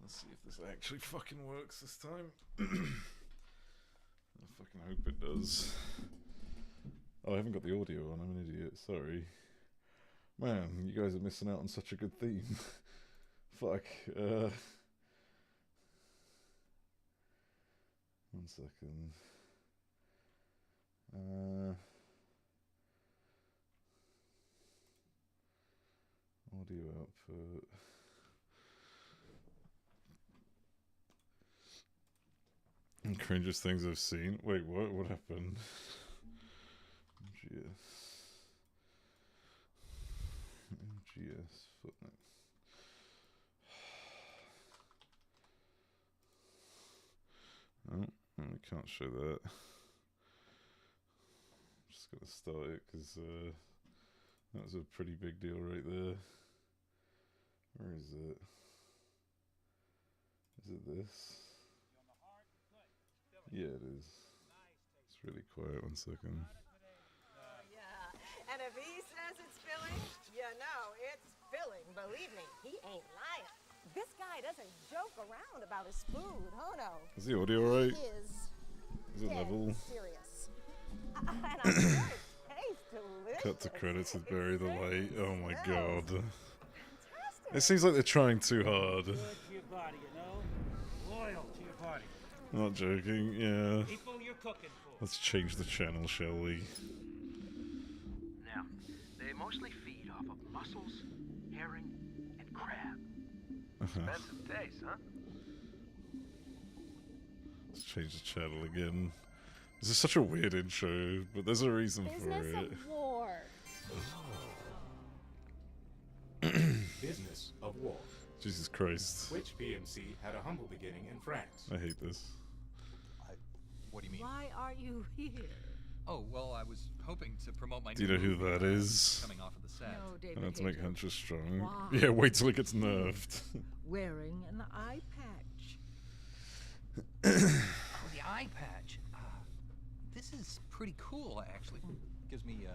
Let's see if this actually fucking works this time. I fucking hope it does. Oh, I haven't got the audio on. I'm an idiot. Sorry. Man, you guys are missing out on such a good theme. Fuck. 1 second. Audio output. Cringiest things I've seen. Wait, what? What happened? MGS footnote. Oh, I can't show that. I'm just gonna start it because that was a pretty big deal right there. Where is it? Is it this? Yeah, it is. It's really quiet. 1 second. Yeah, and if he says it's filling, you know it's filling. Believe me, he ain't lying. This guy doesn't joke around about his food. Oh no. Is the audio right? Is it level? Serious. And I'm sure it tastes delicious. Cut to credits with Bury the Light. Oh my god. Fantastic. It seems like they're trying too hard. Good to your body, you know? Loyal to your body. Not joking, yeah. People you're cooking for. Let's change the channel, shall we? Now, they mostly feed off of mussels, herring, and crab. Expensive taste, huh? Let's change the channel again. This is such a weird intro, but there's a reason for it. Business of war. Business of war. Jesus Christ. Which PMC had a humble beginning in France. I hate this. What do you mean? Why are you here? Oh, well, I was hoping to promote my Do you new know who movie that when I was is? coming off of the set. No, David. I had to make Hayter. Hunter strong. Why? Yeah, wait till it gets nerfed. Wearing an eye patch. Oh, the eye patch. This is pretty cool, actually. Gives me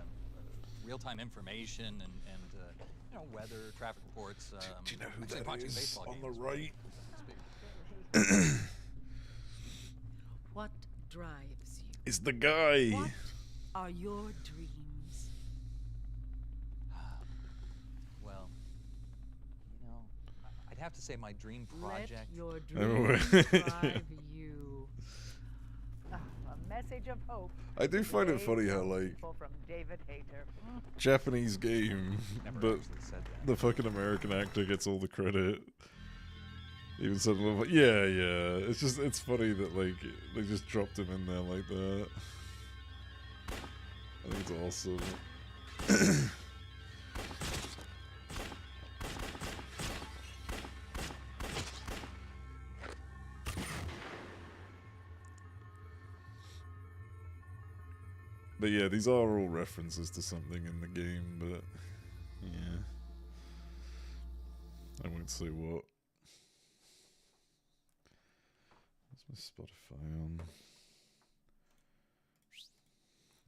real-time information and you know, weather, traffic reports. Do you know who actually that watching is baseball on the games. right? What drives you? Is the guy. What are your dreams? Well, you know, I'd have to say my dream Let project. your Oh, dreams drive you. A message of hope. I do find it funny how, like, From David Hayter. Japanese game, Never but actually said that. the fucking American actor gets all the credit. Even said, like, yeah, yeah. It's just, it's funny that, like, they just dropped him in there like that. I think it's awesome. But yeah, these are all references to something in the game, but yeah. I won't say what. What's my Spotify on?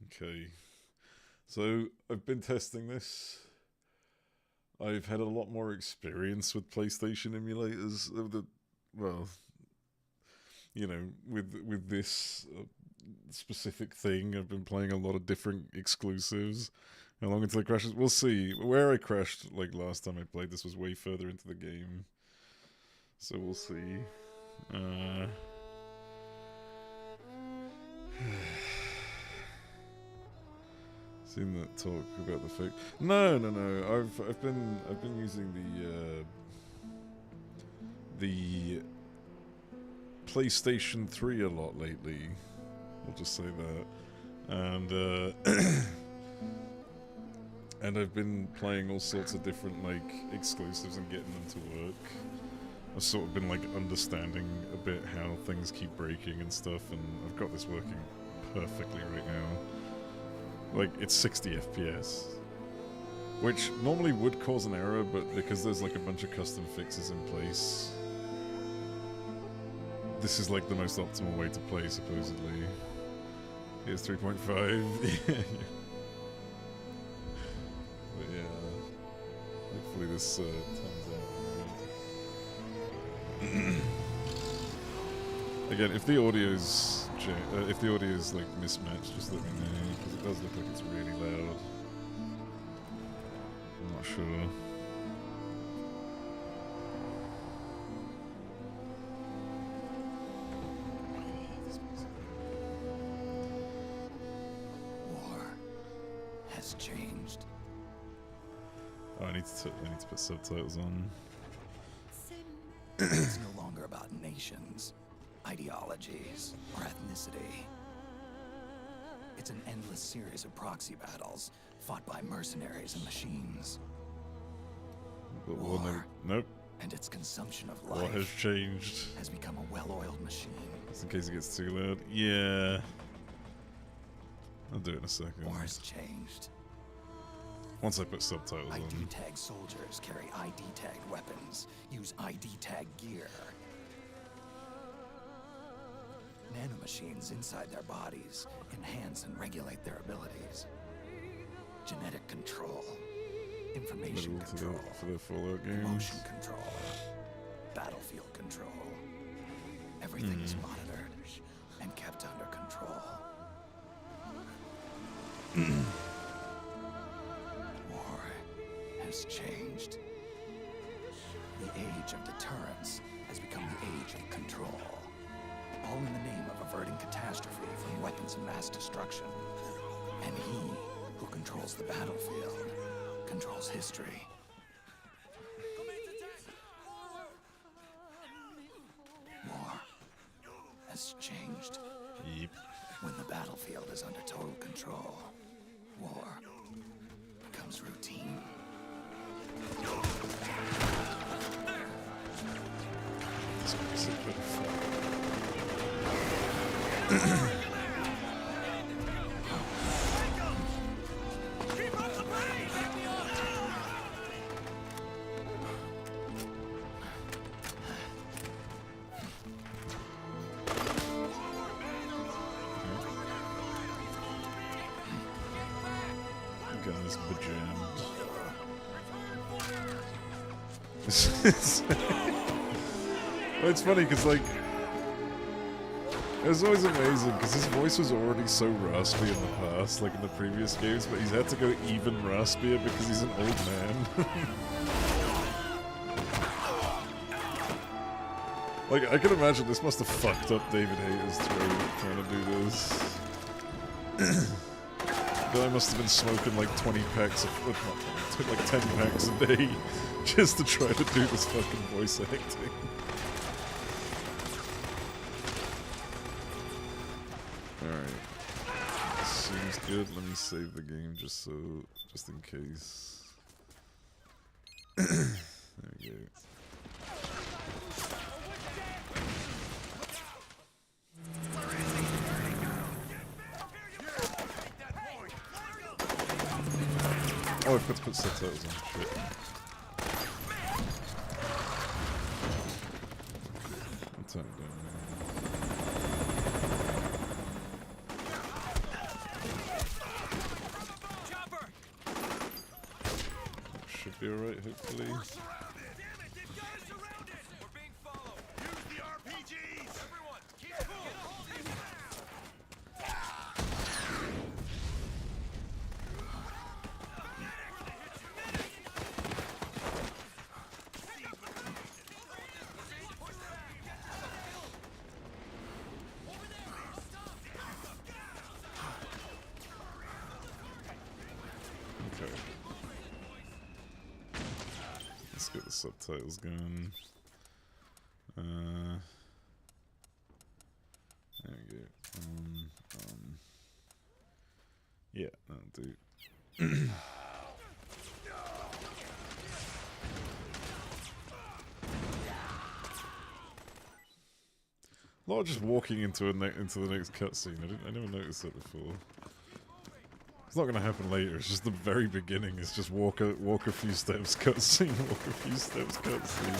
Okay. So, I've been testing this. I've had a lot more experience with PlayStation emulators. Well, you know, with this specific thing, I've been playing a lot of different exclusives. How long until it crashes? We'll see. Where I crashed, like, last time I played this was way further into the game. So we'll see. Seen that talk about the fix? No. I've been using the PlayStation 3 a lot lately. I'll just say that, and and I've been playing all sorts of different, like, exclusives and getting them to work. I've sort of been, like, understanding a bit how things keep breaking and stuff, and I've got this working perfectly right now. Like, it's 60 FPS, which normally would cause an error, but because there's, like, a bunch of custom fixes in place, this is, like, the most optimal way to play, supposedly. Here's 3.5. But yeah, hopefully this turns out right. Again, if the audio's like mismatched, just let me know because it does look like it's really loud. I'm not sure. War has changed. Oh, I need to put subtitles on. It's no longer about nations, ideologies, or ethnicity. It's an endless series of proxy battles fought by mercenaries and machines. But War nope. and its consumption of What life has changed? has become a well-oiled machine. Just in case it gets too loud. Yeah. I'll do it in a second. War has changed. Once I put subtitles ID on. tag soldiers carry ID tagged weapons, use ID tag gear. Nanomachines inside their bodies enhance and regulate their abilities. Genetic control, information Middle to control, for the Fallout games. emotion control, battlefield control. Everything is monitored and kept under control. War has changed. The age of deterrence has become the age of control. All in the name of averting catastrophe from weapons of mass destruction. And he who controls the battlefield controls history. War has changed. Yep. When the battlefield is under total control, war becomes routine. This makes it pretty fun. Guys, bejammed. It's funny because, like, it was always amazing because his voice was already so raspy in the past, like in the previous games, but he's had to go even raspier because he's an old man. Like, I can imagine this must have fucked up David Hayter's throat trying to do this. I must have been smoking like 20 packs of, not 20, like 10 packs a day just to try to do this fucking voice acting. Alright. Seems good. Let me save the game just in case. There we go. Oh, I've got to put subtitles on. Shit. I'll turn it down now. That should be alright, hopefully. Let's get the subtitles going. There we go. Yeah, that'll do. A lot of just walking into the next cutscene. I never noticed that before. It's not going to happen later. It's just the very beginning. It's just walk a few steps, cutscene. Walk a few steps, cutscene.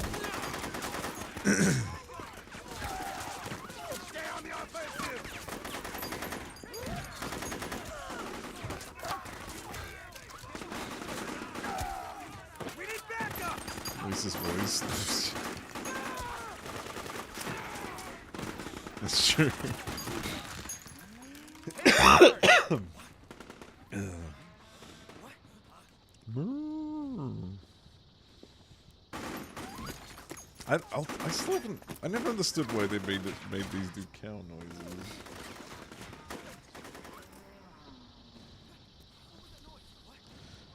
At least his voice. That's true. I still haven't. I never understood why they made these do cow noises.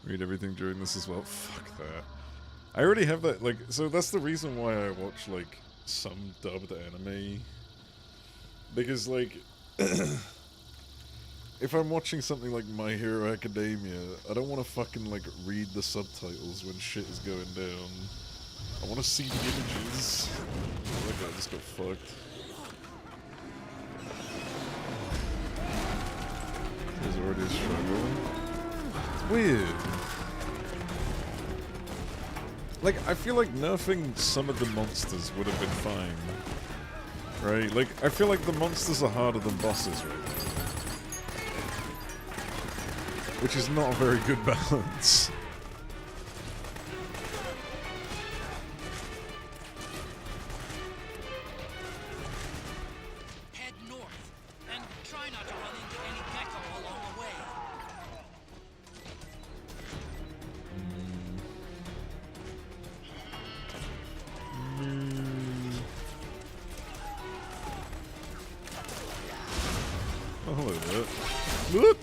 Read everything during this as well. Fuck that. I already have that. Like, so that's the reason why I watch like some dubbed anime. Because like, if I'm watching something like My Hero Academia, I don't want to fucking like read the subtitles when shit is going down. I want to see the images. That guy just got fucked. There's already a struggle. It's weird. Like, I feel like nerfing some of the monsters would have been fine. Right? Like, I feel like the monsters are harder than bosses right now. Which is not a very good balance. Head north, and try not to run into any gecko along the way. Oh, hello there. Whoop!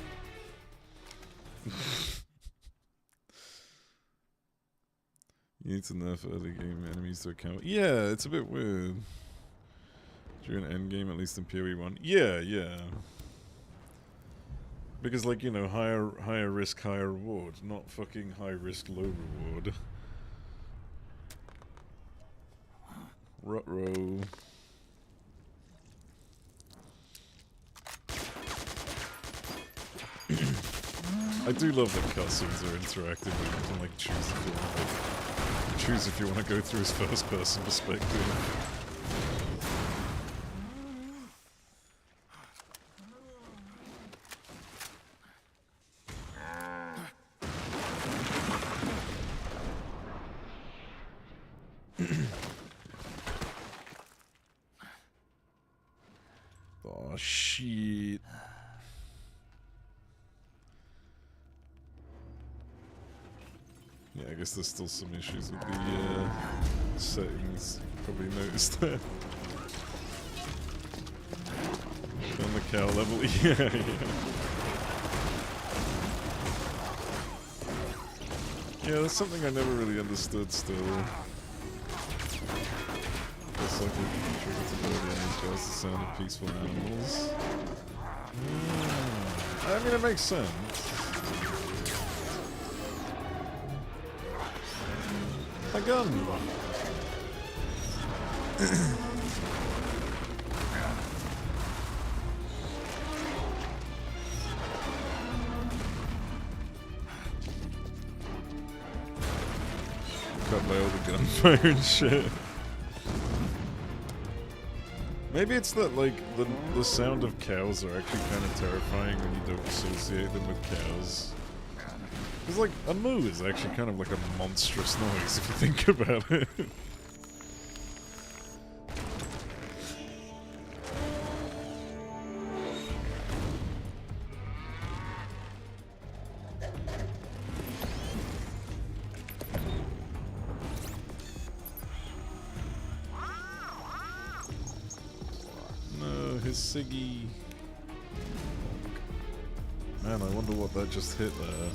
You need to nerf early game enemies to account. Yeah, it's a bit weird. During endgame, at least in PoE1. Yeah, yeah. Because, like, you know, higher risk, higher reward. Not fucking high risk, low reward. Ruh-roh. I do love that cutscenes are interactive and you can like choose if you want to go through his first person perspective. Oh shit. Yeah, I guess there's still some issues with the settings. Probably noticed that. On the cow level, yeah. Yeah, that's something I never really understood still. Guess like we can trigger to load in the sound of peaceful animals. I mean, it makes sense. My gun! Cut by all the gunfire and shit. Maybe it's that, like, the sound of cows are actually kind of terrifying when you don't associate them with cows. Because, like, a moo is actually kind of like a monstrous noise if you think about it. No, his Siggy. Man, I wonder what that just hit there.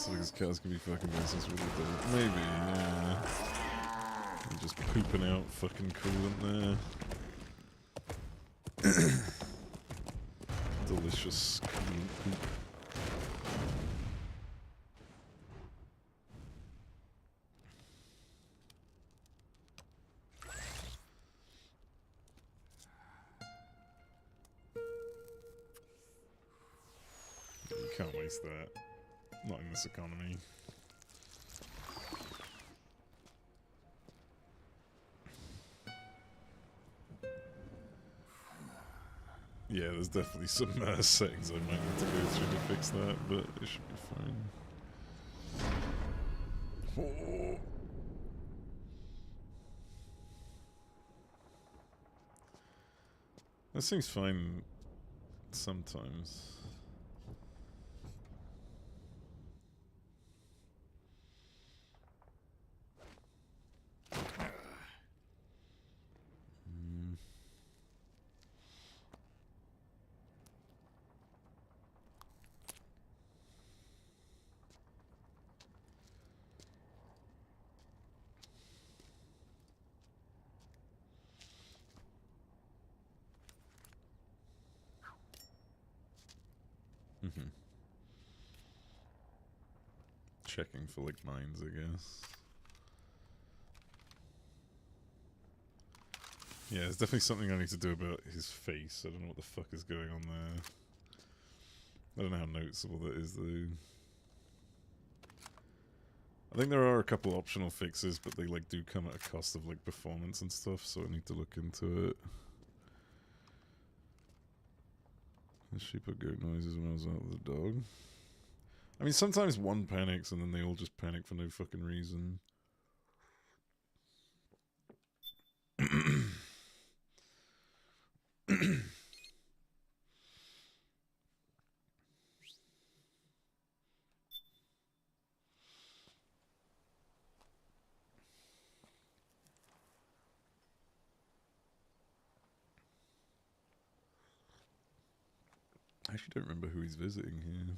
Because cows can be fucking racist really dope. Maybe, yeah. They're just pooping out fucking coolant there. Delicious coolant poop. You can't waste that. Not in this economy. Yeah, there's definitely some settings I might need to go through to fix that, but it should be fine. Oh. That seems fine sometimes. Checking for like mines, I guess. Yeah, there's definitely something I need to do about his face. I don't know what the fuck is going on there. I don't know how noticeable that is, though. I think there are a couple optional fixes, but they like do come at a cost of like performance and stuff, so I need to look into it. She put goat noises when I was out with the dog. I mean, sometimes one panics and then they all just panic for no fucking reason. I actually don't remember who he's visiting here.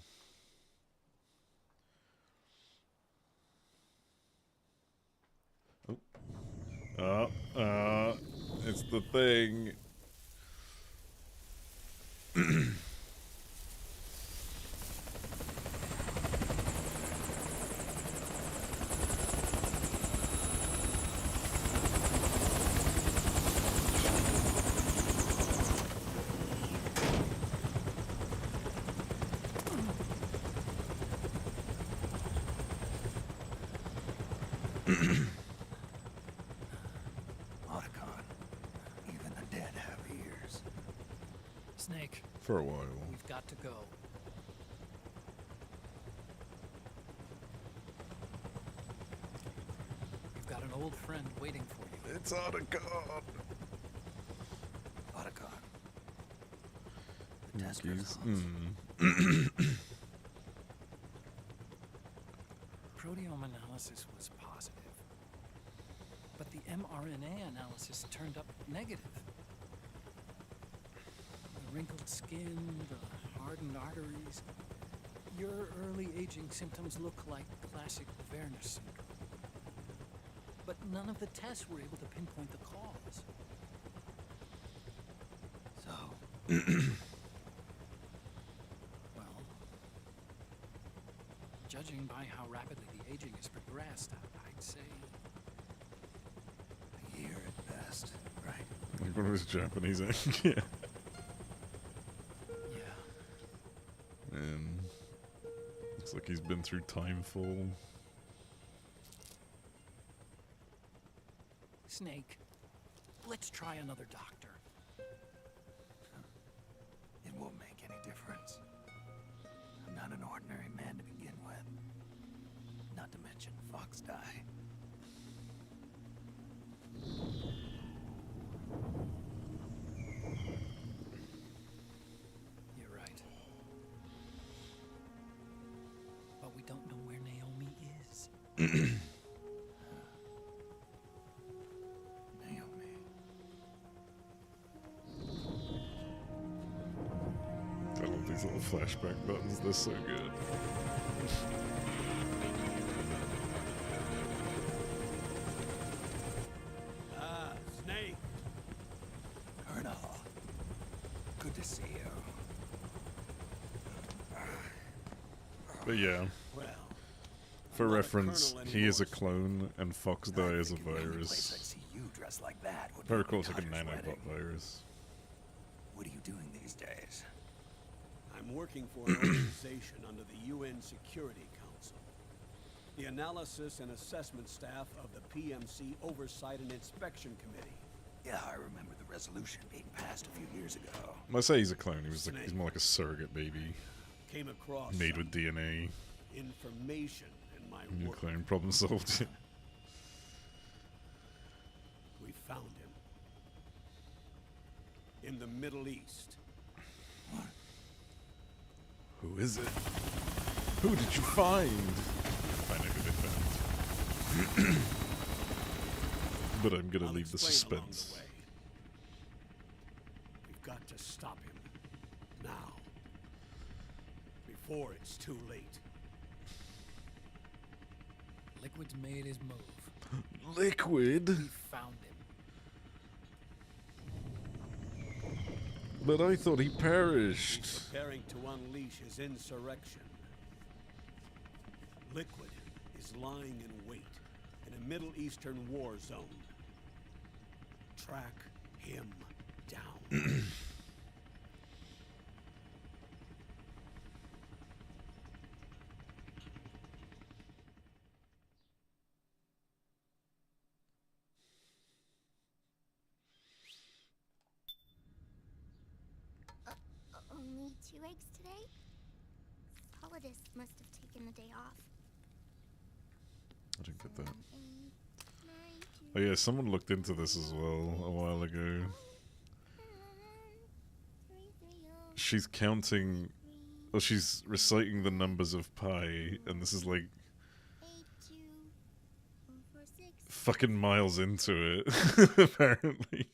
It's the thing. Even the dead have ears. Snake, For a while. we've got to go. You've got an old friend waiting for you. It's Otacon! Otacon. The testers. Proteome analysis was positive, but the mRNA analysis turned up negative. The wrinkled skin, the hardened arteries. Your early aging symptoms look like classic Werner syndrome. But none of the tests were able to pinpoint the cause. So, Well, judging by how rapidly the aging has progressed, I'd say a year at best, right? Like one of his Japanese yeah. yeah. Man. Looks like he's been through Timefall. Snake, let's try another doctor. It won't make any difference. I'm not an ordinary man to begin with. Not to mention Fox die. You're right. But we don't know where Naomi is. I love these little flashback buttons, they're so good. Snake. Colonel. Good to see you. But yeah, Well, for I'm not a reference, colonel he is a anymore. clone and Fox Die is a The only place I'd virus. see you dressed like that would be Protocol is like a Cutter's nanobot wedding. virus. What are you doing these days? I'm working for an organization under the UN Security Council. The analysis and assessment staff of the PMC Oversight and Inspection Committee. Yeah, I remember the resolution being passed a few years ago. I say he's a clone. He's more like a surrogate baby Came across made some with DNA. information in my New work. clone, problem solved. We found him. In the Middle East. Who is it? Who did you find? I know who they found. But I'm gonna I'll leave the explain along suspense. the way. We've got to stop him. Now. Before it's too late. Liquid's made his move. Liquid? We found him. But I thought he perished. Preparing to unleash his insurrection. Liquid is lying in wait in a Middle Eastern war zone. Track him down. Only 2 eggs today? Solidus must have taken the day off. I didn't get that. 7, 8, 9, 2, Oh yeah, someone looked into this as well a while ago. 3, 3, 0, She's counting, or she's reciting the numbers of pi, and this is like 8, 2, 4, 6. fucking miles into it, apparently.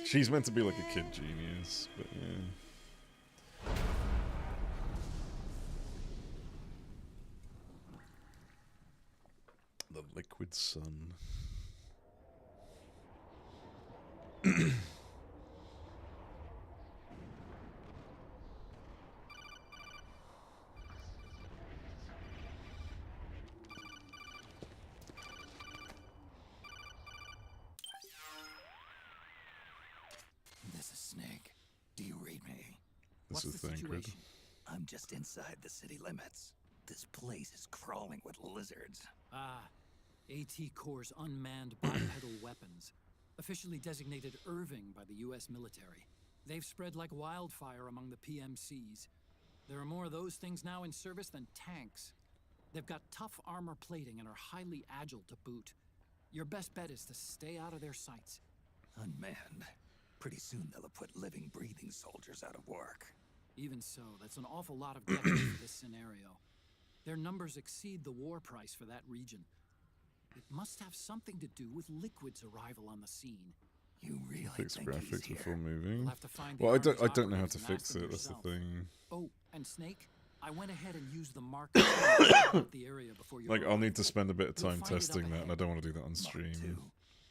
She's meant to be like a kid genius, but yeah. The liquid sun. This is Snake. Do you read me? This What's is the Thancred. situation? I'm just inside the city limits. This place is crawling with lizards. Ah, AT Corps' unmanned bipedal weapons, officially designated Irving by the U.S. military. They've spread like wildfire among the PMCs. There are more of those things now in service than tanks. They've got tough armor plating and are highly agile to boot. Your best bet is to stay out of their sights. Unmanned. Pretty soon they'll have put living, breathing soldiers out of work. Even so, that's an awful lot of deputies for this scenario. Their numbers exceed the war price for that region. It must have something to do with Liquid's arrival on the scene. You really Fix think he's graphics here? before moving. You'll have to find the Well, I don't armor's know how to operators and fix ask them it. That's the yourself. thing. Oh, and Snake, I went ahead and used the mark to scout out the area before you Like, I'll need to arrived. spend a bit of You'll time find it up testing that, and I ahead. don't want to do that on Mark stream. II.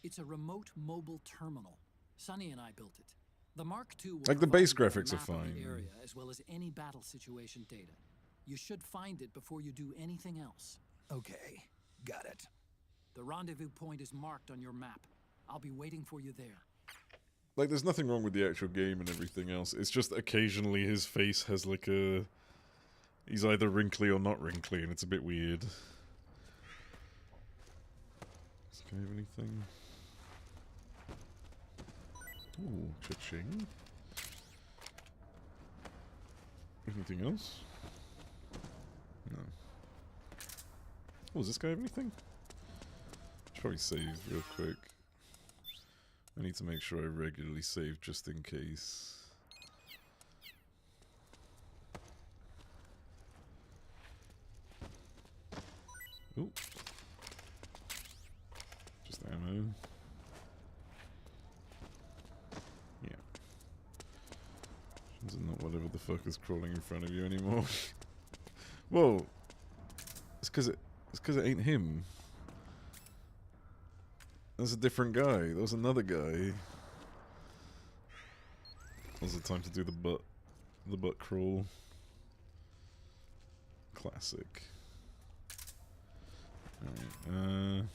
It's a remote mobile terminal. Sonny and I built it. The Mark II will Like, the provide base you with a graphics are map of fine. the area as well as any battle situation data. You should find it before you do anything else. Okay, got it. The rendezvous point is marked on your map. I'll be waiting for you there. Like, there's nothing wrong with the actual game and everything else. It's just occasionally his face has like a... He's either wrinkly or not wrinkly, and it's a bit weird. Does this guy have anything? Ooh, cha-ching. Anything else? No. Oh, does this guy have anything? Should probably save real quick. I need to make sure I regularly save just in case. Ooh. Just ammo. Yeah. This is not whatever the fuck is crawling in front of you anymore. Whoa. It's cause it ain't him. That's a different guy. That was another guy. Was it time to do the butt crawl? Classic. Alright,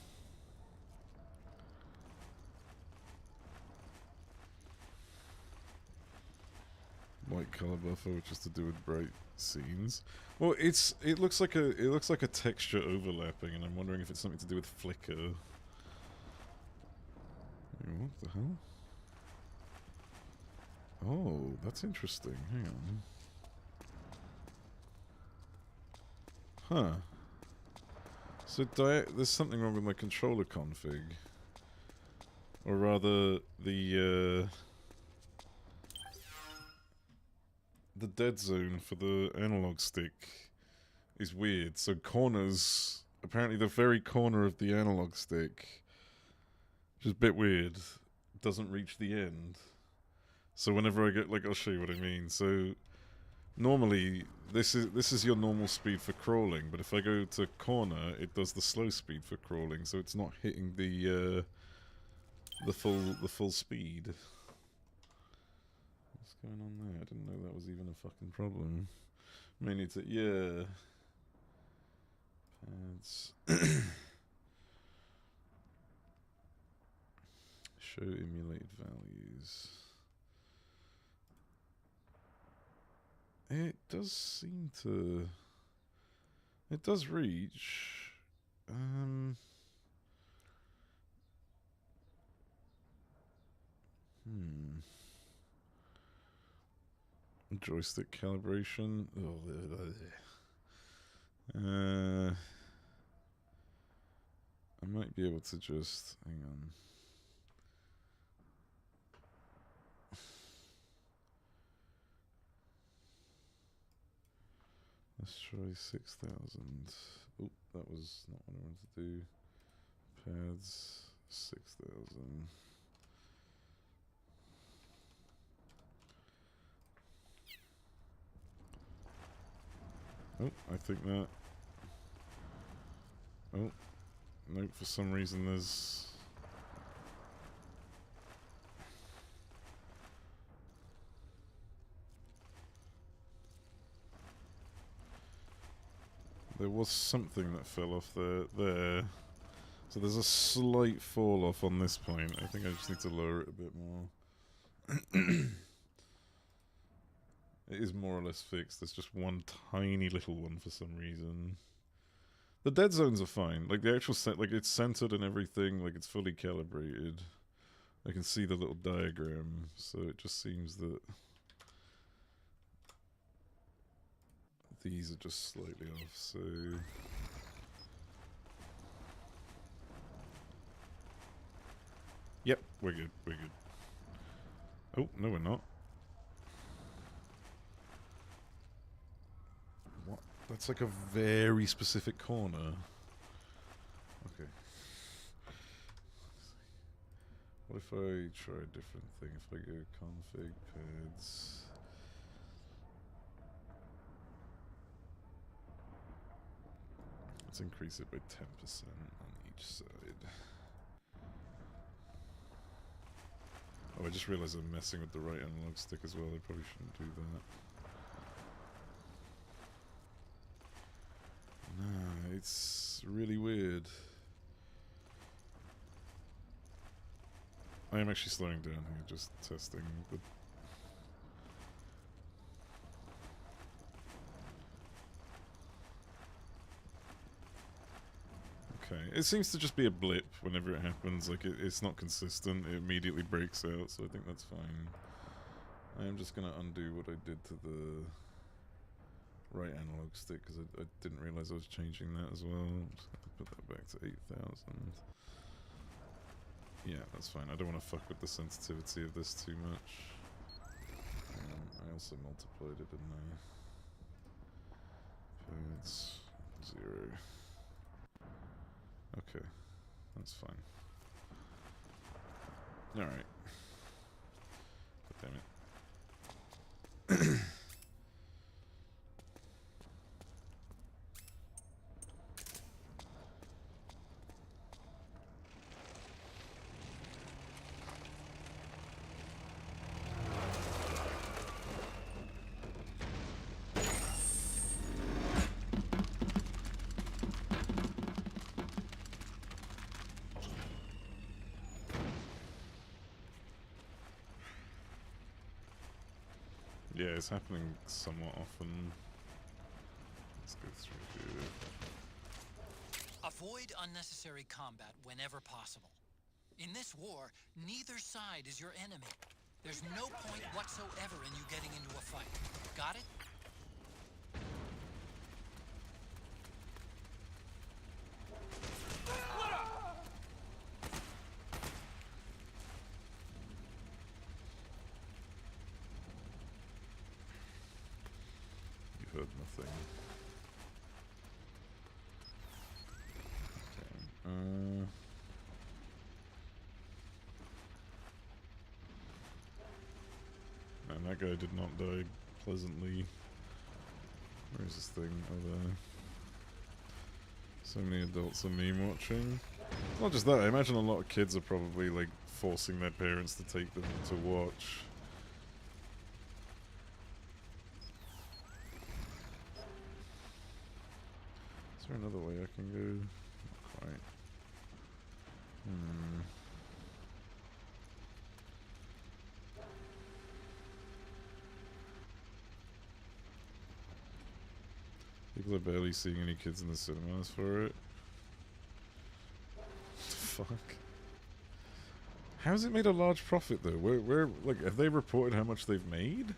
white color buffer, which is to do with bright scenes. Well, it looks like a texture overlapping, and I'm wondering if it's something to do with flicker. Wait, what the hell? Oh, that's interesting. Hang on. Huh. So there's something wrong with my controller config. Or rather, the dead zone for the analog stick is weird. So corners, apparently the very corner of the analog stick, which is a bit weird, doesn't reach the end. So whenever I get, like, I'll show you what I mean. So normally this is your normal speed for crawling, but if I go to corner, it does the slow speed for crawling, so it's not hitting the full speed. What's going on there? I didn't know that was even a fucking problem. May need to, yeah. Pads. Show emulated values. It does seem to... It does reach. Joystick calibration. I might be able to just... Hang on. Let's try 6,000. Oh, that was not what I wanted to do. Pads, 6,000. Oh, I think that... Oh, no, for some reason there's... There was something that fell off there. So there's a slight fall off on this point. I think I just need to lower it a bit more. It is more or less fixed. There's just one tiny little one for some reason. The dead zones are fine. Like the actual like it's centered and everything. Like it's fully calibrated. I can see the little diagram. So it just seems that these are just slightly off. So yep, we're good. We're good. Oh no, we're not. What? That's like a very specific corner. Okay. What if I try a different thing? If I go config pads. Let's increase it by 10% on each side. Oh, I just realized I'm messing with the right analog stick as well. I probably shouldn't do that. Nah, it's really weird. I am actually slowing down here, just testing. But okay, it seems to just be a blip whenever it happens. Like it's not consistent. It immediately breaks out, so I think that's fine. I am just gonna undo what I did to the right analog stick because I didn't realize I was changing that as well. Just gonna put that back to 8,000. Yeah, that's fine. I don't want to fuck with the sensitivity of this too much. I also multiplied it, didn't I? Pads 0. Okay, that's fine. Alright. Damn it. yeah, it's happening somewhat often. Let's go through here. Avoid unnecessary combat whenever possible. In this war, neither side is your enemy. There's no point whatsoever in you getting into a fight. Got it? You heard nothing. Okay. And that guy did not die pleasantly. Where is this thing? Oh, there. So many adults are meme watching. Not just that, I imagine a lot of kids are probably like forcing their parents to take them to watch. Is there another way I can go? Not quite. People are barely seeing any kids in the cinemas for it. Fuck. How's it made a large profit though? Where, like, have they reported how much they've made?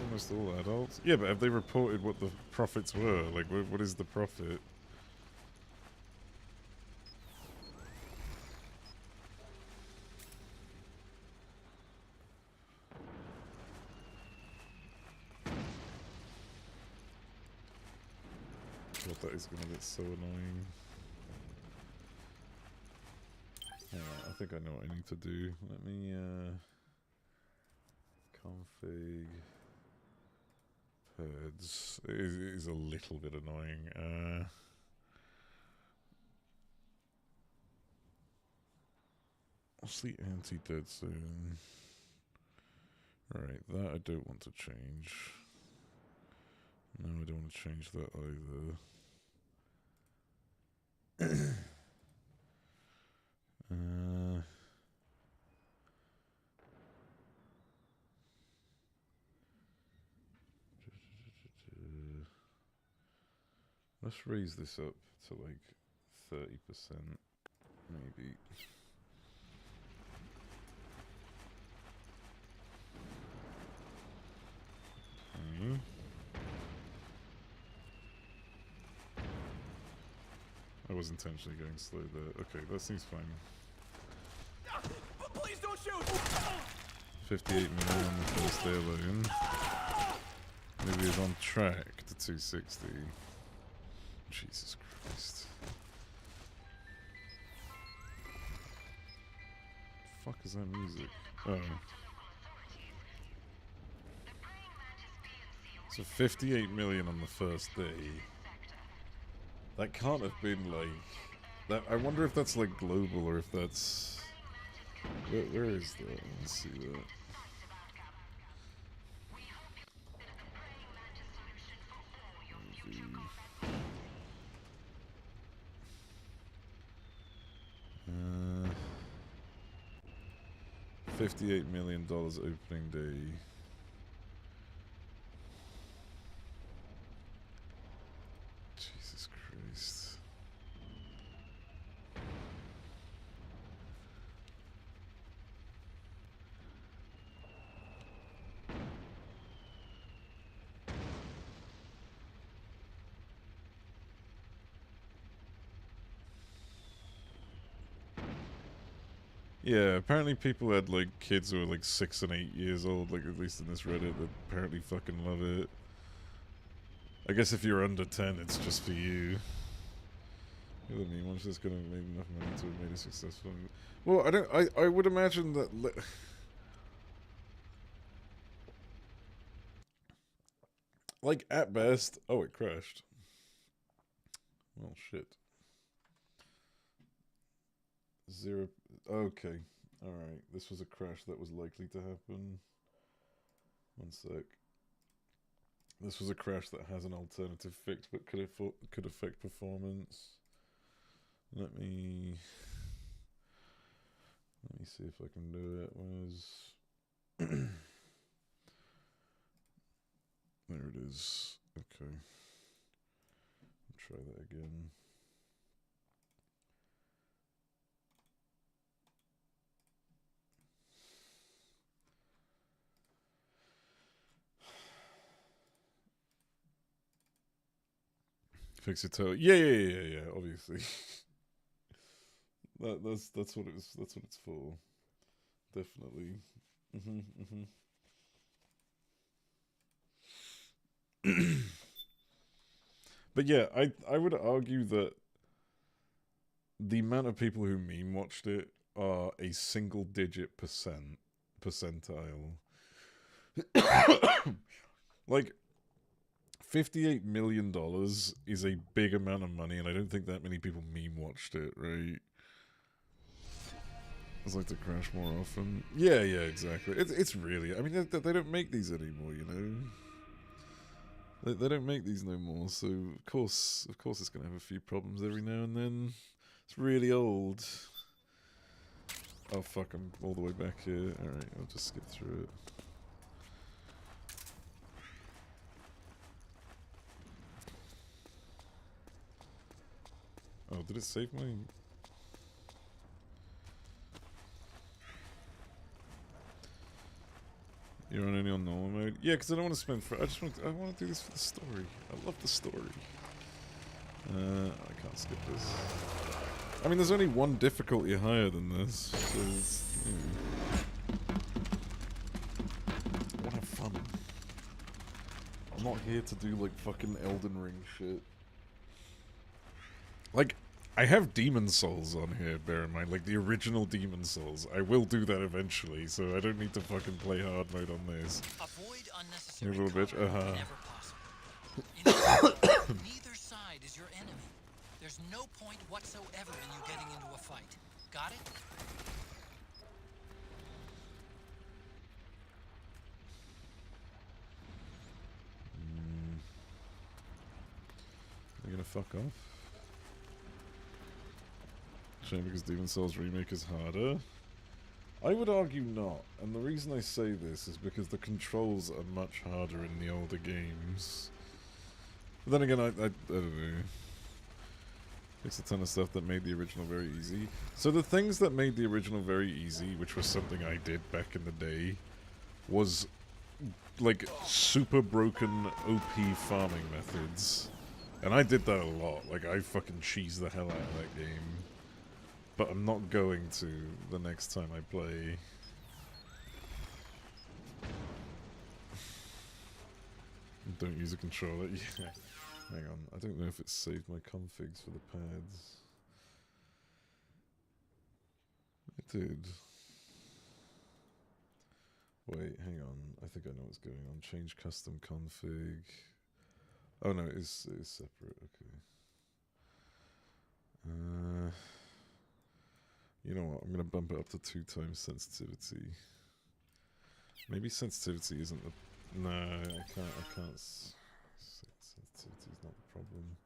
Almost all adults. Yeah, but have they reported what the profits were? Like, what is the profit? God, that is gonna get so annoying. I think I know what I need to do. Let me, config pads. It is a little bit annoying. What's the anti-dead zone? Alright, that I don't want to change. No, I don't want to change that either. Let's raise this up to like 30%, maybe. Okay. I was intentionally going slow there. Okay, that seems fine. Please don't shoot! 58 million on the first day alone. Maybe it's on track to 260. Jesus Christ. The fuck is that music? Oh. So 58 million on the first day. That can't have been like... that. I wonder if that's like global or if that's... Where is that? Let's see that. $58 million opening day. Jesus Christ. Yeah, apparently people had like kids who were like 6 and 8 years old, like at least in this Reddit, that apparently fucking love it. I guess if you're under 10, it's just for you. Look at me, once this gonna have made enough money to have made it successful. Well, I would imagine that... like, at best... Oh, it crashed. Well, shit. 0... Okay. Alright. This was a crash that was likely to happen. One sec. This was a crash that has an alternative fix, but could affect performance. Let me see if I can do it. Where's there it is. Okay. Try that again. Fix it toe. Yeah. Obviously, that's what it's for. Definitely. But yeah, I would argue that the amount of people who meme watched it are a single-digit percentile. Like, $58 million is a big amount of money, and I don't think that many people meme watched it, right? I'd like to crash more often. Yeah, exactly. It's really... I mean, they don't make these anymore, you know? They don't make these no more, so of course it's going to have a few problems every now and then. It's really old. Oh, fuck, I'm all the way back here. Alright, I'll just skip through it. Oh, did it save my... You're only on normal mode? Yeah, because I don't want to spend... I want to do this for the story. I love the story. I can't skip this. I mean, there's only one difficulty higher than this, so I want to have fun. I'm not here to do, like, fucking Elden Ring shit. Like, I have Demon Souls on here, bear in mind, like the original Demon Souls. I will do that eventually, so I don't need to fucking play hard mode on this. Avoid unnecessary You little bitch, whenever possible. Neither side is your enemy. There's no point whatsoever in you getting into a fight. Got it? They're gonna fuck off? Shame because Demon Souls Remake is harder. I would argue not, and the reason I say this is because the controls are much harder in the older games. But then again, I don't know. It's a ton of stuff that made the original very easy. So the things that made the original very easy, which was something I did back in the day, was like super broken OP farming methods. And I did that a lot. Like, I fucking cheesed the hell out of that game. But I'm not going to the next time I play. Don't use a controller. Yeah. Hang on. I don't know if it saved my configs for the pads. It did. Wait, hang on. I think I know what's going on. Change custom config. Oh no, it is separate. Okay. You know what? I'm gonna bump it up to 2 times sensitivity. Maybe sensitivity isn't the... No, I can't... Sensitivity is not the problem.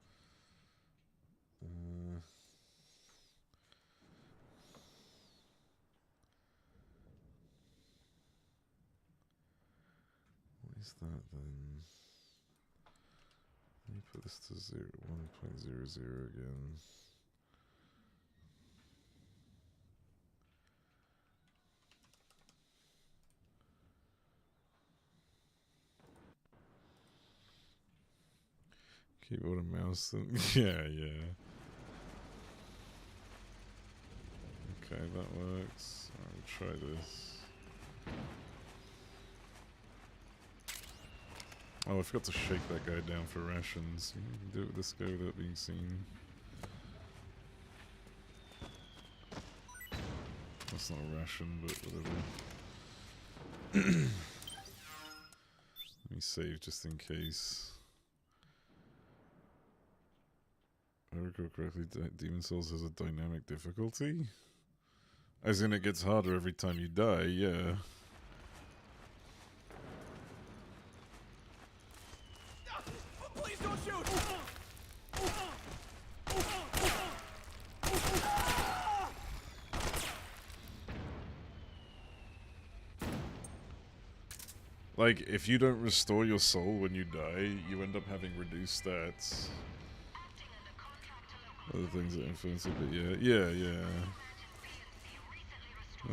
What is that then? Let me put this to 1.00 again. Keyboard and mouse. Yeah. Okay, that works. I'll try this. Oh, I forgot to shake that guy down for rations. You can do it with this guy without being seen. That's not a ration, but whatever. Let me save just in case. If I recall correctly, Demon Souls has a dynamic difficulty? As in it gets harder every time you die, yeah. Like, if you don't restore your soul when you die, you end up having reduced stats. Other things that influence it, but yeah.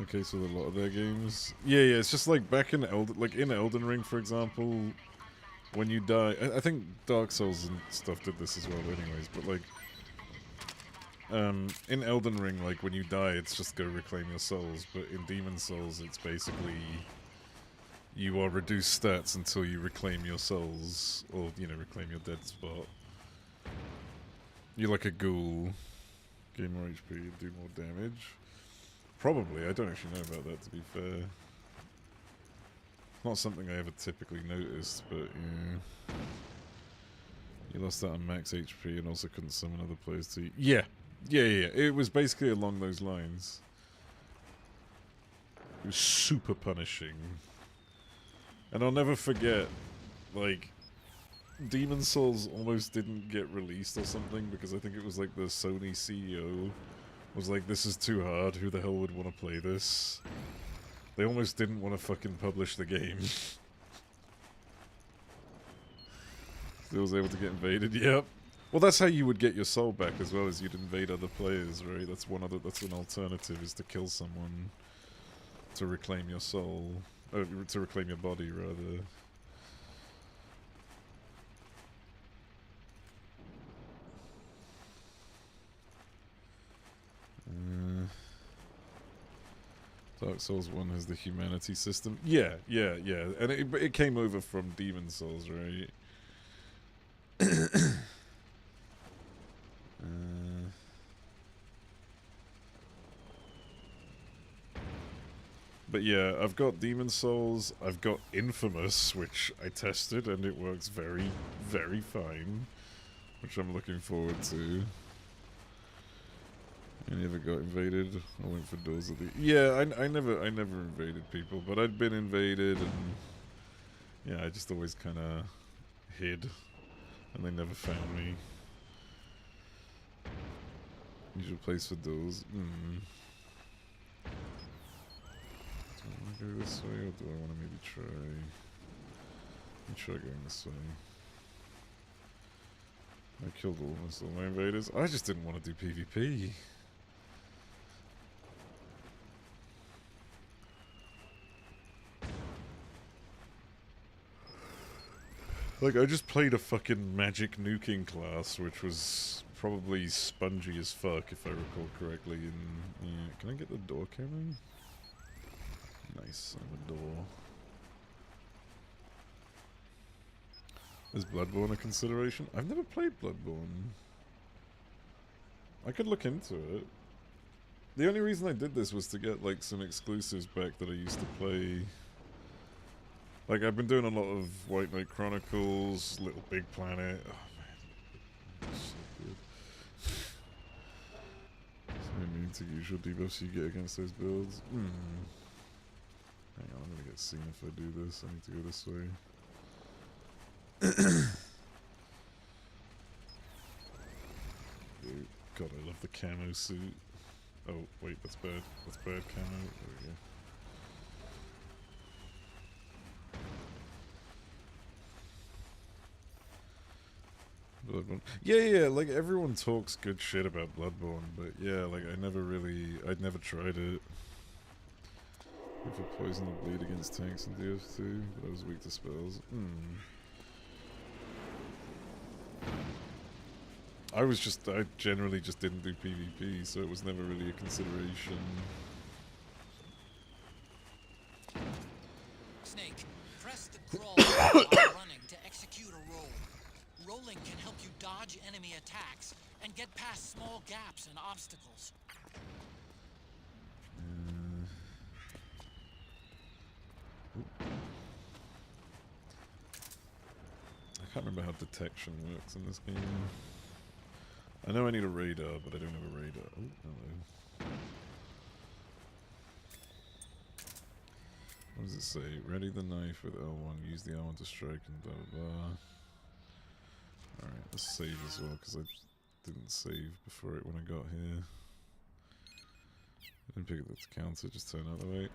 Okay, so a lot of their games. Yeah, it's just like back in Elden Ring, for example, when you die. I think Dark Souls and stuff did this as well, anyways. But like, in Elden Ring, like when you die, it's just go reclaim your souls. But in Demon Souls, it's basically you are reduced stats until you reclaim your souls, or reclaim your dead spot. You're like a ghoul. Gain more HP, do more damage. Probably. I don't actually know about that, to be fair. Not something I ever typically noticed, but yeah. You lost that on max HP and also couldn't summon other players to... Yeah. It was basically along those lines. It was super punishing. And I'll never forget, like... Demon Souls almost didn't get released or something because I think it was like the Sony CEO was like, this is too hard, who the hell would want to play this? They almost didn't want to fucking publish the game. Still was able to get invaded, yep. Well, that's how you would get your soul back as well, as you'd invade other players, right? That's an alternative, is to kill someone to reclaim your soul. To reclaim your body, rather. Dark Souls 1 has the humanity system. Yeah. And it came over from Demon Souls, right? But yeah, I've got Demon Souls, I've got Infamous, which I tested, and it works very, very fine. Which I'm looking forward to. I never got invaded. I went for doors of the... Yeah, I never invaded people, but I'd been invaded, and... Yeah, I just always kind of hid, and they never found me. Usual place for doors. Do I want to go this way, or do I want to maybe try... Let me try going this way. I killed almost all my invaders. I just didn't want to do PvP. Like, I just played a fucking magic nuking class, which was probably spongy as fuck, if I recall correctly. And yeah, can I get the door cannon? Nice, I have a door. Is Bloodborne a consideration? I've never played Bloodborne. I could look into it. The only reason I did this was to get, like, some exclusives back that I used to play. Like, I've been doing a lot of White Knight Chronicles, Little Big Planet. Oh, man. That's so good. So immune to usual debuffs you get against those builds. Hang on, I'm gonna get seen if I do this. I need to go this way. Dude, God, I love the camo suit. Oh, wait, that's bad. That's bad camo. There we go. Bloodborne. Yeah, like everyone talks good shit about Bloodborne, but yeah, like I'd never tried it. If a poison or bleed against tanks and DF2, but I was weak to spells. I generally just didn't do PvP, so it was never really a consideration. Snake, press the crawl while running to execute a roll. Rolling can help you dodge enemy attacks and get past small gaps and obstacles. I can't remember how detection works in this game. I know I need a radar, but I don't have a radar. Oh, hello. What does it say? Ready the knife with L1, use the L1 to strike and blah blah blah. Alright, let's save as well, because I didn't save before it when I got here. I didn't pick up the counter, just turn out the way.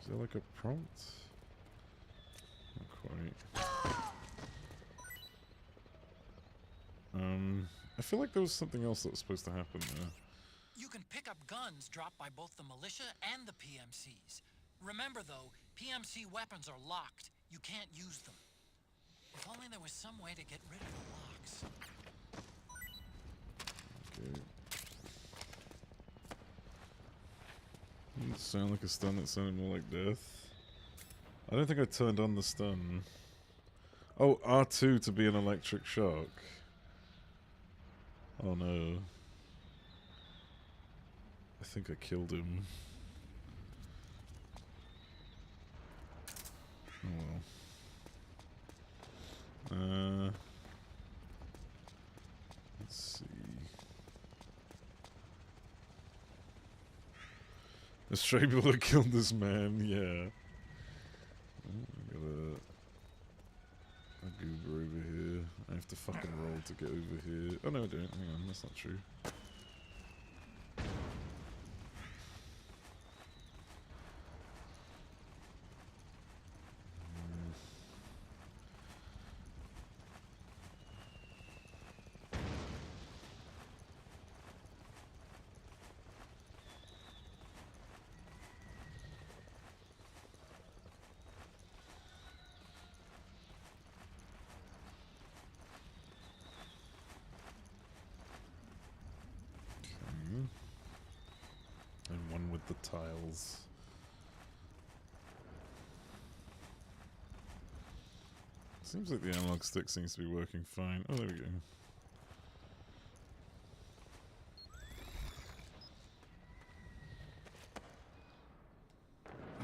Is there like a prompt? Not quite. I feel like there was something else that was supposed to happen there. You can pick up guns dropped by both the militia and the PMCs. Remember though, PMC weapons are locked. You can't use them. If only there was some way to get rid of the locks. Okay. Didn't sound like a stun, it sounded more like death. I don't think I turned on the stun. Oh, R2 to be an electric shock. Oh no. I think I killed him. Oh well. Let's see. The stray people that killed this man, yeah. Oh, I got a goober over here. I have to fucking roll to get over here. Oh no I don't, hang on, that's not true. And one with the tiles. Seems like the analog stick seems to be working fine. Oh, there we go.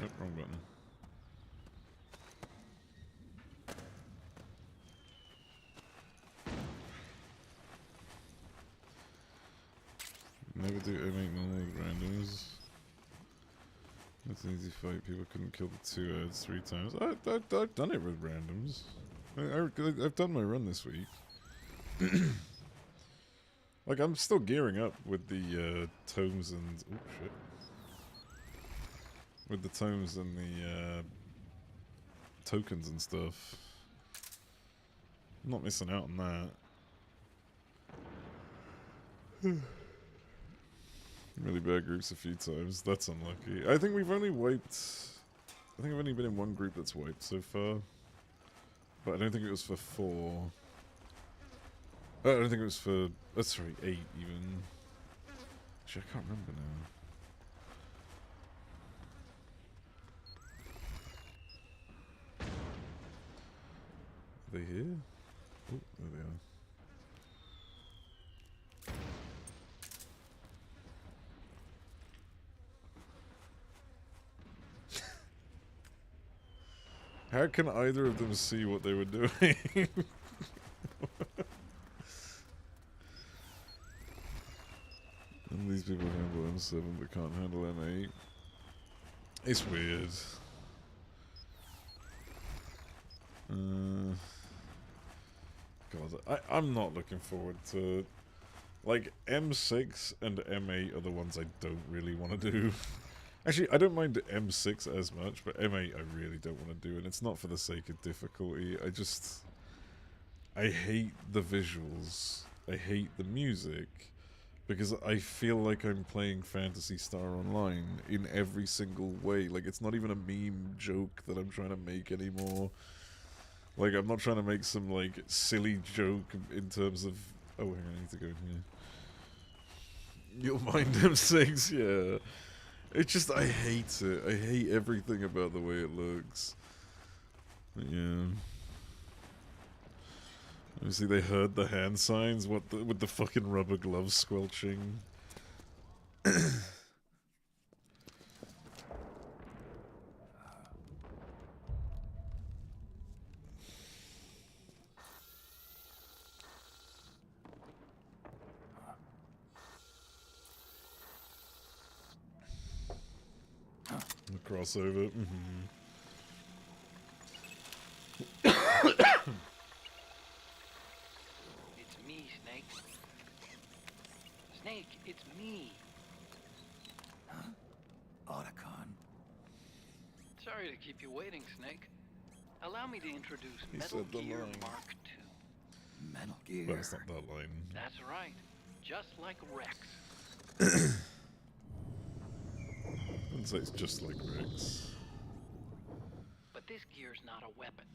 Nope, wrong button. Never do M8 normal with randoms. That's an easy fight. People couldn't kill the 2 ads 3 times. I've done it with randoms. I've done my run this week. Like, I'm still gearing up with the tomes and... Oh, shit. With the tomes and the tokens and stuff. I'm not missing out on that. Really bad groups a few times. That's unlucky. I think we've only wiped... I think I've only been in one group that's wiped so far. But I don't think it was for 4. I don't think it was for... That's right, 8 even. Actually, I can't remember now. Are they here? Oh, there they are. How can either of them see what they were doing? And these people handle M7 but can't handle M8. It's weird. God, I'm not looking forward to... Like, M6 and M8 are the ones I don't really want to do. Actually, I don't mind M6 as much, but M8 I really don't want to do, and it's not for the sake of difficulty. I hate the visuals. I hate the music. Because I feel like I'm playing Phantasy Star Online in every single way. Like, it's not even a meme joke that I'm trying to make anymore. Like, I'm not trying to make some, like, silly joke in terms of... Oh, hang on, I need to go in here. You'll mind M6, yeah. It's just, I hate it. I hate everything about the way it looks. But yeah. Obviously they heard the hand signs, with the fucking rubber gloves squelching. The crossover. It's me, Snake. Snake, it's me. Otacon. Sorry to keep you waiting, Snake. Allow me to introduce He Metal said the Gear line. Mark II. Metal Gear. Well, it's not that line. That's right. Just like Rex. I'd say it's just like Rex. But this gear's not a weapon.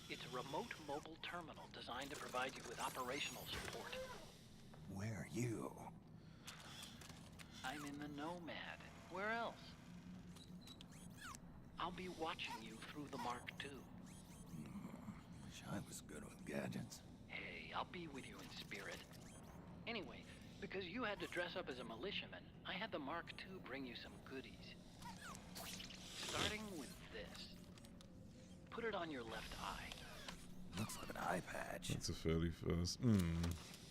It's a remote mobile terminal designed to provide you with operational support. Where are you? I'm in the Nomad. Where else? I'll be watching you through the Mark II. Wish I was good with gadgets. Hey, I'll be with you in spirit. Anyway, because you had to dress up as a militiaman, I had the Mark II bring you some goodies. Starting with this. Put it on your left eye. Looks like an eye patch. That's a fairly fast.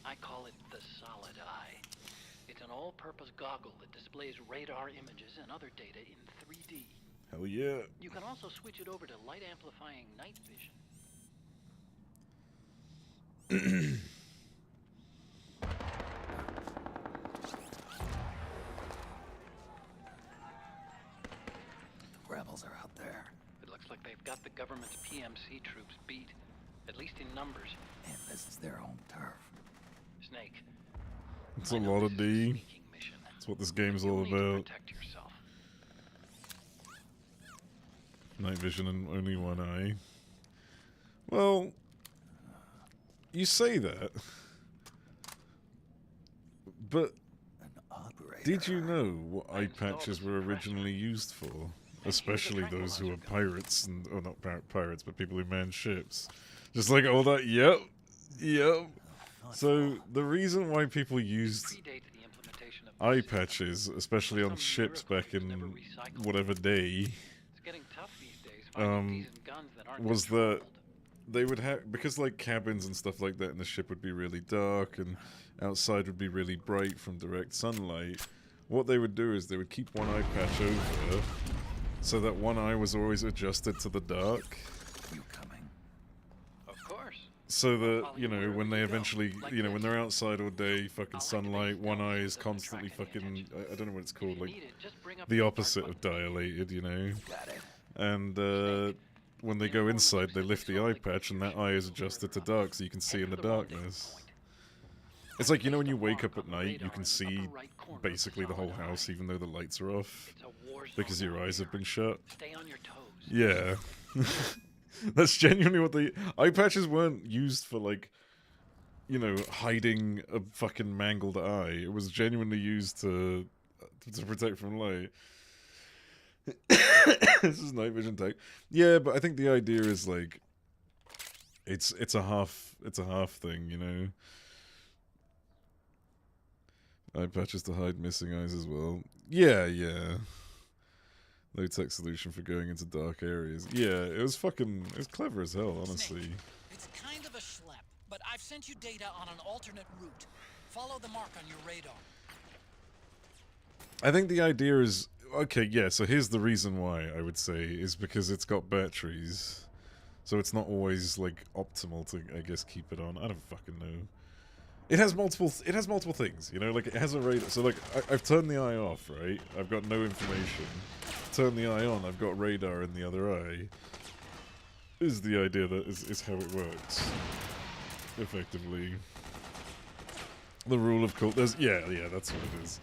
I call it the Solid Eye. It's an all-purpose goggle that displays radar images and other data in 3D. Hell yeah. You can also switch it over to light-amplifying night vision. The rebels are out there. It looks like they've got the government's PMC troops beat, at least in numbers. And this is their home turf. Snake. It's a I know lot of this is a D. sneaking mission. That's what this game's You'll all need to about. protect yourself. Night vision and only one eye. Well, you say that, but An operator. did you know what eye patches were originally used for? Especially those who are pirates and, or not pirates, but people who man ships. Just like all that. Yep. So the reason why people used Predates the implementation of eye this system. patches, especially on Some ships miracle back it was never in recycled. whatever day, It's getting tough these days finding decent guns that aren't was that controlled. they would have, because like cabins and stuff like that in the ship would be really dark and outside would be really bright from direct sunlight. What they would do is they would keep one eye patch over so that one eye was always adjusted to the dark. You coming? Of course. So that, Follow you know, wherever when they you go. eventually, Like you know, when this. they're outside all day, fucking I'll sunlight, activate one stealth eye so is it doesn't constantly attract any fucking, attention. I don't know what it's If called, you like, need it, just bring up the the opposite start of button. dilated, you know? Got it. And, when they go inside, they lift the eye patch and that eye is adjusted to dark so you can see in the darkness. It's like, you know, when you wake up at night, you can see basically the whole house even though the lights are off It's a war zone because your out eyes have here. been shut. Stay on your toes. Yeah. That's genuinely what the eye patches weren't used for, like, you know, hiding a fucking mangled eye. It was genuinely used to protect from light. This is night vision tech. Yeah, but I think the idea is like it's a half thing, you know. Eye patches to hide missing eyes as well. Yeah. Low tech solution for going into dark areas. Yeah, it was clever as hell, honestly. Snake, it's kind of a schlep, but I've sent you data on an alternate route. Follow the mark on your radar. I think the idea is okay, yeah, so here's the reason why I would say is because it's got batteries. So it's not always like optimal to, I guess, keep it on. I don't fucking know. It has multiple things, you know, like it has a radar. So like I've turned the eye off, right? I've got no information. Turn the eye on, I've got radar in the other eye. Is the idea that is how it works. Effectively. The rule of cool. There's yeah, that's what it is.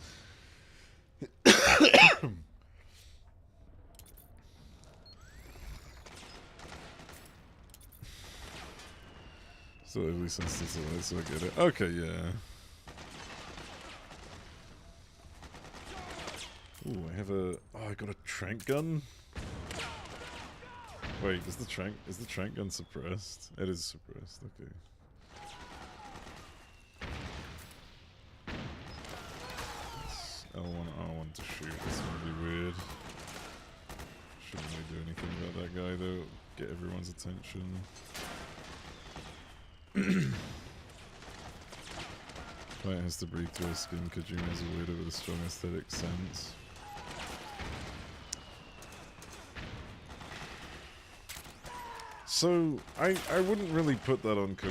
So at least instance, so I get it. Okay, yeah. Ooh, I have a. Oh, I got a trank gun. Wait, is the trank gun suppressed? It is suppressed. Okay. L1, R1 to shoot. That's gonna be weird. Shouldn't really do anything about that guy though. Get everyone's attention. Fight has to breathe through her skin. Kojima is a weirdo with a strong aesthetic sense. So, I wouldn't really put that on Kojima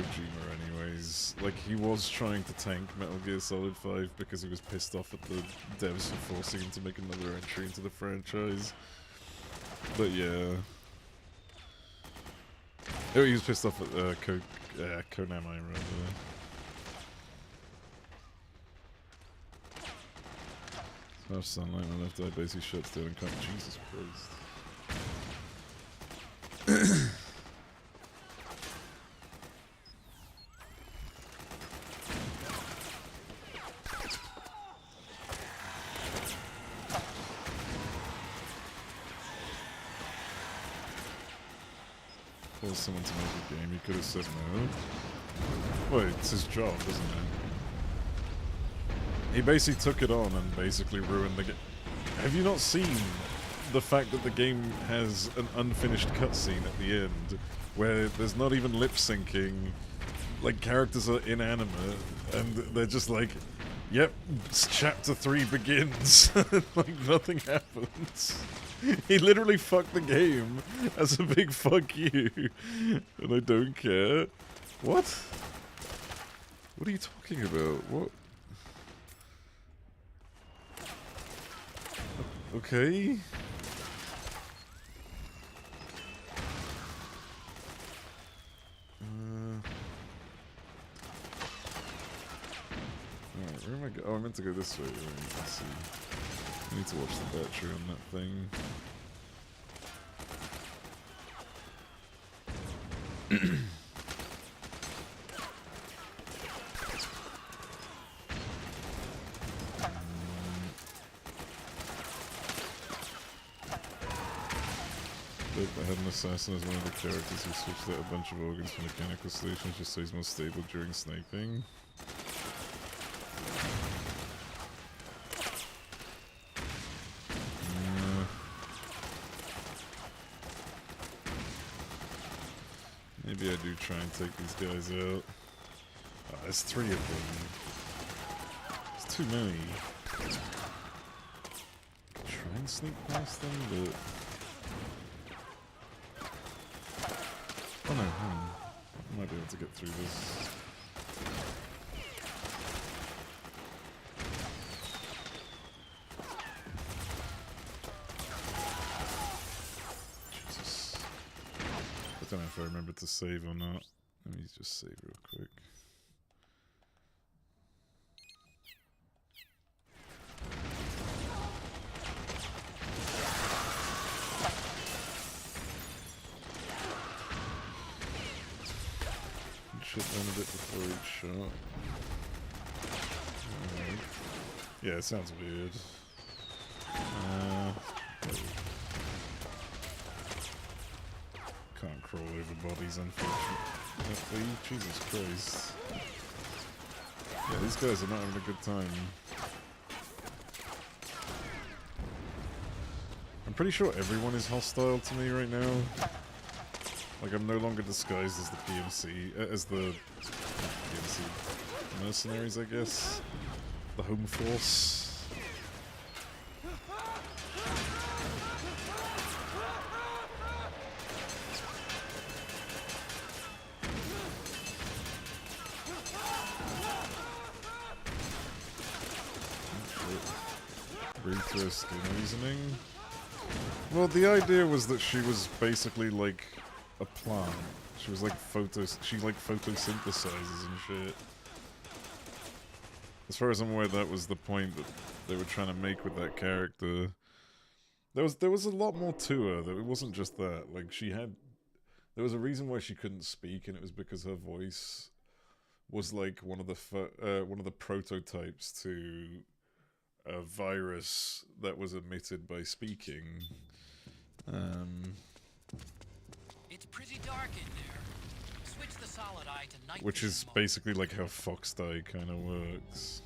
anyways. Like, he was trying to tank Metal Gear Solid 5 because he was pissed off at the devs for forcing him to make another entry into the franchise. But yeah. Oh, he was pissed off at Konami, rather. Half sunlight on the left eye, basically shuts down and can't. Jesus Christ. Force someone to make a game, he could have said no. Well, it's his job, isn't it? He basically took it on and basically ruined the game. Have you not seen the fact that the game has an unfinished cutscene at the end where there's not even lip syncing, like characters are inanimate and they're just like, yep, chapter 3 begins. Like nothing happens. He literally fucked the game as a big fuck you. And I don't care. What? What are you talking about? What? Okay. Alright, where am I oh, I meant to go this way. Right, let's see. I need to watch the battery on that thing. I had an assassin as one of the characters who switched out a bunch of organs from mechanical stations just so he's more stable during sniping. Maybe I do try and take these guys out. Oh, there's 3 of them. It's too many. Try and sneak past them, but... Oh no, I might be able to get through this. Jesus. I don't know if I remember to save or not. Let me just save real quick. Shit down a bit before each shot. Alright. Yeah, it sounds weird. Can't crawl over bodies, unfortunately. Jesus Christ. Yeah, these guys are not having a good time. I'm pretty sure everyone is hostile to me right now. Like, I'm no longer disguised as the PMC, as the PMC mercenaries, I guess. The home force. Breathe through her skin reasoning. Well, the idea was that she was basically like a plant. She was like she like photosynthesizes and shit. As far as I'm aware, that was the point that they were trying to make with that character. There was a lot more to her. That it wasn't just that. Like there was a reason why she couldn't speak, and it was because her voice was like one of the prototypes to a virus that was emitted by speaking. It's pretty dark in there. Switch the solid eye to night Which is vision mode. basically like how Fox Die kind of works.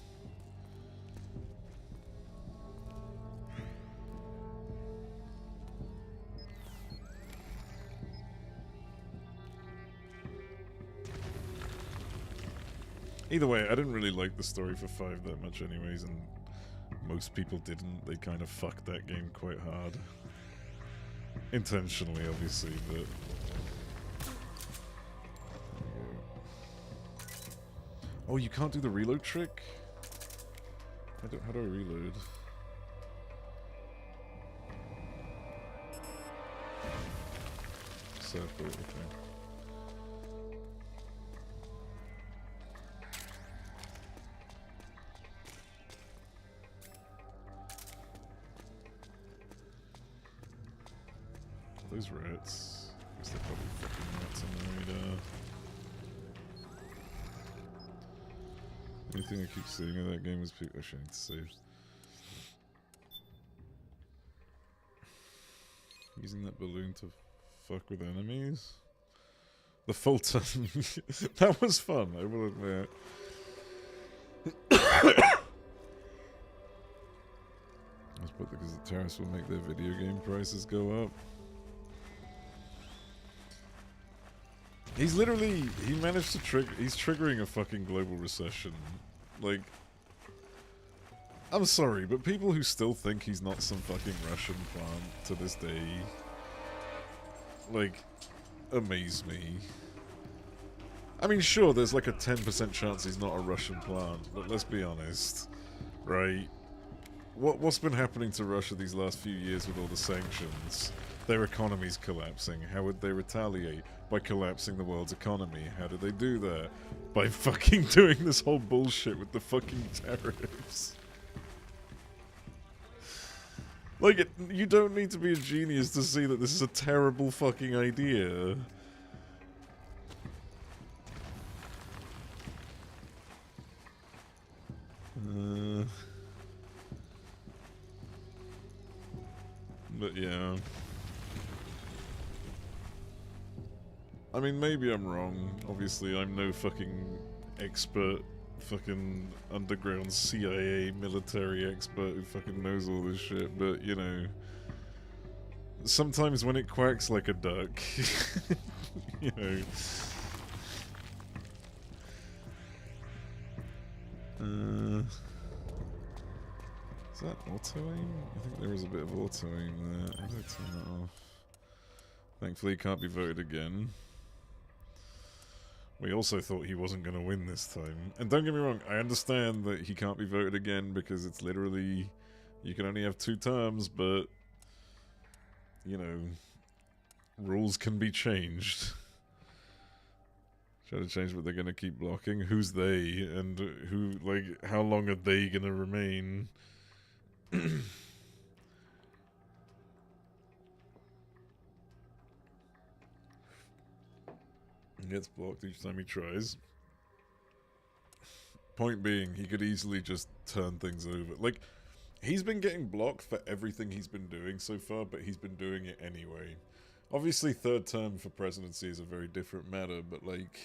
Either way, I didn't really like the story for 5 that much anyways, and most people didn't. They kind of fucked that game quite hard. Intentionally, obviously, but... Oh, you can't do the reload trick? How do I reload? Circle, okay. Those rats. I guess they're probably fucking rats on the radar. Anything I keep seeing in that game is people. Actually, I need to save. Using that balloon to fuck with enemies? The full turn. That was fun, I will admit. That's probably because the tariffs will make their video game prices go up. He's literally, he managed to he's triggering a fucking global recession. Like, I'm sorry, but people who still think he's not some fucking Russian plant to this day, like, amaze me. I mean, sure, there's like a 10% chance he's not a Russian plant, but let's be honest, right? What's been happening to Russia these last few years with all the sanctions? Their economy's collapsing. How would they retaliate? By collapsing the world's economy. How do they do that? By fucking doing this whole bullshit with the fucking tariffs. Like, you don't need to be a genius to see that this is a terrible fucking idea. But yeah. I mean, maybe I'm wrong. Obviously, I'm no fucking expert, fucking underground CIA military expert who fucking knows all this shit, but, you know, sometimes when it quacks like a duck, you know. Is that auto-aim? I think there was a bit of auto-aim there. How do I turn that off? Thankfully, he can't be voted again. We also thought he wasn't going to win this time. And don't get me wrong, I understand that he can't be voted again because it's literally... You can only have 2 terms, but... You know... Rules can be changed. Try to change what they're going to keep blocking. Who's they? And who, like, how long are they going to remain? Gets blocked each time he tries. Point being, he could easily just turn things over. Like, he's been getting blocked for everything he's been doing so far, but he's been doing it anyway. Obviously, 3rd term for presidency is a very different matter, but, like...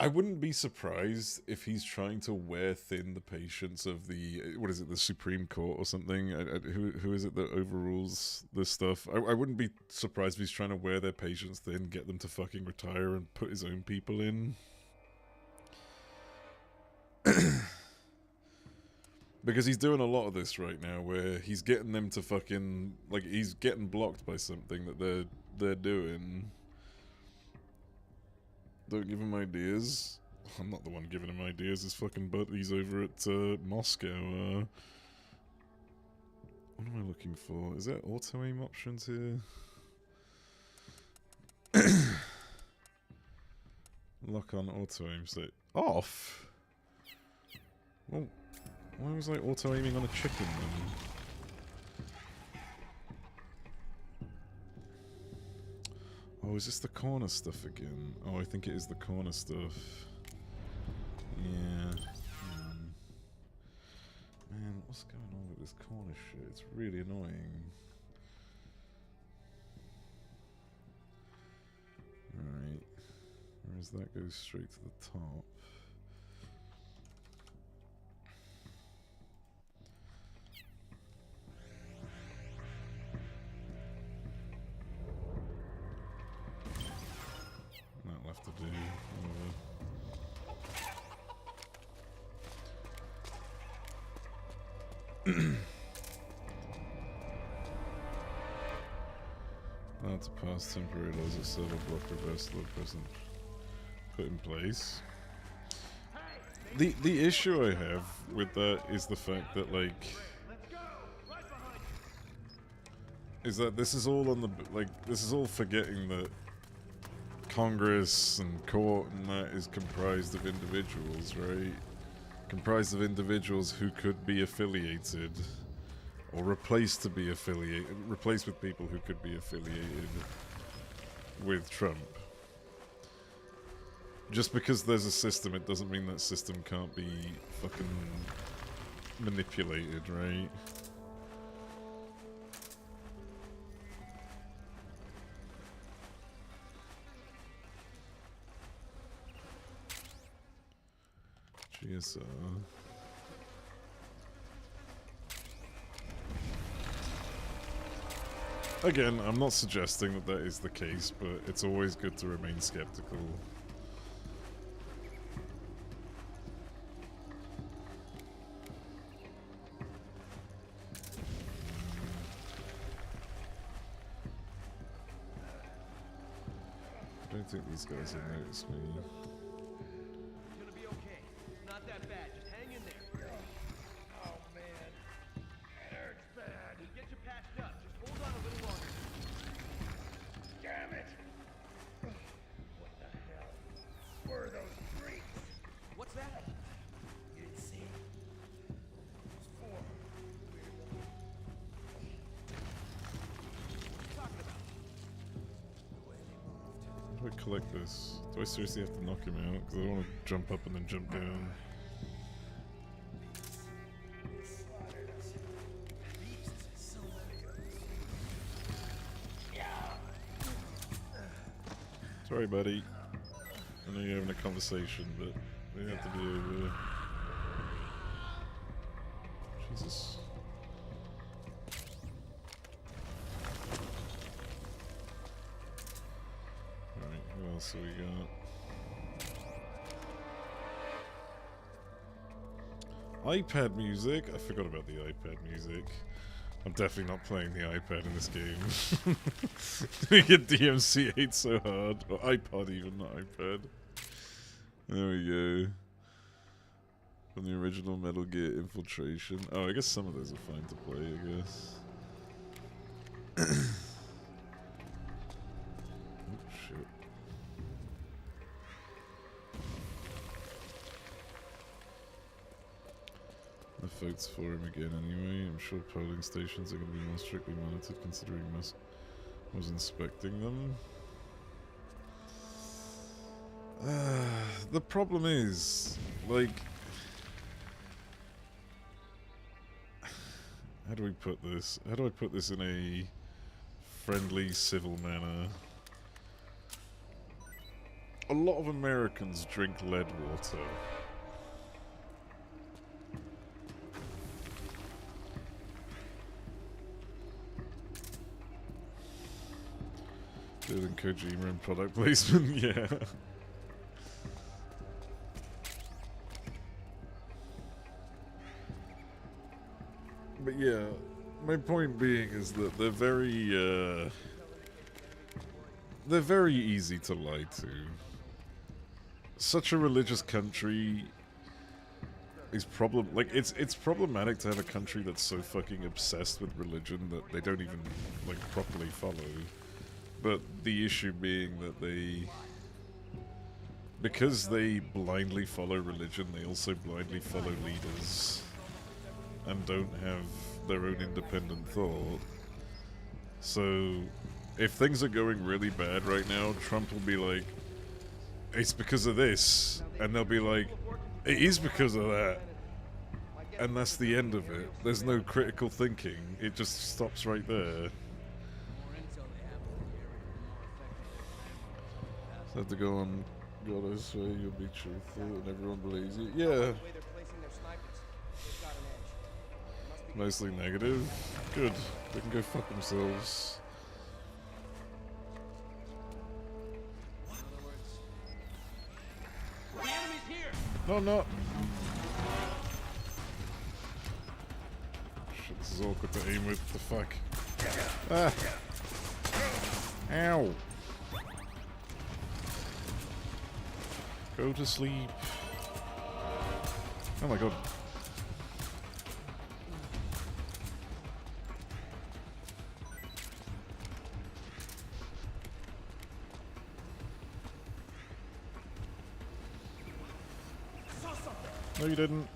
I wouldn't be surprised if he's trying to wear thin the patience of the, what is it, the Supreme Court or something? Who is it that overrules this stuff? I wouldn't be surprised if he's trying to wear their patience thin, get them to fucking retire and put his own people in. Because he's doing a lot of this right now, where he's getting them to fucking, like, he's getting blocked by something that they're doing. Don't give him ideas. I'm not the one giving him ideas. His fucking buddies over at Moscow. What am I looking for? Is there auto-aim options here? Lock on auto-aim state. Off? Well, why was I auto-aiming on a chicken then? Oh, is this the corner stuff again? Oh, I think it is the corner stuff. Yeah. Man, what's going on with this corner shit? It's really annoying. Alright. Whereas that goes straight to the top. That'll have to do. Allowed to pass temporary laws of server block reverse load present put in place. The issue I have with that is the fact that, like, is that this is all on the, like, this is all forgetting that Congress and court and that is comprised of individuals, right? Comprised of individuals who could be affiliated or replaced with people who could be affiliated with Trump. Just because there's a system, it doesn't mean that system can't be fucking manipulated, right? GSR. Again, I'm not suggesting that that is the case, but it's always good to remain skeptical. I don't think these guys have noticed me. It's gonna be okay. It's not that bad. Just hang in there. Oh man, it hurts bad. We'll get you patched up. Just hold on a little longer. Damn it! What the hell were those freaks? What's that? You didn't see? Those four weird little. What are you talking about? The way they moved. How do I collect this? Do I seriously have to knock him out? Because I don't want to jump up and then jump down. Sorry, buddy. I know you're having a conversation, but we have to be over. Jesus. Alright, who else have we got? iPad music? I forgot about the iPad music. I'm definitely not playing the iPad in this game. We get DMC8 so hard. Or iPod even, not iPad. There we go. From the original Metal Gear Infiltration. Oh, I guess some of those are fine to play, I guess. Oh, shit. The votes for him again anyway. I'm sure polling stations are going to be more strictly monitored considering Musk was inspecting them. The problem is, like, how do we put this? How do I put this in a friendly, civil manner? A lot of Americans drink lead water. Better than Kojima in product placement, yeah. But yeah, my point being is that they're very easy to lie to. Such a religious country is it's problematic to have a country that's so fucking obsessed with religion that they don't even like properly follow. But the issue being that because they blindly follow religion, they also blindly follow leaders and don't have their own independent thought. So, if things are going really bad right now, Trump will be like, it's because of this, and they'll be like, it is because of that, and that's the end of it. There's no critical thinking, it just stops right there. So have to go on God I swear you'll be truthful and everyone believes you. Yeah. Mostly negative. Good. They can go fuck themselves. No, no. Shit, this is awkward to aim with. The fuck? Ah. Ow. Go to sleep. Oh my god. No, you didn't.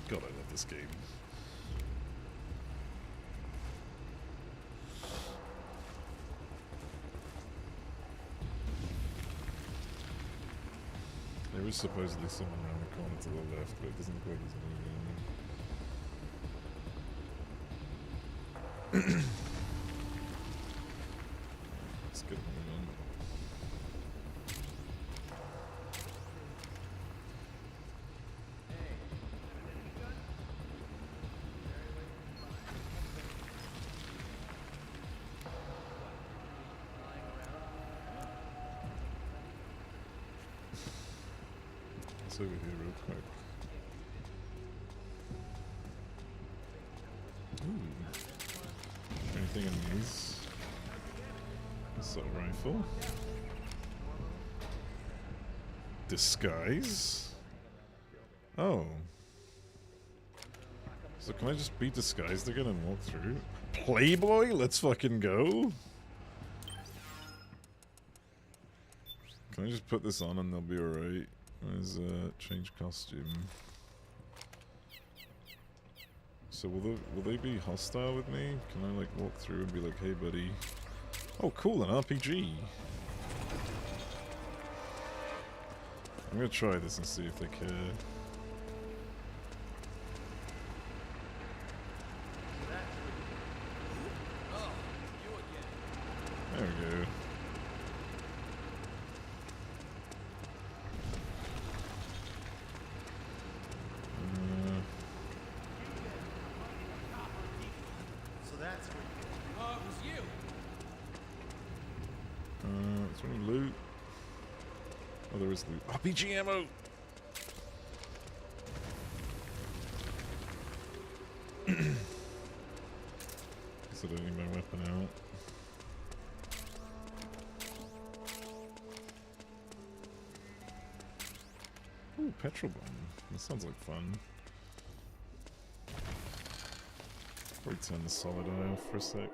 God, I love this game. There is supposedly someone around the corner to the left, but it doesn't look like there's anyone. Let's get moving on. It's over here real quick. Ooh. Anything in these? Assault rifle. Disguise? Oh. So can I just be disguised again and walk through? Playboy? Let's fucking go! Can I just put this on and they'll be alright? Where's change costume? So will they be hostile with me? Can I like walk through and be like, hey buddy? Oh cool, an RPG! I'm gonna try this and see if they care. There we go. Is there any loot? Oh, there is loot. RPG ammo! Guess I don't need my weapon out. Ooh, petrol bomb. That sounds like fun. Probably turn the solid eye off for a sec.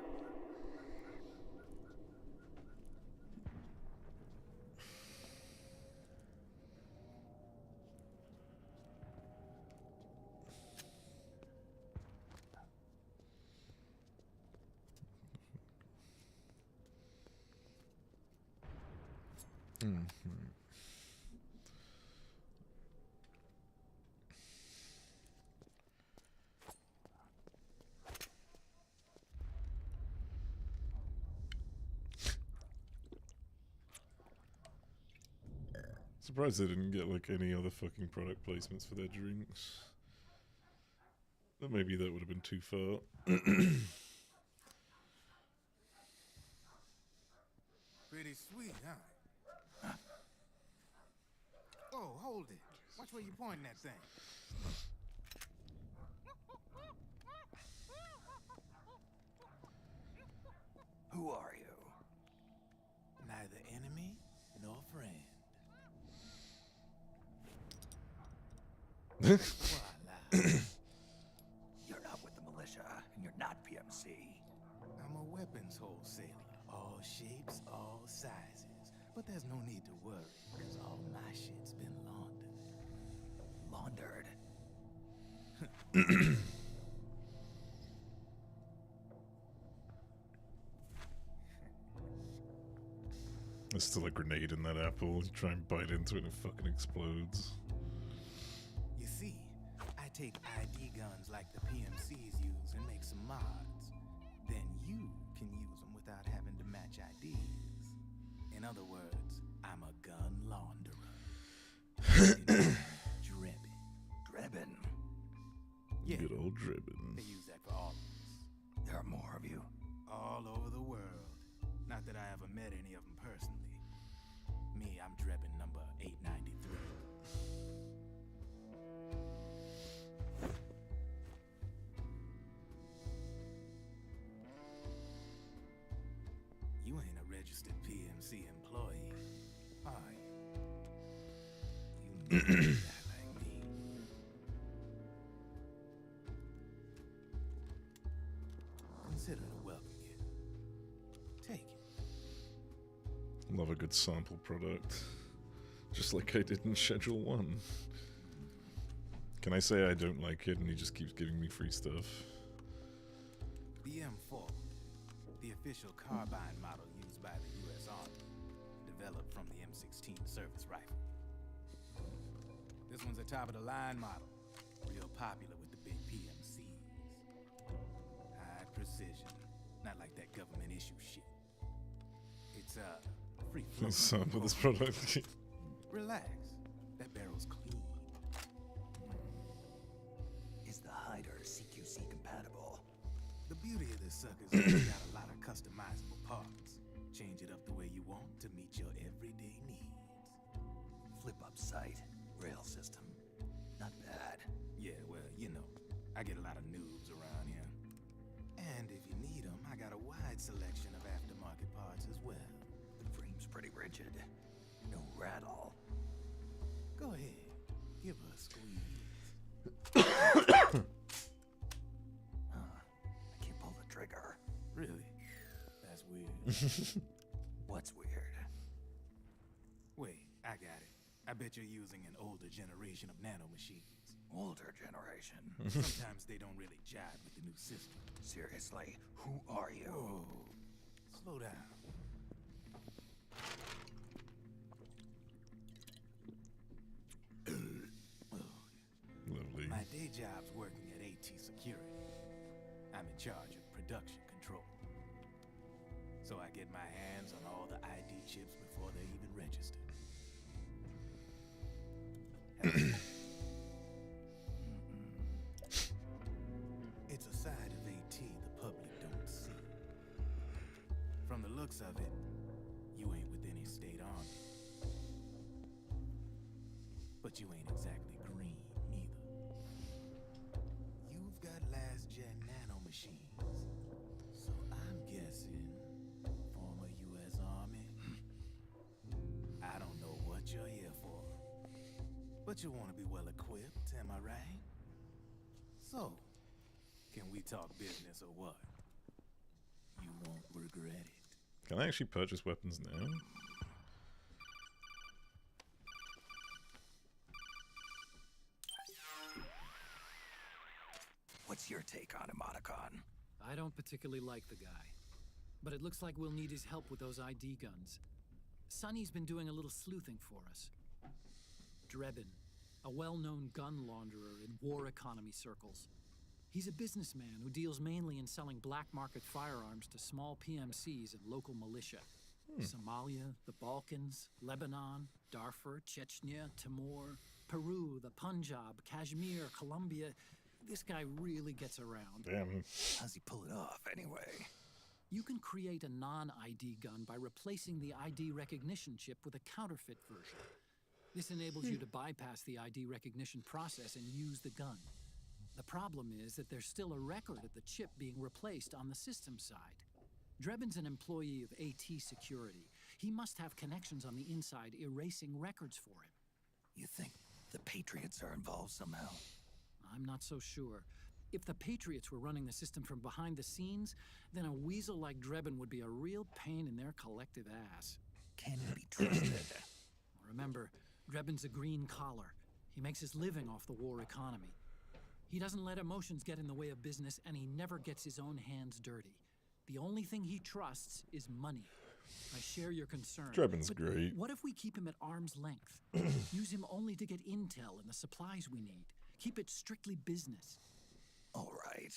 Surprised they didn't get like any other fucking product placements for their drinks. But maybe that would have been too far. Pretty sweet, huh? Oh, hold it. Watch where you pointing that thing. Who are you? Neither enemy nor friend. You're not with the militia, and you're not PMC. I'm a weapons wholesaler. All shapes, all sizes. But there's no need to worry, because all my shit's been laundered. Laundered? There's still a grenade in that apple. You try and bite into it and it fucking explodes. You see, I take ID guns like the PMCs use and make some mods. Then you can use them without having to match IDs. In other words, I'm a gun launderer. Dribbin. Dribbin? Yeah. Good old dribbin. They use that for all of us. There are more of you. All over the world. Not that I ever met any of them personally. Me, I'm Drebin number 893. You ain't a registered PMC employee, are you? You need a guy like me. Consider the welcome gift. Take it. Love a good sample product. Just like I did in Schedule 1. Can I say I don't like it and he just keeps giving me free stuff? The M4, the official carbine model used by the U.S. Army, developed from the M16 service rifle. This one's a top-of-the-line model, real popular with the big PMCs. High precision, not like that government issue shit. It's free flow. Sample this product. Relax, that barrel's clean. Is the hider CQC compatible? The beauty of this sucker is that it's got a lot of customizable parts. Change it up the way you want to meet your everyday needs. Flip-up sight, rail system. Not bad. Yeah, well, you know, I get a lot of noobs around here. And if you need them, I got a wide selection of aftermarket parts as well. The frame's pretty rigid. No rattle. Go ahead, give her a squeeze. I can't pull the trigger. Really? That's weird. What's weird? Wait, I got it. I bet you're using an older generation of nanomachines. Older generation. Sometimes they don't really jive with the new system. Seriously, who are you? Whoa. Slow down. Lovely. My day job's working at AT Security. I'm in charge of production control. So I get my hands on all the ID chips before they're even registered. It's a side of AT the public don't see. From the looks of it, you ain't with any state army. But you ain't exactly green, neither. You've got last-gen nanomachines. So I'm guessing former U.S. Army. I don't know what you're here for. But you want to be well-equipped, am I right? So, can we talk business or what? You won't regret it. Can I actually purchase weapons now? What's your take on him, Otacon? I don't particularly like the guy. But it looks like we'll need his help with those ID guns. Sonny's been doing a little sleuthing for us. Drebin, a well-known gun launderer in war economy circles. He's a businessman who deals mainly in selling black market firearms to small PMCs and local militia. Somalia, the Balkans, Lebanon, Darfur, Chechnya, Timor, Peru, the Punjab, Kashmir, Colombia. This guy really gets around. Damn. How's he pull it off, anyway? You can create a non-ID gun by replacing the ID recognition chip with a counterfeit version. This enables you to bypass the ID recognition process and use the gun. The problem is that there's still a record of the chip being replaced on the system side. Drebin's an employee of AT Security. He must have connections on the inside erasing records for him. You think the Patriots are involved somehow? I'm not so sure. If the Patriots were running the system from behind the scenes, then a weasel like Drebin would be a real pain in their collective ass. Can he be trusted? Remember, Drebin's a green collar. He makes his living off the war economy. He doesn't let emotions get in the way of business, and he never gets his own hands dirty. The only thing he trusts is money. I share your concern. Drebin's but great. What if we keep him at arm's length? Use him only to get intel and the supplies we need. Keep it strictly business. All right.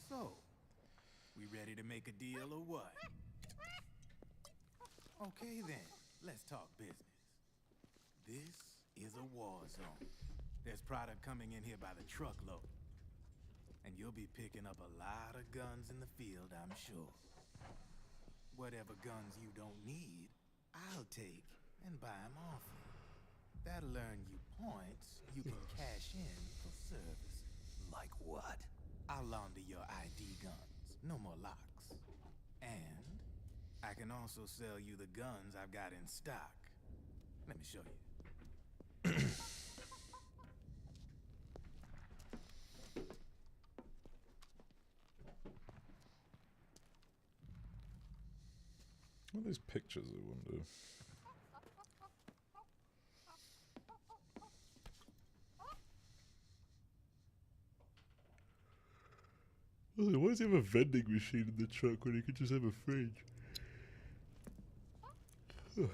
So, we ready to make a deal or what? Okay then, let's talk business. This is a war zone. There's product coming in here by the truckload. And you'll be picking up a lot of guns in the field, I'm sure. Whatever guns you don't need, I'll take and buy them off you. That'll earn you points you can cash in for service. Like what? I'll launder your ID guns. No more locks. And I can also sell you the guns I've got in stock. Let me show you. What are those pictures, I wonder? Why does he have a vending machine in the truck when he could just have a fridge? To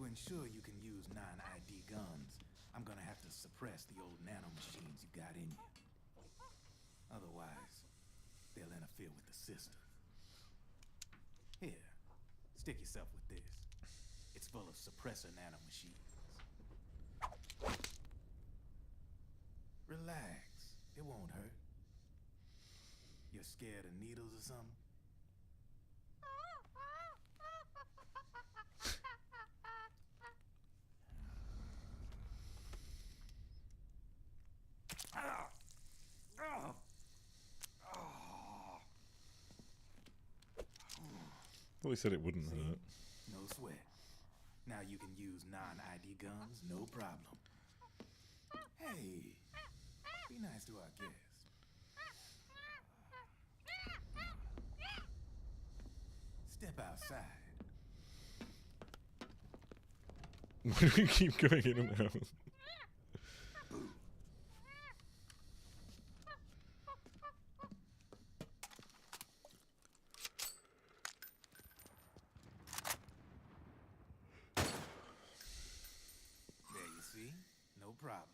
ensure you can use non-ID guns, I'm gonna have to suppress the old nanomachines you got in you. Otherwise, they'll interfere with the system. Here, stick yourself with this. It's full of suppressor nanomachines. Relax, it won't hurt. You're scared of needles or something? Well, he said it wouldn't hurt. No sweat. Now you can use non-ID guns, no problem. Hey, be nice to our guest. Step outside. Why do we keep going in and out? There you see? No problem.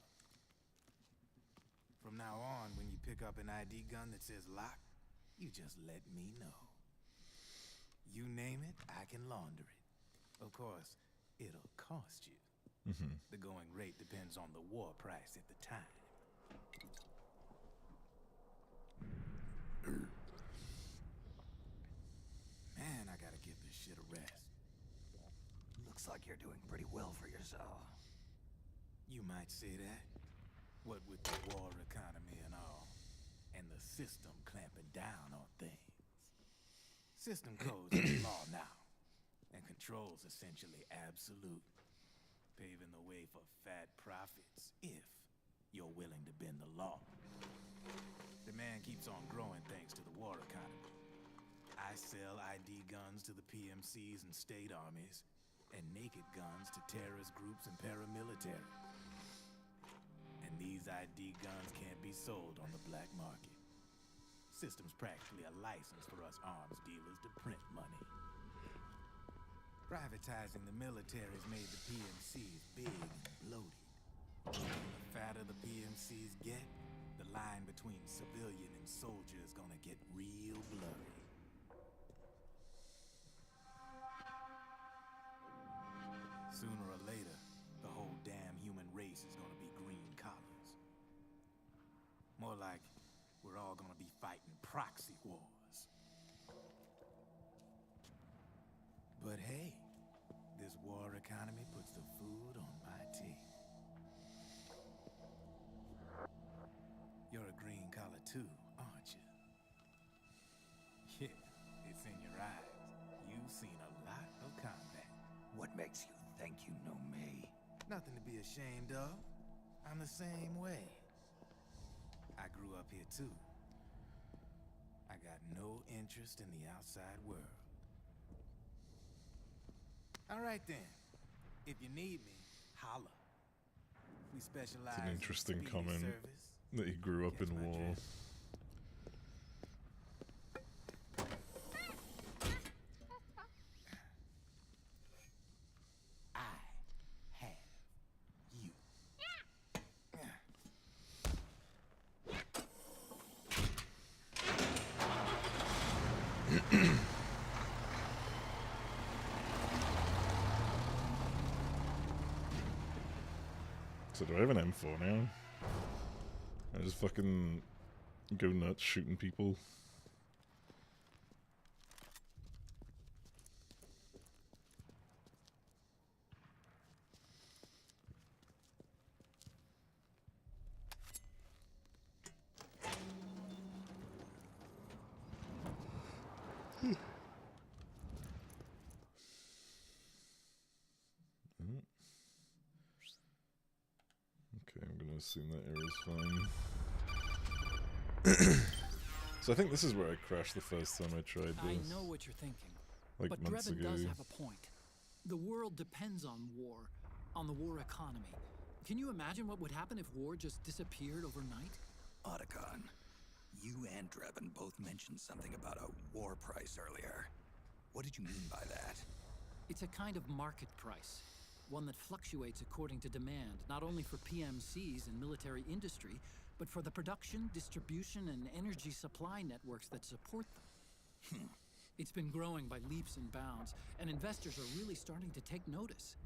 From now on, when you pick up an ID gun that says lock, you just let me know. You name it, I can launder it. Of course, it'll cost you. The going rate depends on the war price at the time. Man, I gotta give this shit a rest. Looks like you're doing pretty well for yourself. You might say that. What with the war economy and all, and the system clamping down on things. System codes are the law now, and control's essentially absolute, paving the way for fat profits if you're willing to bend the law. Demand keeps on growing thanks to the war economy. I sell ID guns to the PMCs and state armies, and naked guns to terrorist groups and paramilitary. And these ID guns can't be sold on the black market. System's practically a license for us arms dealers to print money. Privatizing the military's made the PMCs big and bloated. The fatter the PMCs get, the line between civilian and soldier is gonna get real blurry. Sooner or later, the whole damn human race is gonna be green collars. More like we're all gonna be fighting proxy wars. But hey, this war economy puts the food on my table. You're a green collar too, aren't you? Yeah, it's in your eyes. You've seen a lot of combat. What makes you think you know me? Nothing to be ashamed of. I'm the same way. I grew up here too. I got no interest in the outside world. All right then. If you need me, holla. We specialize It's an interesting in speedy comment service. that he grew up Catch in my war. drift? I have you. So do I have an M4 now? I just fucking go nuts shooting people. Okay, I'm gonna assume that area's fine. So I think this is where I crashed the first time I tried this. I know what you're thinking, like but months Drebin ago. does have a point. The world depends on war, on the war economy. Can you imagine what would happen if war just disappeared overnight? Otacon, you and Drebin both mentioned something about a war price earlier. What did you mean by that? It's a kind of market price, one that fluctuates according to demand, not only for PMCs and military industry, but for the production, distribution, and energy supply networks that support them. It's been growing by leaps and bounds, and investors are really starting to take notice.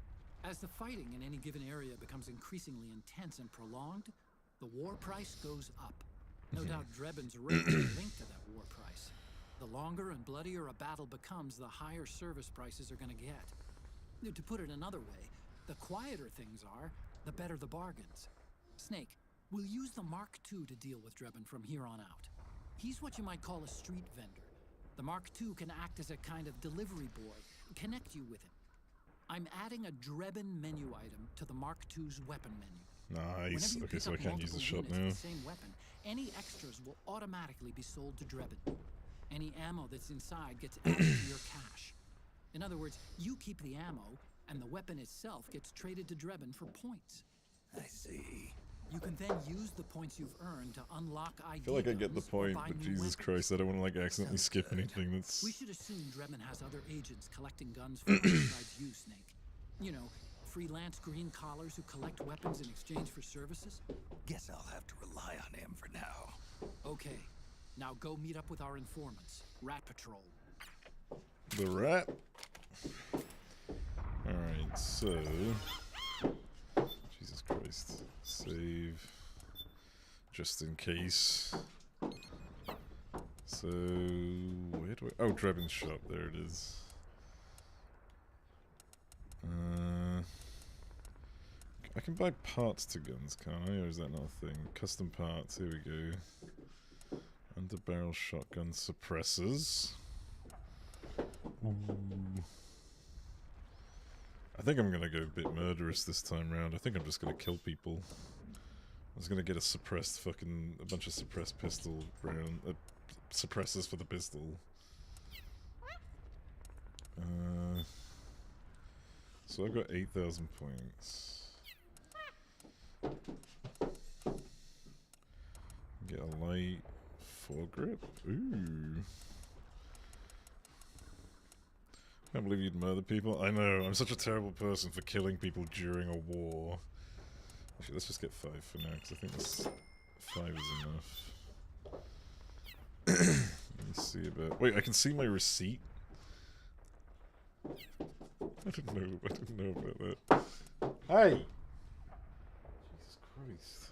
As the fighting in any given area becomes increasingly intense and prolonged, the war price goes up. No doubt Drebin's rate is linked to that war price. The longer and bloodier a battle becomes, the higher service prices are going to get. To put it another way, the quieter things are, the better the bargains. Snake, we'll use the Mark II to deal with Drebin from here on out. He's what you might call a street vendor. The Mark II can act as a kind of delivery boy, connect you with him. I'm adding a Drebin menu item to the Mark II's weapon menu. Nice. Okay, so I can't use the shot now. The same weapon, any extras will automatically be sold to Drebin. Any ammo that's inside gets added to your cache. In other words, you keep the ammo, and the weapon itself gets traded to Drebin for points. I see. You can then use the points you've earned to unlock ID. I feel like I get the point, but Jesus Christ, I don't want to like accidentally skip anything that's... We should assume Drebin has other agents collecting guns for besides you, Snake. You know, freelance green collars who collect weapons in exchange for services? Guess I'll have to rely on him for now. Okay. Now go meet up with our informants, Rat Patrol. The rat? Alright, so... Jesus Christ. Save. Just in case. So... where do I... oh, Drebin's shop. There it is. I can buy parts to guns, can't I? Or is that not a thing? Custom parts. Here we go. Underbarrel shotgun suppressors. Ooh. I think I'm gonna go a bit murderous this time round. I think I'm just gonna kill people. I was gonna get a bunch of suppressed pistol round, suppressors for the pistol. So I've got 8,000 points. Get a light foregrip. Ooh. Can't believe you'd murder people. I know, I'm such a terrible person for killing people during a war. Actually, let's just get 5 for now, because I think this 5 is enough. Let me see about... wait, I can see my receipt? I didn't know about that. Hey! Jesus Christ.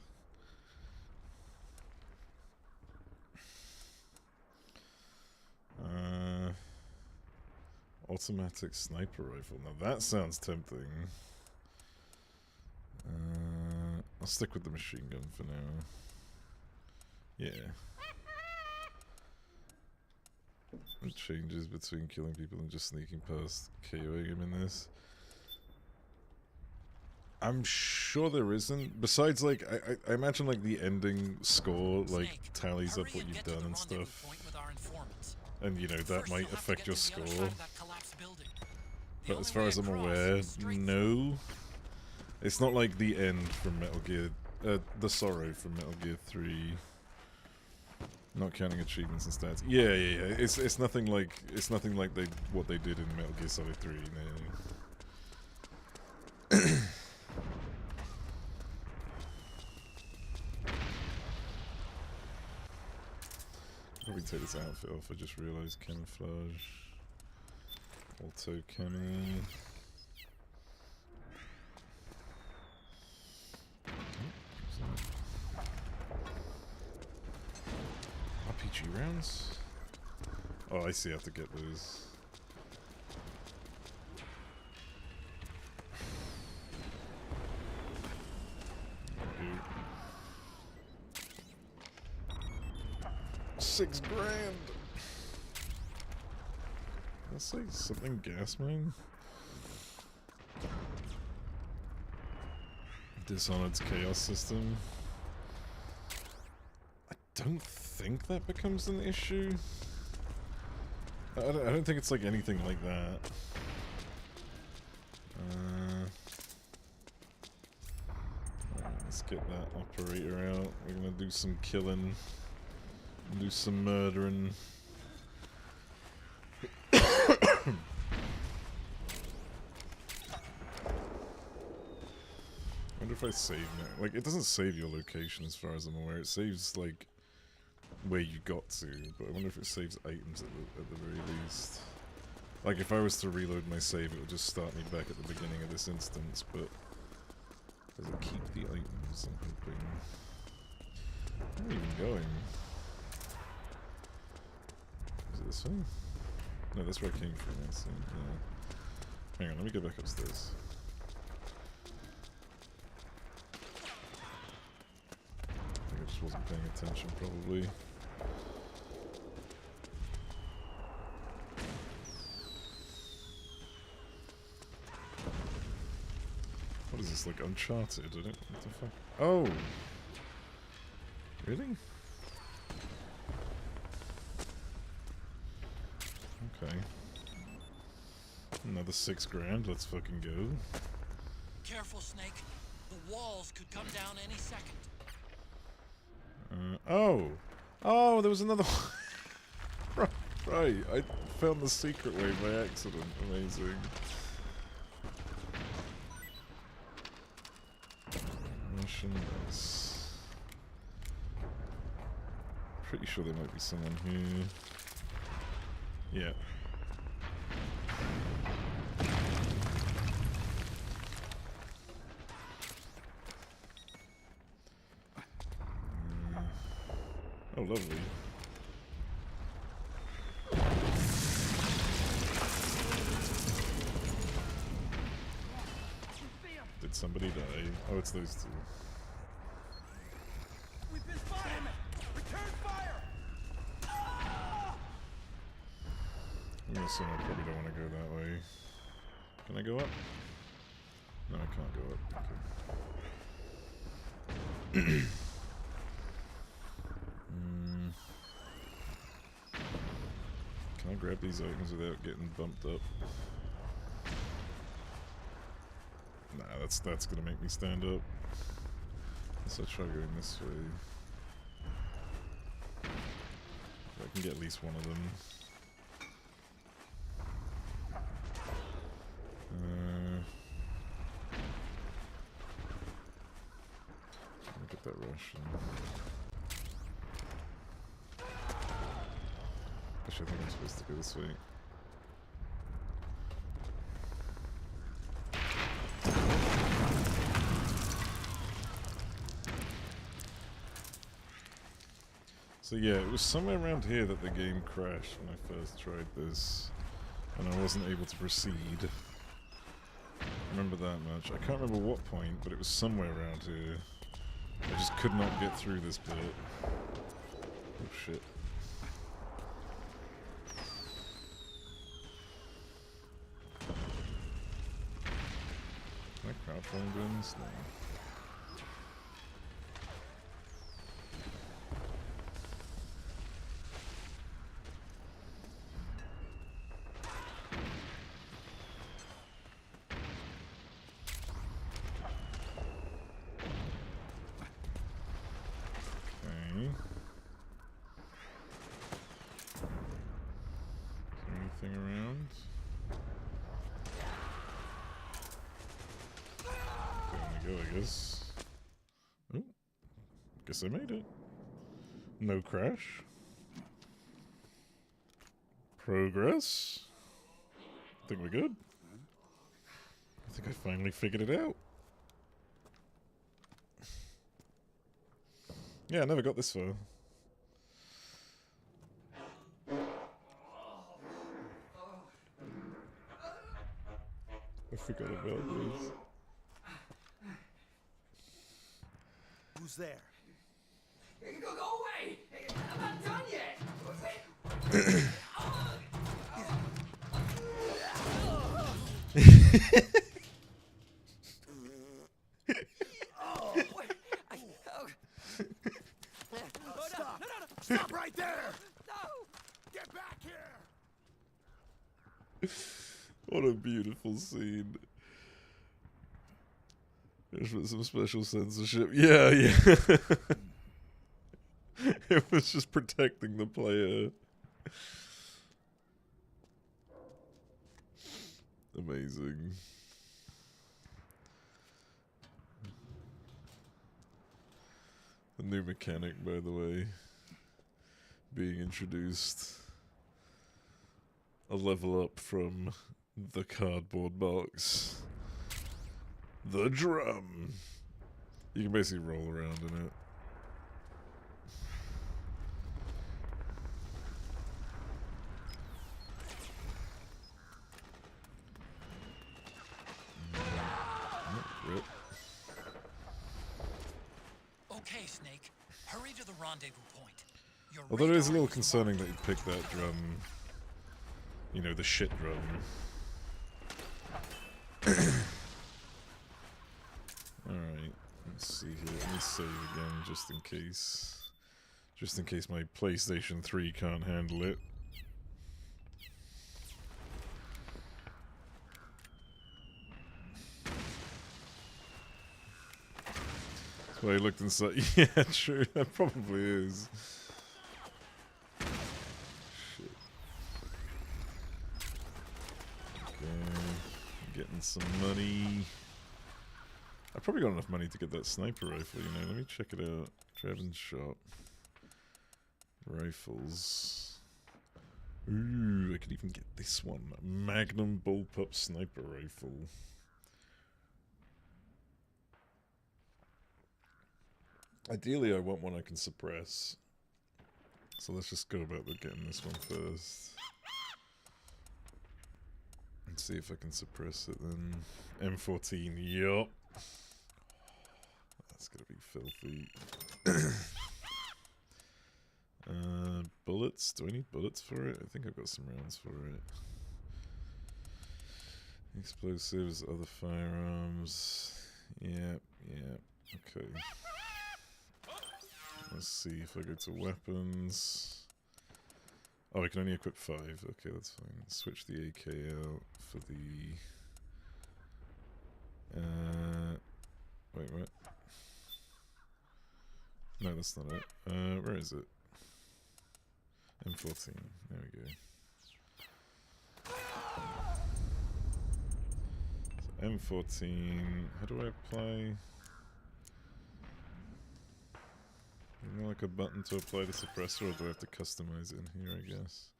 Automatic sniper rifle. Now that sounds tempting. I'll stick with the machine gun for now. Yeah. It changes between killing people and just sneaking past, KOing him in this. I'm sure there isn't. Besides, like, I imagine, like, the ending score, like, tallies up what you've done and stuff. And, you know, that might affect your score. But as far as I'm aware, no. It's not like the end from Metal Gear... the Sorrow from Metal Gear 3. Not counting achievements and stats. Yeah. It's nothing like... it's nothing like what they did in Metal Gear Solid 3, no. Probably take this outfit off, I just realised. Camouflage. Auto camo. RPG rounds? Oh, I see, I have to get those. $6 grand. Let's say something gas mine. Dishonored's chaos system. I don't think that becomes an issue. I don't think it's like anything like that. Alright, let's get that operator out. We're gonna do some killing. Do some murdering. I wonder if I save now. Like, it doesn't save your location as far as I'm aware. It saves, like, where you got to. But I wonder if it saves items at the very least. Like, if I was to reload my save, it would just start me back at the beginning of this instance. But does it keep the items? I'm hoping. Where am I even going? Is it this way? No, that's where I came from. I see. Yeah. Hang on, let me go back upstairs. I just wasn't paying attention, probably. What is this, like Uncharted? I don't. What the fuck? Oh! Really? Okay. Another $6,000. Let's fucking go. Careful, Snake. The walls could come down any second. Oh! Oh, there was another one. Right, I found the secret way by accident. Amazing. Mission base. Pretty sure there might be someone here. Yeah. Oh, lovely. Did somebody die? Oh, it's those two. We've been fired! Return fire! I'm gonna assume I probably don't want to go that way. Can I go up? No, I can't go up. Okay. Can I grab these items without getting bumped up? Nah, that's gonna make me stand up. Guess I'll try going this way. I can get at least one of them. Look at that Russian. Actually, I think I'm supposed to go this way. So yeah, it was somewhere around here that the game crashed when I first tried this, and I wasn't able to proceed. I remember that much. I can't remember what point, but it was somewhere around here. I just could not get through this bit. Oh shit. Can I crouch while I'm doing this? No. Anything around? There we go, I guess. Oh, guess I made it. No crash. Progress. I think we're good. I think I finally figured it out. Yeah, I never got this far. I forgot about this. Who's there? Go away! I'm not done yet! Stop right there! No! Get back here! What a beautiful scene. There's some special censorship. Yeah, yeah. It was just protecting the player. Amazing. The new mechanic, by the way, being introduced. A level up from the cardboard box. The drum. You can basically roll around in it. Rip. Okay, Snake. Hurry to the rendezvous point. Your Although it is a radar little is concerning that you picked that drum. You know, the shit drum. Alright, let's see here. Let me save again just in case. Just in case my PlayStation 3 can't handle it. That's why I looked inside. Yeah, true. That probably is. Shit. Okay. Getting some money. I probably got enough money to get that sniper rifle, you know. Let me check it out. Draven's shop. Rifles. Ooh, I could even get this one. Magnum bullpup sniper rifle. Ideally, I want one I can suppress. So let's just go about getting this one first. And see if I can suppress it then. M14, yup. That's gonna be filthy. Bullets? Do I need bullets for it? I think I've got some rounds for it. Explosives, other firearms. Yep, okay. Let's see if I go to weapons. Oh, I can only equip 5. Okay, that's fine. Switch the AK out for the... wait, what? No, that's not it. Where is it? M14. There we go. So M14. How do I apply? Is there like a button to apply the suppressor, or do I have to customize it in here, I guess?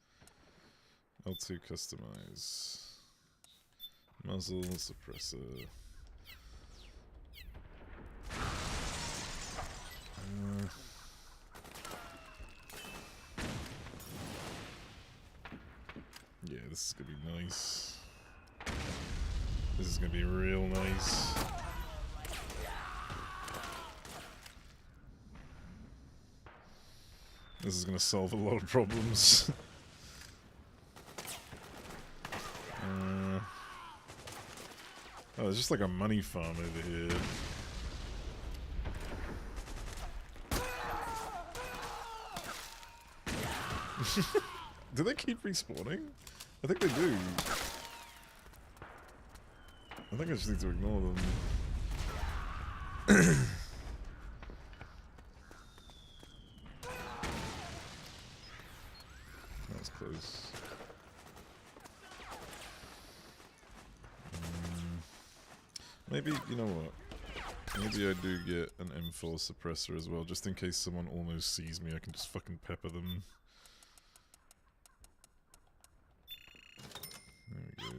L2 customize. Muzzle suppressor. Yeah, this is gonna be nice. This is gonna be real nice. This is gonna solve a lot of problems. Oh, there's just like a money farm over here. Do they keep respawning? I think they do. I think I just need to ignore them. That was close. Maybe, you know what? Maybe I do get an M4 suppressor as well, just in case someone almost sees me, I can just fucking pepper them. There we go.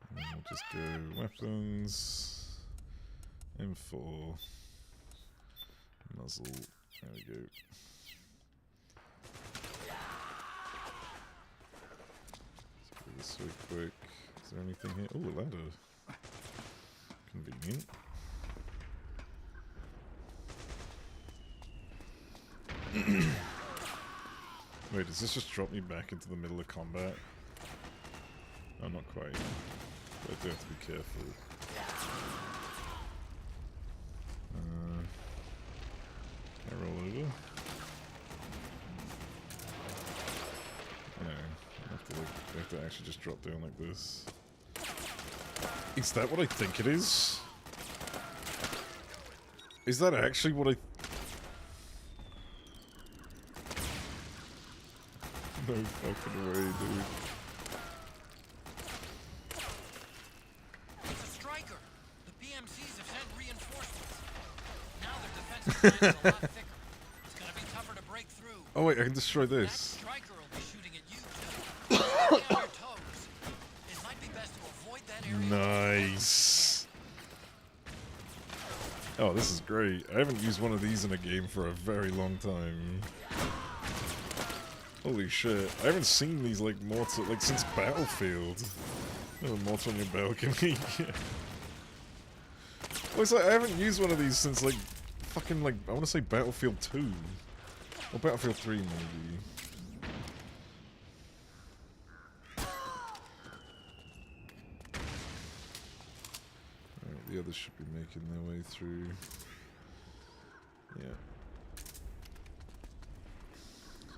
And then we'll just go weapons, M4, muzzle, there we go. Let's go this way quick. Is there anything here? Oh, a ladder. Convenient. Wait, does this just drop me back into the middle of combat? Oh, not quite. But I do have to be careful. Can I roll over? if it actually just dropped down like this. Is that what I think it is? Is that actually what I... No fucking way, dude. It's a striker. The PMCs have sent reinforcements. Now their defensive lines are a lot thicker. It's gonna be tougher to break through. Oh wait, I can destroy That this. striker will be shooting at you too. Stay on your toes. It might be best to avoid that area. Nice. Oh, this is great. I haven't used one of these in a game for a very long time. Holy shit. I haven't seen these like mortar like since Battlefield. No mortar on your balcony. Yeah. Well, it's like I haven't used one of these since like fucking like I wanna say Battlefield 2. Or Battlefield 3 maybe. Alright, the others should be making their way through. Yeah.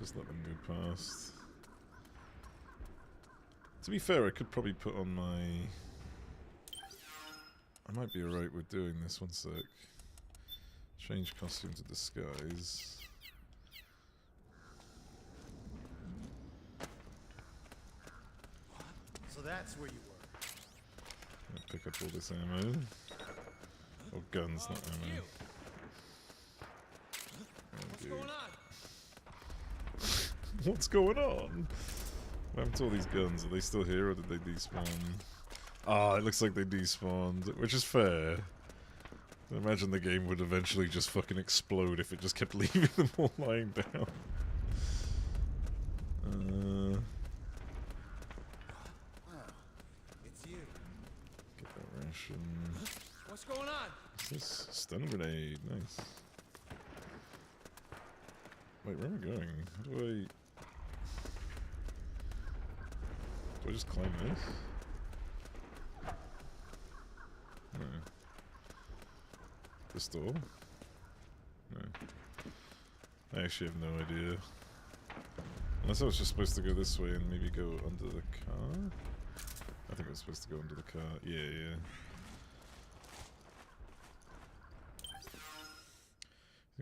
Just let them go past. To be fair, I could probably put on my... I might be alright with doing this, one sec. Change costume to disguise. So that's where you were. Pick up all this ammo. Or guns, not ammo. What's going on? What's going on? What happened to all these guns? Are they still here or did they despawn? Ah, it looks like they despawned, which is fair. I imagine the game would eventually just fucking explode if it just kept leaving them all lying down. It's you. Get that ration. What's going on? What's this? Stun grenade. Nice. Wait, where am I going? How do I... Do I just climb this? No. This door? No. I actually have no idea. Unless I was just supposed to go this way and maybe go under the car? I think I was supposed to go under the car. Yeah, yeah.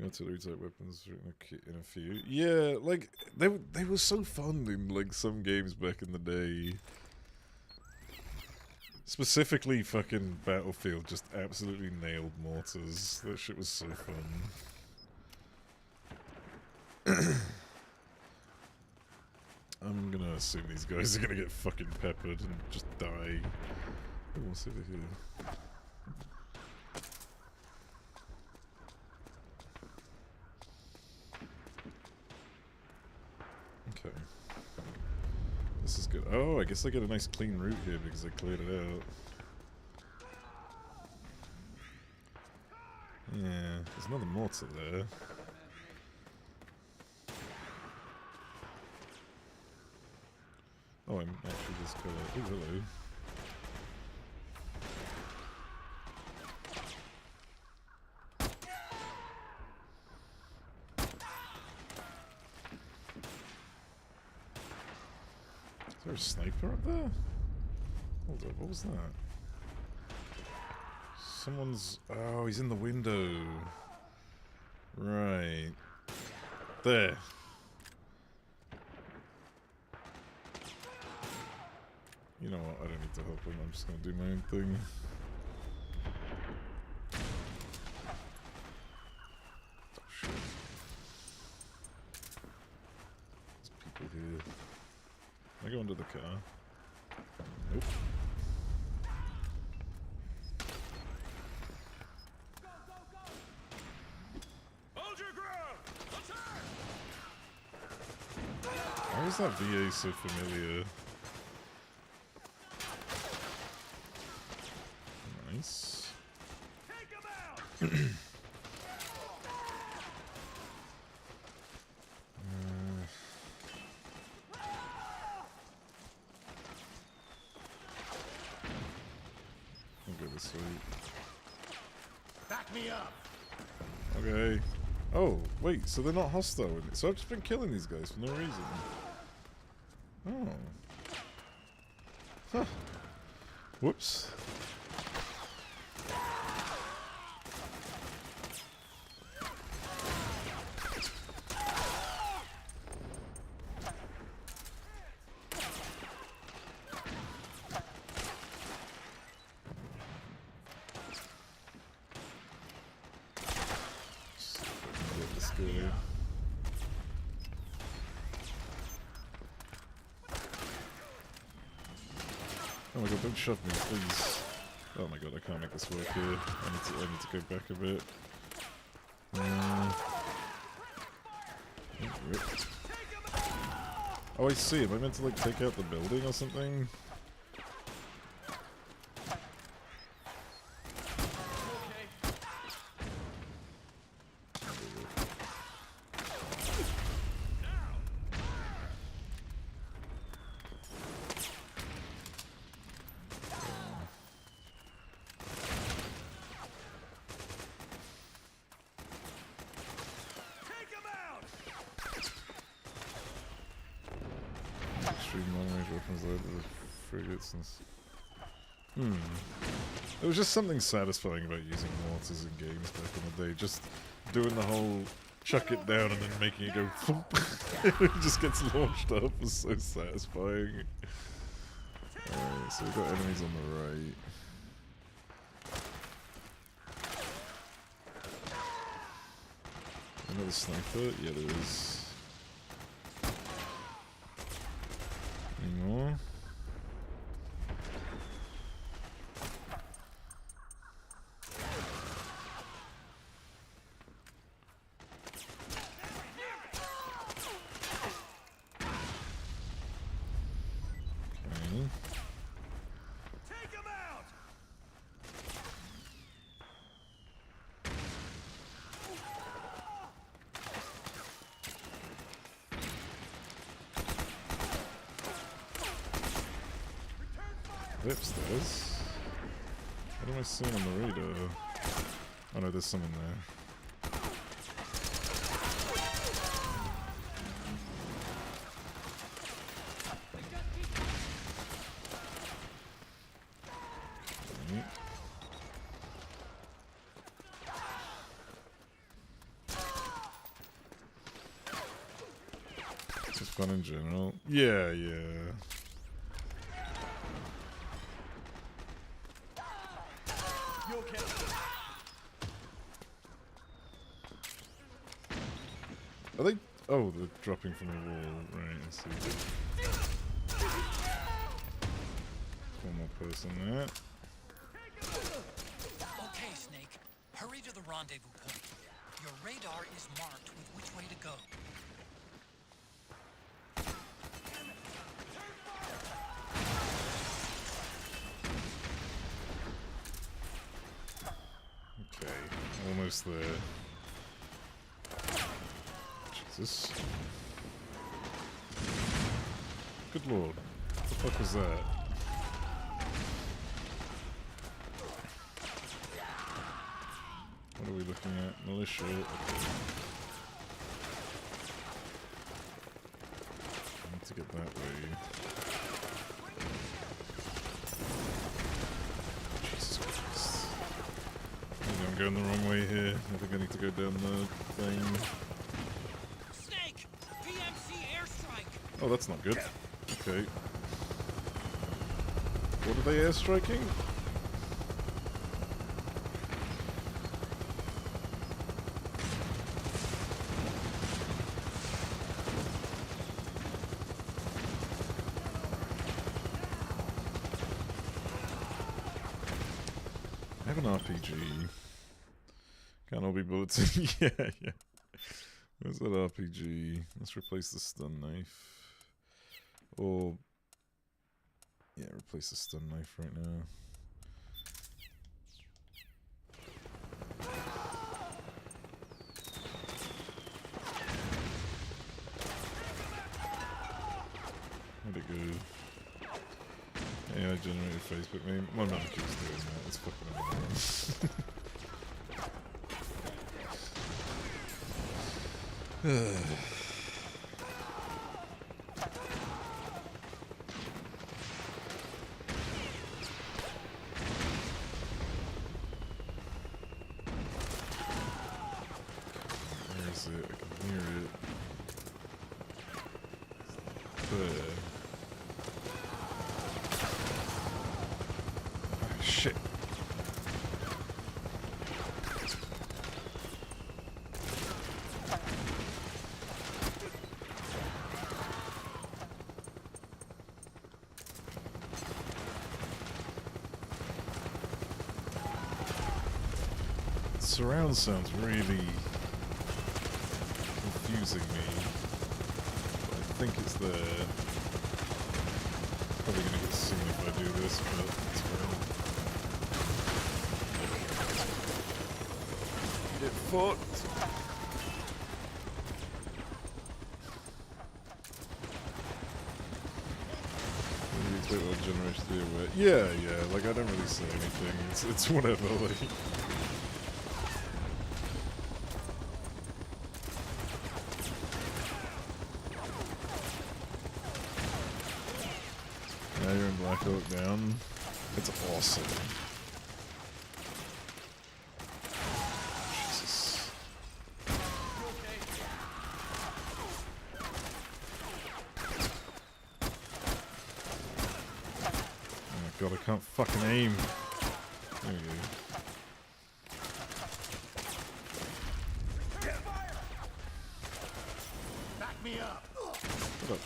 Artillery type weapons in a few. Yeah, like they were so fun in like some games back in the day. Specifically, fucking Battlefield just absolutely nailed mortars. That shit was so fun. I'm gonna assume these guys are gonna get fucking peppered and just die. Oh, what's over here? Okay. This is good. Oh, I guess I get a nice clean route here because I cleared it out. Yeah, there's another mortar there. Oh, I'm actually this color. Oh, hello. Is there a sniper up there? Hold up, what was that? Someone's... Oh, he's in the window. Right. There. You know what, I don't need to help him, I'm just gonna do my own thing. Oh, shit. There's people here. Can I go under the car? Nope. Hold your ground! Attack! Why is that VA so familiar? Nice. Take him out! I'll go this way. Back me up! Okay. Oh, wait, so they're not hostile with it. So I've just been killing these guys for no reason. Oh. Huh. Whoops. Get this guy. Oh my god, don't shove me, please. Oh my god, I can't make this work here. I need to go back a bit. Oh, I see. Am I meant to, like, take out the building or something? There was just something satisfying about using mortars in games back in the day. Just doing the whole chuck it down and then making it go thump. It just gets launched up. Was so satisfying. Alright, so we've got enemies on the right. Another sniper? Yeah, there is. Any more? Upstairs? What am I seeing on the radar? Oh no, there's someone there. Okay. This is fun in general. Yeah, yeah. Are they? Oh, they're dropping from the wall. Right, I see. One more person there. Okay, Snake. Hurry to the rendezvous point. Your radar is marked with which way to go. Okay, almost there. Jesus. Good lord. What the fuck was that? What are we looking at? Militia. Okay. I need to get that way. Jesus Christ. Maybe I'm going the wrong way here. I think I need to go down the thing. Snake! PMC airstrike! Oh, that's not good. Okay. What are they airstriking? I have an RPG. Can't all be bullets. Yeah, yeah. Where's that RPG? Let's replace the stun knife. Or... yeah, replace the stun knife right now. Where'd it go? AI generated Facebook meme. My mum keeps doing that. It's fucking annoying. Where is it? I can hear it. There. Oh, shit. Surround sounds really confusing me. But I think it's there. Probably gonna get seen if I do this, but it's fine. Get fucked! Generation 3 away. Yeah, like I don't really say anything. It's whatever, like. Now you're in Black Oak down. It's awesome. Jesus. Oh god, I can't fucking aim. There you go. Back me up. What up?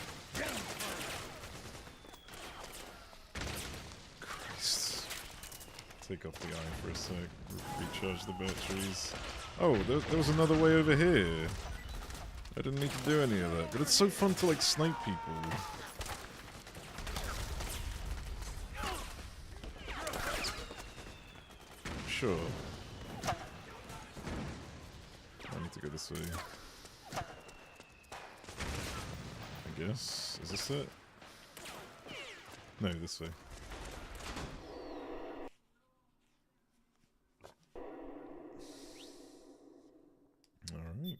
Christ. Take off the eye for a sec. Recharge the batteries. Oh, there was another way over here. I didn't need to do any of that. But it's so fun to like snipe people. Sure. I need to go this way. I guess. Is this it? No, this way. Alright.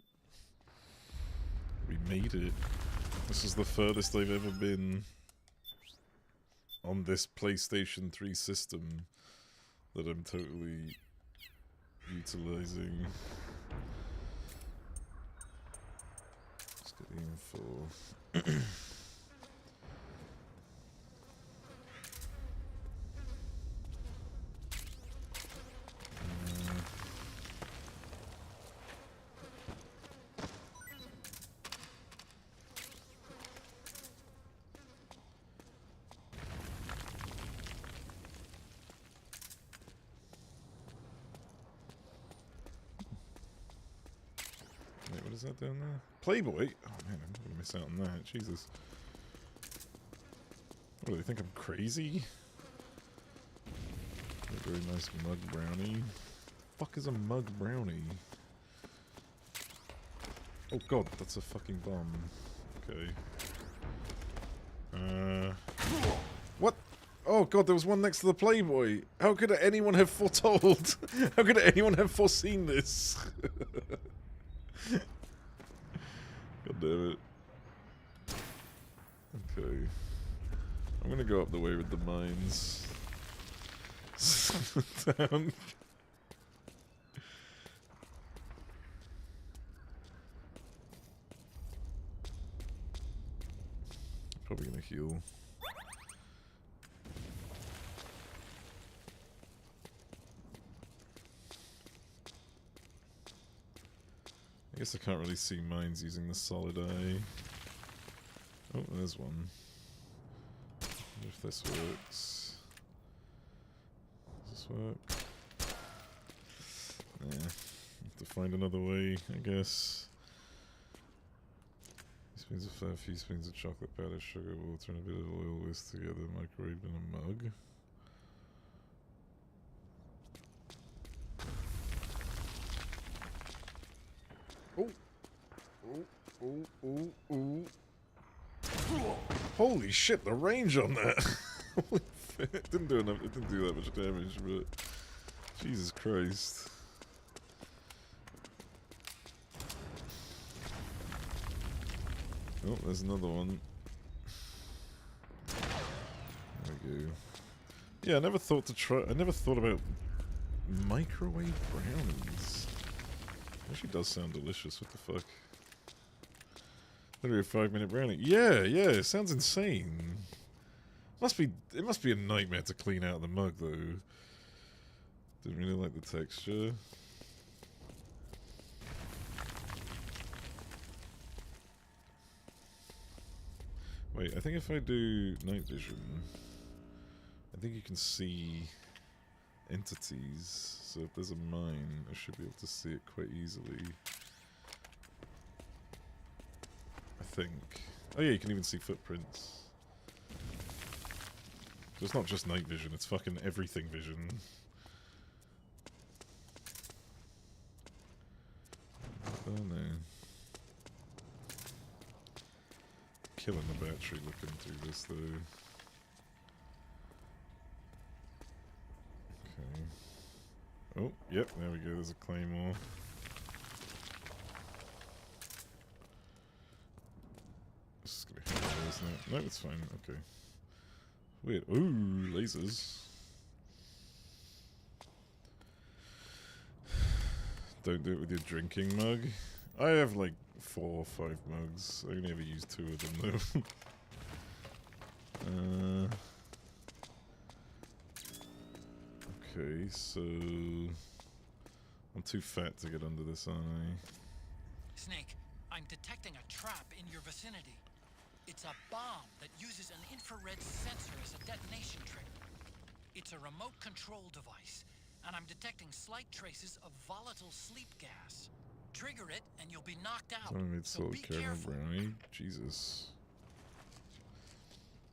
We made it. This is the furthest I've ever been on this PlayStation 3 system that I'm totally utilizing. Let's get the info. Wait, what is that down there? Playboy? Oh man, I'm gonna miss out on that. Jesus. What do they think I'm crazy? A very nice mug brownie. Fuck is a mug brownie? Oh god, that's a fucking bomb. Okay. What? Oh god, there was one next to the Playboy. How could anyone have foretold? How could anyone have foreseen this? God damn it. Okay. I'm gonna go up the way with the mines. Down. Probably gonna heal. I guess I can't really see mines using the solid eye. Oh, there's one. Wonder if this works. Does this work? Yeah. Have to find another way, I guess. Teaspoons of fat, few spoons of chocolate powder, sugar, water, and a bit of oil whisked together, microwave in a mug. Oh! Oh, oh, oh, oh. Holy shit, the range on that! Holy shit. It didn't do enough, it didn't do that much damage, but Jesus Christ. Oh, there's another one. There we go. Yeah, I never thought about microwave brownies. Actually does sound delicious, what the fuck? Literally a 5-minute brownie. Yeah, yeah, it sounds insane. It must be a nightmare to clean out the mug though. Didn't really like the texture. Wait, I think if I do night vision, I think you can see entities. So if there's a mine, I should be able to see it quite easily. I think. Oh yeah, you can even see footprints. So it's not just night vision, it's fucking everything vision. Oh no. Killing the battery looking through this though. Okay. Oh, yep, there we go, there's a claymore. This is gonna be hard, isn't it? No, it's fine, okay. Weird. Ooh, lasers. Don't do it with your drinking mug. I have like 4 or 5 mugs. I only ever use 2 of them though. Okay, so I'm too fat to get under this, aren't I? Snake, I'm detecting a trap in your vicinity. It's a bomb that uses an infrared sensor as a detonation trigger. It's a remote control device, and I'm detecting slight traces of volatile sleep gas. Trigger it, and you'll be knocked out. Someone made So solid be caramel careful. brownie. Jesus.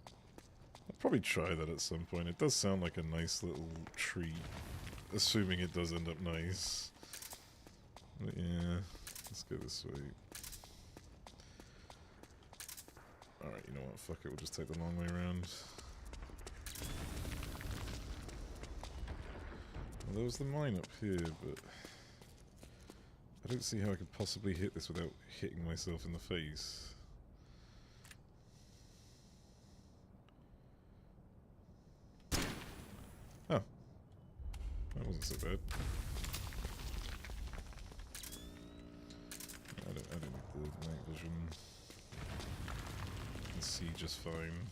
I'll probably try that at some point. It does sound like a nice little treat. Assuming it does end up nice. But yeah, let's go this way. Alright, you know what? Fuck it, we'll just take the long way around. Well, there was the mine up here, but I don't see how I could possibly hit this without hitting myself in the face. Oh. That wasn't so bad. I don't need the night vision. I can see just fine.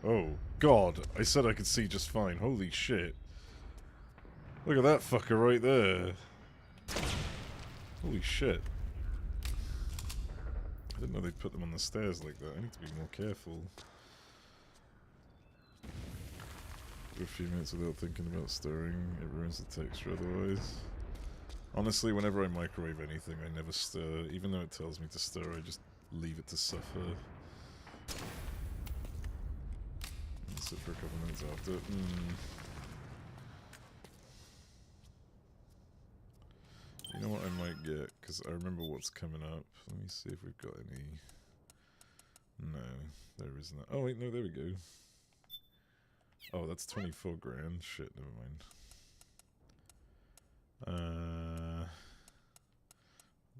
Oh, God. I said I could see just fine. Holy shit. Look at that fucker right there. Holy shit. I didn't know they'd put them on the stairs like that. I need to be more careful. For a few minutes without thinking about stirring. It ruins the texture otherwise. Honestly, whenever I microwave anything, I never stir. Even though it tells me to stir, I just leave it to suffer. And sit for a couple minutes after. You know what I might get? Because I remember what's coming up. Let me see if we've got any... No, there isn't. Oh wait, no, there we go. Oh, that's 24 grand. Shit, never mind.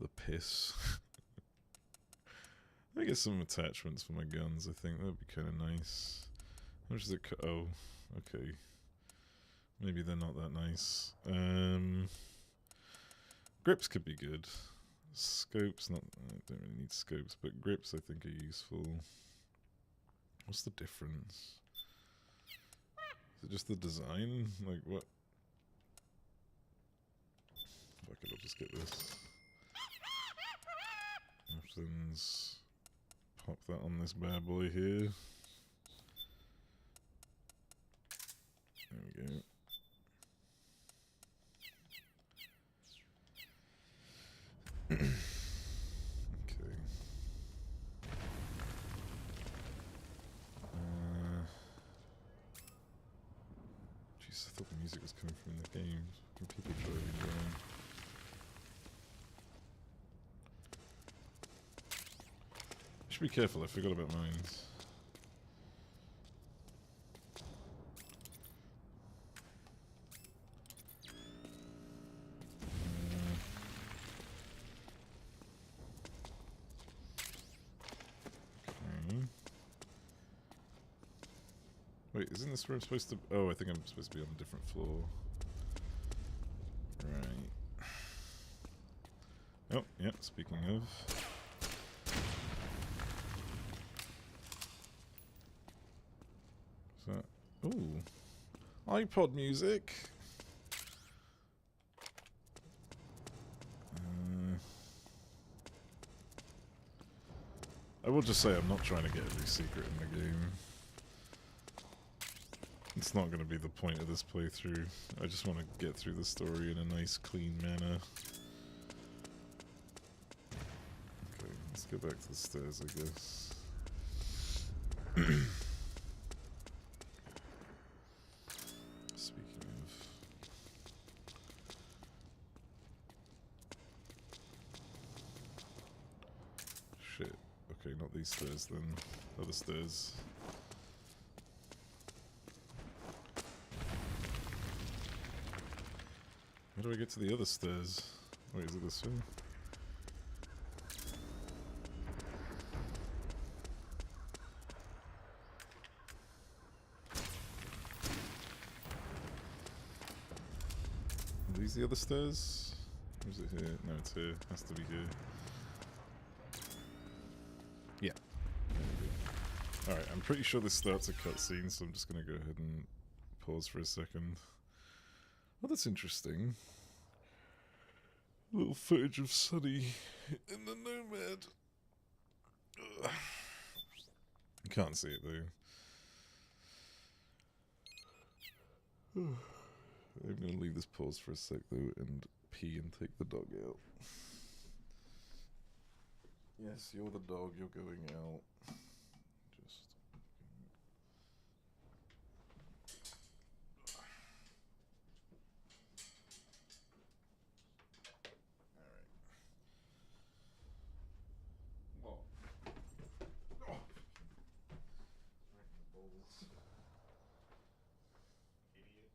The piss. Let me get some attachments for my guns, I think. That would be kind of nice. How much does it oh, okay. Maybe they're not that nice. Grips could be good. Scopes, not... I don't really need scopes, but grips I think are useful. What's the difference? Is it just the design? Like, what? Fuck it, I'll just get this. Weapons. Pop that on this bad boy here. There we go. Okay. Jeez, I thought the music was coming from the game. People driving down. Should be careful, I forgot about mines. Wait, isn't this where I'm supposed to... Oh, I think I'm supposed to be on a different floor. Right. Oh, yeah, speaking of... Is that... Ooh. iPod music! I will just say I'm not trying to get every secret in the game. It's not going to be the point of this playthrough. I just want to get through the story in a nice, clean manner. Okay, let's go back to the stairs, I guess. Speaking of... Shit. Okay, not these stairs then. Other stairs. How do I get to the other stairs? Wait, is it this way? Are these the other stairs? Or is it here? No, it's here. It has to be here. Yeah. There we go. Alright, I'm pretty sure this starts a cutscene, so I'm just gonna go ahead and pause for a second. Well, that's interesting. Little footage of Sunny in the Nomad. Ugh. You can't see it though. I'm gonna leave this pause for a sec though and pee and take the dog out. Yes, you're the dog, you're going out. Just... Alright. Whoa. Oh. Right in the balls. Idiot.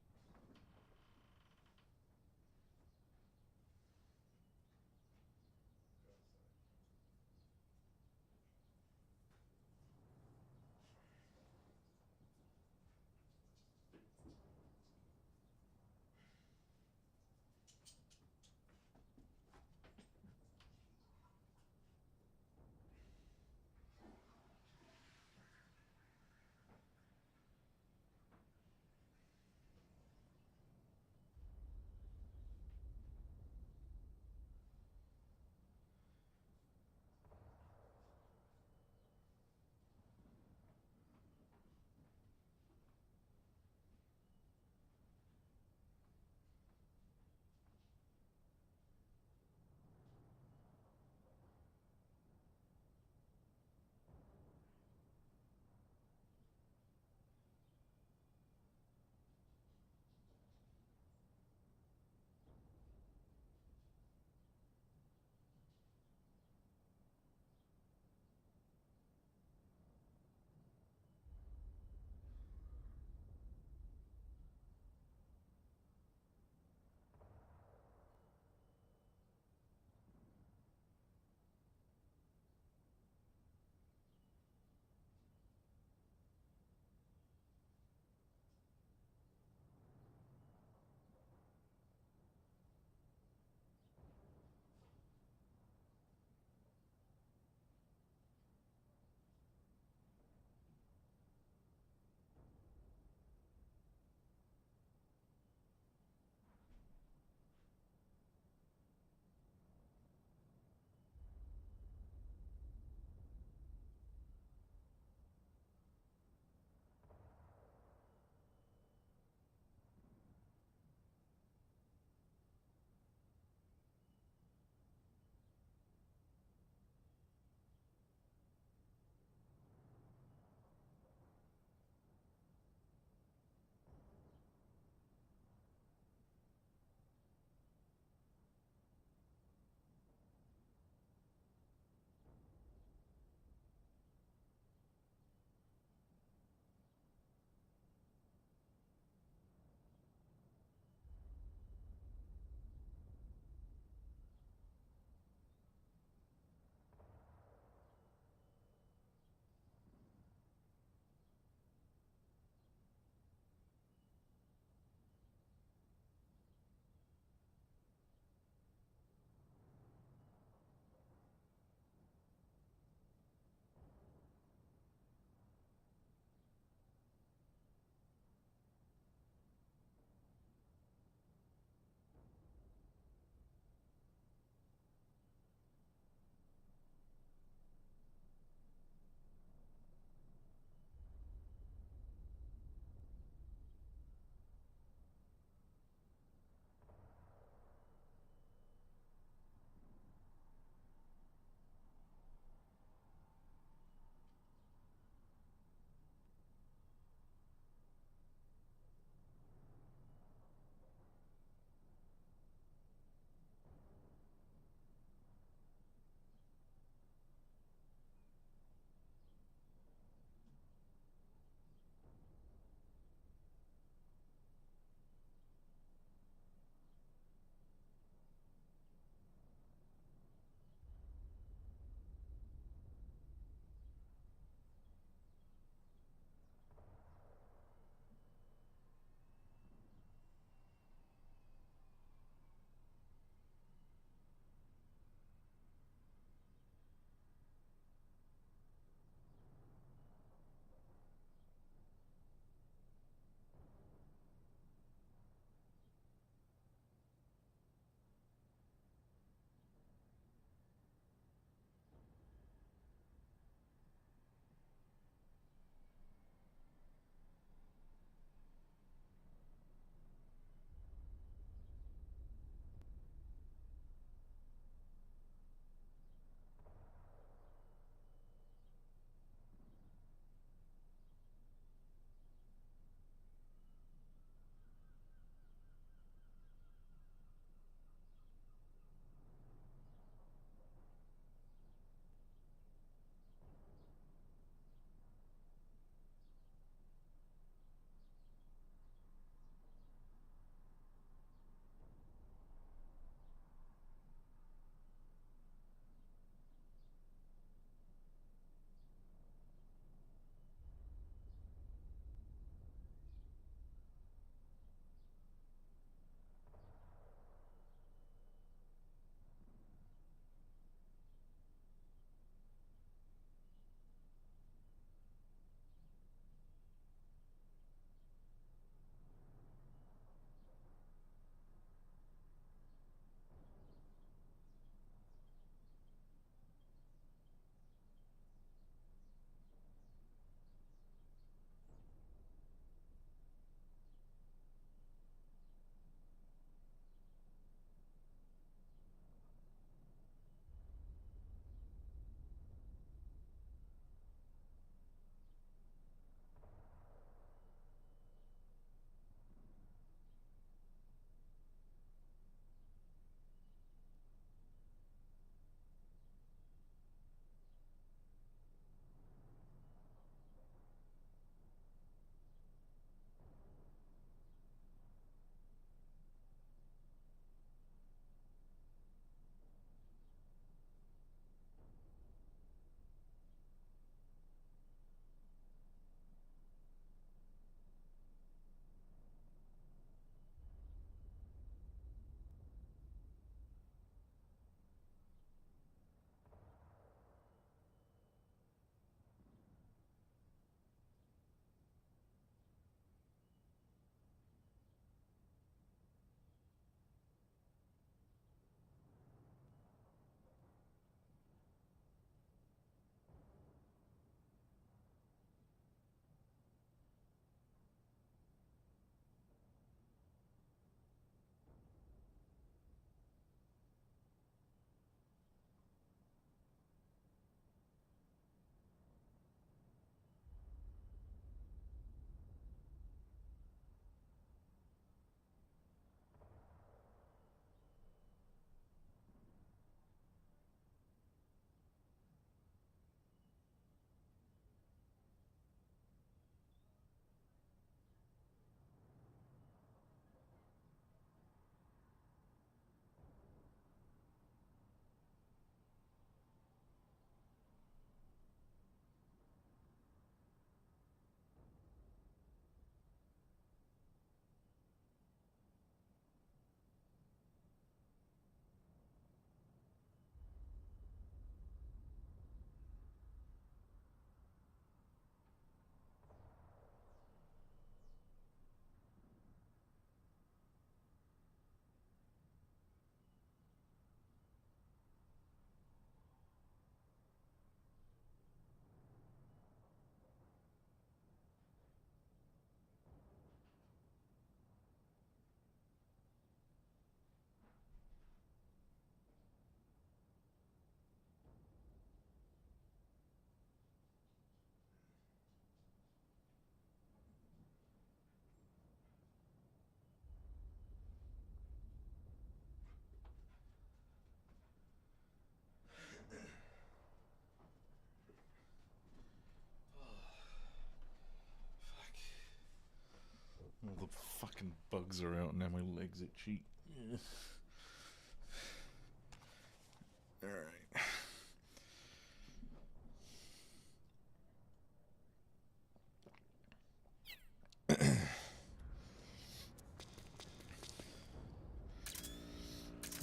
fucking bugs are out and now my legs itchy. Yeah. Alright.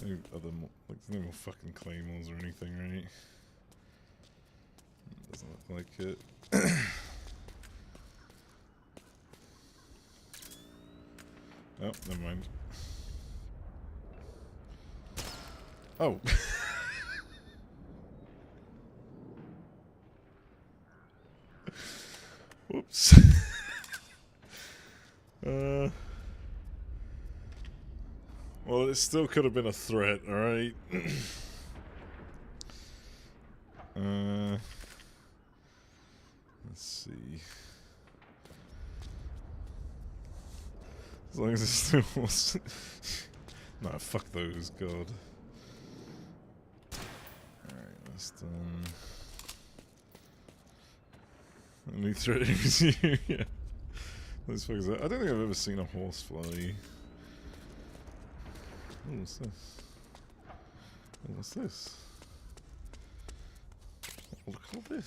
No other, like, there's no more fucking claymores or anything, right? Doesn't look like it. Oh, never mind. Oh! Whoops. Well, it still could have been a threat, alright? Let's see. As long as it still was. Nah, fuck those, god. Alright, that's done. Only threat is you, yeah. Those fuckers. I don't think I've ever seen a horse fly. Oh, what's this? Oh, what's this? Oh, look at all this.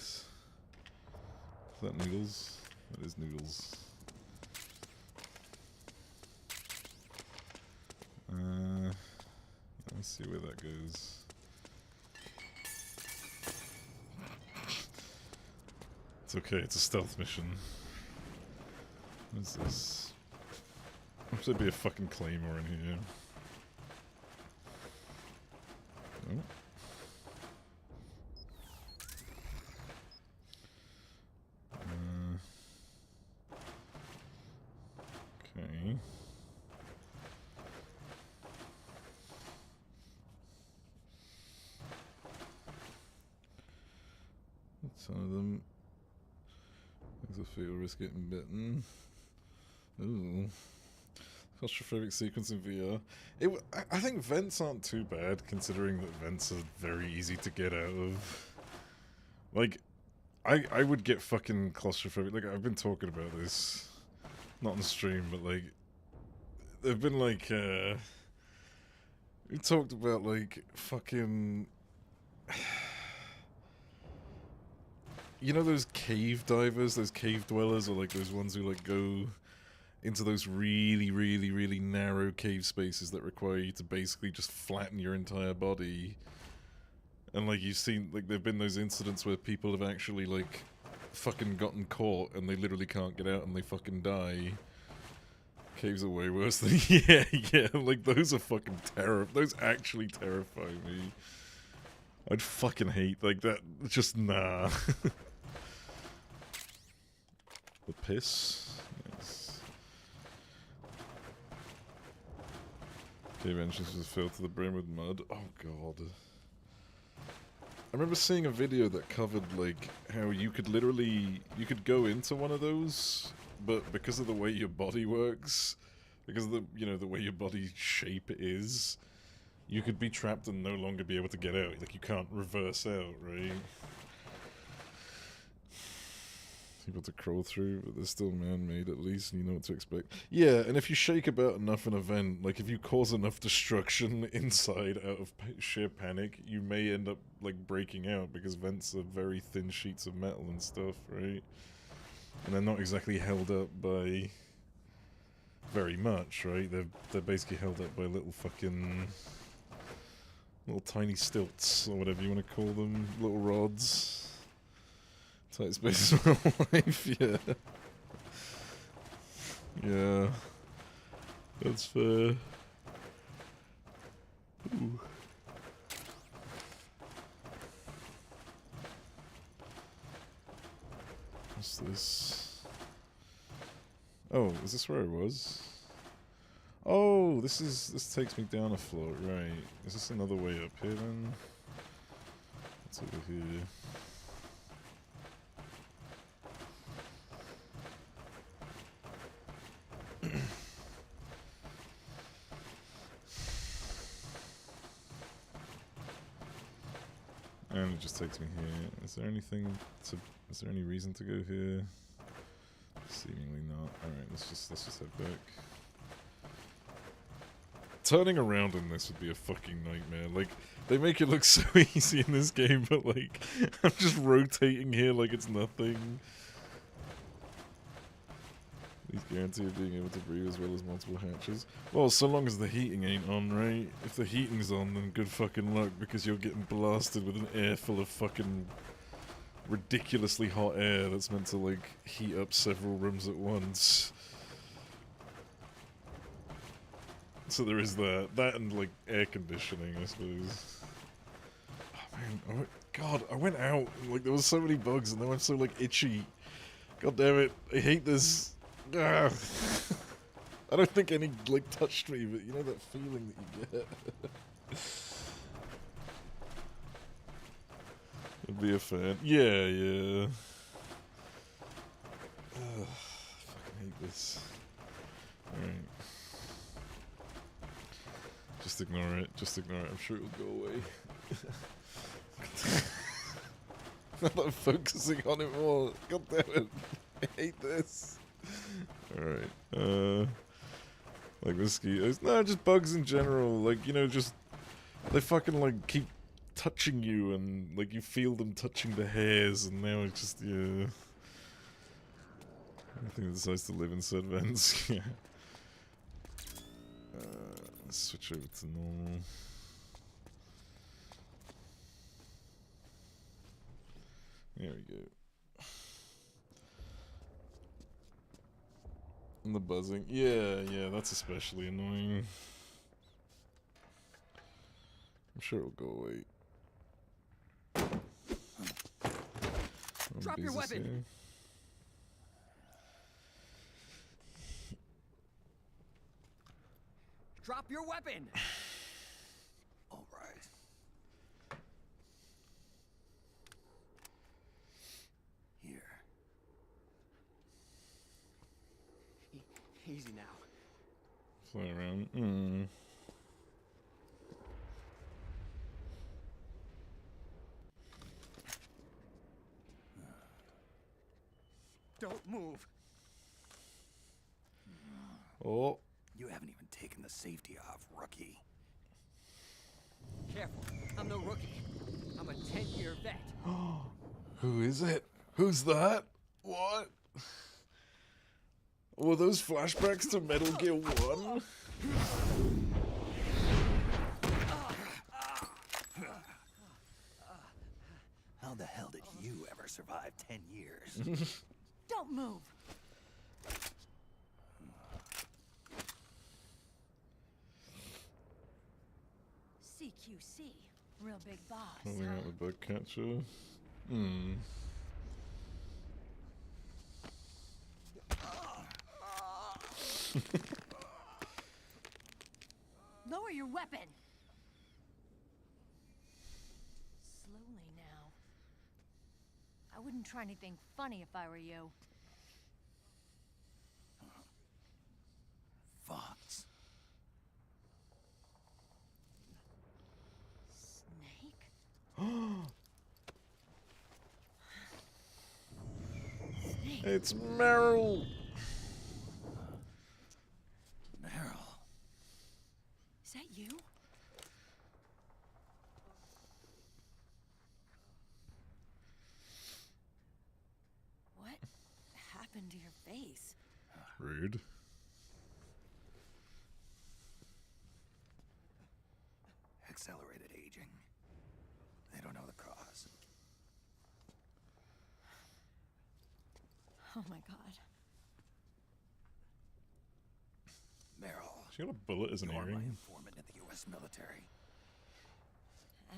Is that noodles? That is noodles. Let's see where that goes. It's okay, it's a stealth mission. What's this? There should be a fucking claymore in here. Oh. Okay. Some of them. Makes I feel risk getting bitten. Ooh. Claustrophobic sequence in VR. I think vents aren't too bad, considering that vents are very easy to get out of. Like, I would get fucking claustrophobic. Like, I've been talking about this. Not on the stream, but like, there've been like, we talked about like, fucking... You know those cave divers, those cave dwellers, or like those ones who like go into those really, really, really narrow cave spaces that require you to basically just flatten your entire body. And like you've seen, like there've been those incidents where people have actually like fucking gotten caught and they literally can't get out and they fucking die. Caves are way worse than yeah, like those are fucking those actually terrify me. I'd fucking hate like that. Just nah. The piss. Nice. Cave entrance was filled to the brim with mud. Oh god. I remember seeing a video that covered like how you could go into one of those, but because of the way your body works, because of the way your body shape is, you could be trapped and no longer be able to get out. Like you can't reverse out, right? People to crawl through, but they're still man-made at least, and you know what to expect. Yeah, and if you shake about enough an event, like if you cause enough destruction inside out of sheer panic, you may end up like breaking out, because vents are very thin sheets of metal and stuff, right? And they're not exactly held up by very much, right? They're basically held up by little tiny stilts, or whatever you want to call them, little rods. Tight spaces of my life, yeah. Yeah. That's fair. Ooh. What's this? Oh, is this where I was? Oh, this takes me down a floor, right. Is this another way up here then? What's over here? And it just takes me here. Is there any reason to go here? Seemingly not. Alright, let's just head back. turning around in this would be a fucking nightmare. Like, they make it look so easy in this game, but like, I'm just rotating here like it's nothing. He's guaranteed of being able to breathe as well as multiple hatches. Well, so long as the heating ain't on, right? If the heating's on, then good fucking luck, because you're getting blasted with an air full of fucking ridiculously hot air that's meant to, like, heat up several rooms at once. So there is that. That and, like, air conditioning, I suppose. Oh, man. God, I went out, and, like, there was so many bugs, and now I'm so, like, itchy. God damn it. I hate this. Ah. I don't think any, like, touched me, but you know that feeling that you get? I'd be a fan. Yeah, yeah. Ugh, I fucking hate this. Alright. Just ignore it. Just ignore it. I'm sure it'll go away. Now that I'm focusing on it more. God damn it. I hate this. Alright. Like mosquitoes. No, just bugs in general. Like, you know, just... They fucking, like, keep touching you and, like, you feel them touching the hairs and now it's just, yeah... Everything decides to live in said vents. Yeah. Let's switch over to normal. There we go. And the buzzing. Yeah, that's especially annoying. I'm sure it'll go away. Drop your weapon! Here. Drop your weapon! All right. Here. Easy now. Fly around. Don't move. Oh. You haven't even taken the safety off, rookie. Careful. I'm no rookie. I'm a 10-year vet. Who is it? Who's that? What? Were those flashbacks to Metal Gear 1? How the hell did you ever survive 10 years? Don't move. CQC, real big boss. Calling Huh? out the bug catcher. Lower your weapon. Slowly now. I wouldn't try anything funny if I were you. Fox. Snake? Snake. It's Meryl! Meryl. Is that you? What happened to your face? Rude. Accelerated aging. They don't know the cause. Oh my god. Meryl. She got a bullet as an You're my earring. informant in the U.S. military.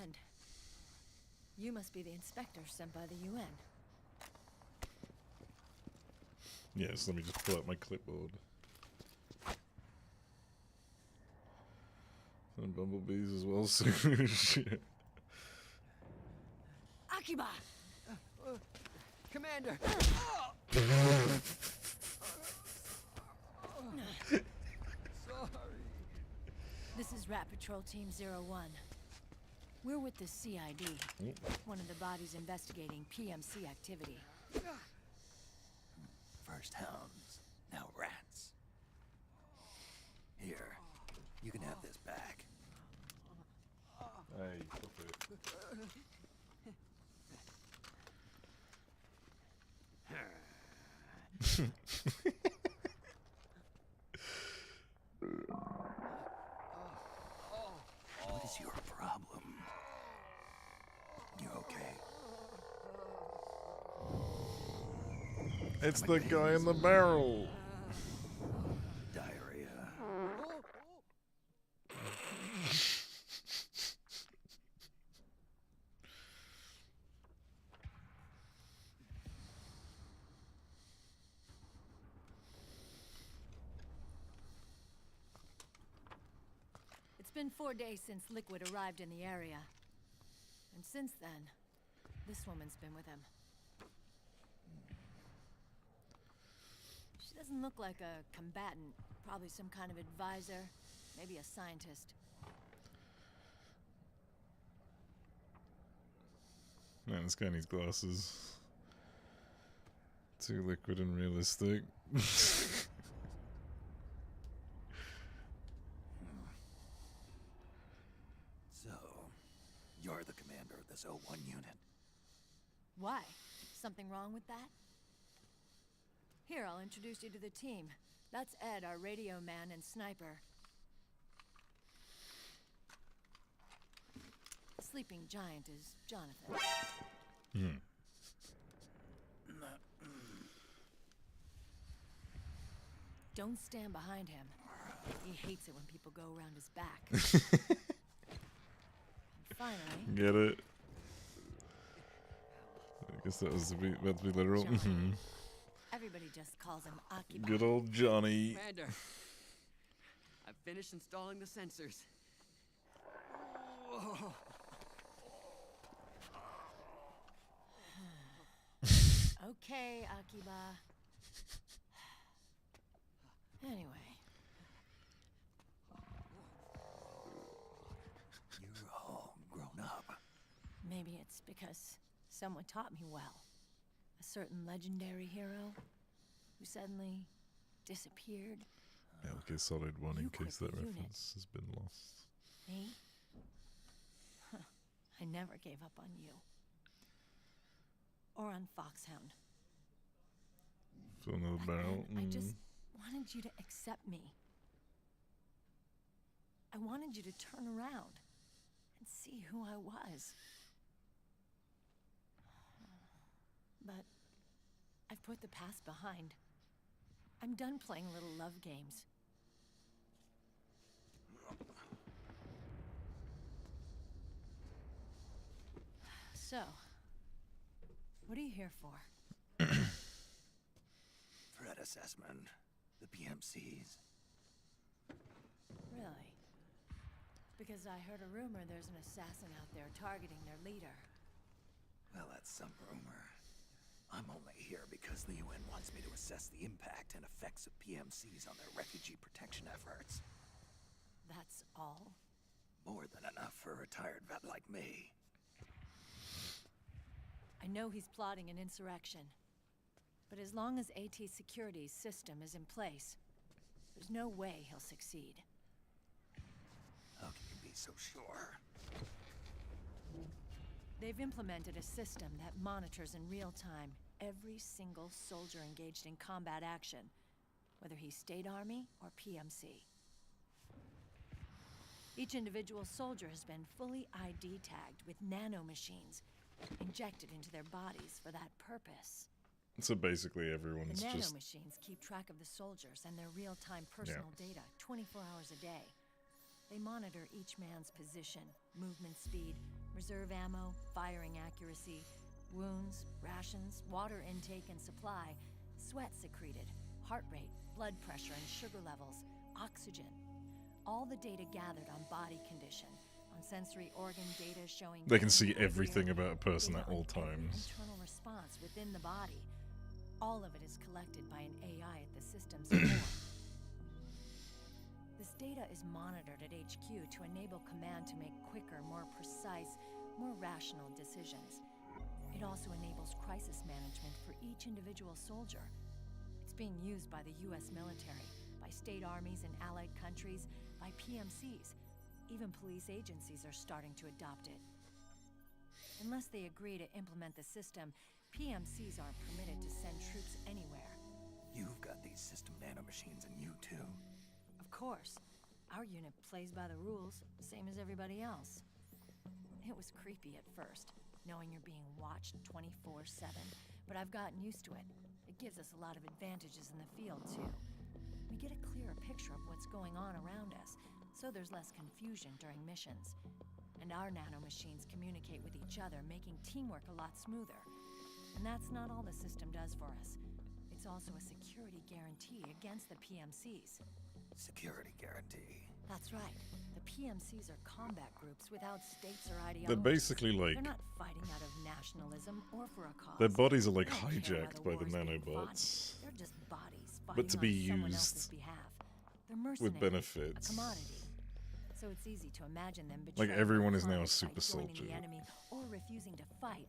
And you must be the inspector sent by the UN. Yes, let me just pull out my clipboard. And bumblebees as well soon. Shit. Akiba! Commander! Sorry. This is Rat Patrol Team 01. We're with the CID, one of the bodies investigating PMC activity. First hounds, now rats. Here, you can have this back. Hey, stop it. What is your problem? You okay? It's the guy in the barrel. Diarrhea. It's been 4 days since Liquid arrived in the area. And since then, this woman's been with him. She doesn't look like a combatant. Probably some kind of advisor. Maybe a scientist. Man, this guy needs glasses. Too liquid and realistic. So, you're the commander of this O1 unit. Why? Something wrong with that? Here, I'll introduce you to the team. That's Ed, our radio man and sniper. Sleeping giant is Jonathan. Don't stand behind him. He hates it when people go around his back. Finally... Get it? I guess that was about to be literal. Everybody just calls him Akiba. Good old Johnny. Commander, I've finished installing the sensors. Oh. Okay, Akiba. Anyway. You're all grown up. Maybe it's because someone taught me well. A certain legendary hero who suddenly disappeared. Okay, solid one in You case quit that the unit. reference has been lost. Me? Huh. I never gave up on you. Or on Foxhound. Fill another Back barrel. then, I just wanted you to accept me. I wanted you to turn around and see who I was. But I've put the past behind. I'm done playing little love games. So, what are you here for? Threat assessment. The PMCs. Really? Because I heard a rumor there's an assassin out there targeting their leader. Well, that's some rumor. I'm only here because the UN wants me to assess the impact and effects of PMCs on their refugee protection efforts. That's all? More than enough for a retired vet like me. I know he's plotting an insurrection. But as long as AT Security's system is in place, there's no way he'll succeed. How can you be so sure? They've implemented a system that monitors in real time every single soldier engaged in combat action, whether he's State Army or PMC. Each individual soldier has been fully ID tagged with nanomachines injected into their bodies for that purpose. So basically everyone's The just... nanomachines keep track of the soldiers and their real-time personal data 24 hours a day. They monitor each man's position, movement speed, reserve ammo, firing accuracy, wounds, rations, water intake and supply, sweat secreted, heart rate, blood pressure and sugar levels, oxygen. All the data gathered on body condition, on sensory organ data showing... They can see everything about a person at all times. Internal response within the body. All of it is collected by an AI at the system's core. This data is monitored at HQ to enable command to make quicker, more precise, more rational decisions. It also enables crisis management for each individual soldier. It's being used by the US military, by state armies in allied countries, by PMCs, Even police agencies are starting to adopt it. Unless they agree to implement the system, PMCs aren't permitted to send troops anywhere. You've got these system nanomachines in you, too. Of course. Our unit plays by the rules, same as everybody else. It was creepy at first, knowing you're being watched 24/7, but I've gotten used to it. It gives us a lot of advantages in the field, too. We get a clearer picture of what's going on around us, so there's less confusion during missions. And our nanomachines communicate with each other, making teamwork a lot smoother. And that's not all the system does for us. It's also a security guarantee against the PMCs. Security guarantee. That's right. The PMCs are combat groups without states or ideologies. They're basically like... They're not fighting out of nationalism or for a cause. Their bodies are like They don't care hijacked why by the the war's being nanobots. fought. They're just bodies fighting But to be on someone else's used behalf. They're with mercenaries, benefits. a commodity. So it's easy to imagine them Like, betraying everyone their is now a clients by super joining soldier. the enemy, or refusing to fight,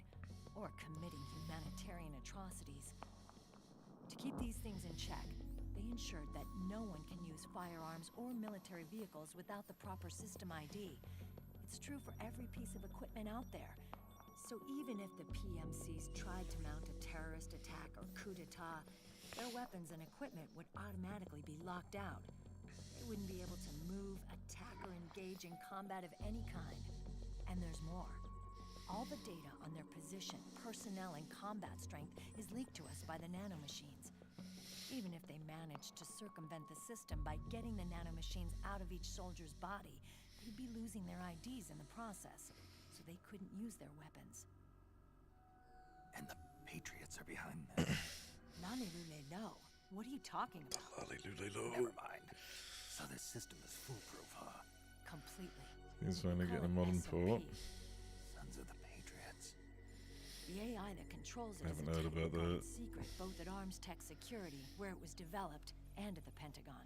or committing humanitarian atrocities. To keep these things in check, they ensured that no one can use firearms or military vehicles without the proper system ID. It's true for every piece of equipment out there. So even if the PMCs tried to mount a terrorist attack or coup d'etat, their weapons and equipment would automatically be locked out. They wouldn't be able to move, attack, or engage in combat of any kind. And there's more. All the data on their position, personnel, and combat strength is leaked to us by the nanomachines. Even if they managed to circumvent the system by getting the nanomachines out of each soldier's body, they'd be losing their IDs in the process, so they couldn't use their weapons. And the Patriots are behind this. Nani-lu-le-lo. What are you talking about? Never mind. So this system is foolproof, huh? Completely. He's finally Call getting a it modern SOP. port. Sons of the Patriots. The AI that controls it I is haven't a heard about technical that. secret both at Arms Tech Security, where it was developed, and at the Pentagon.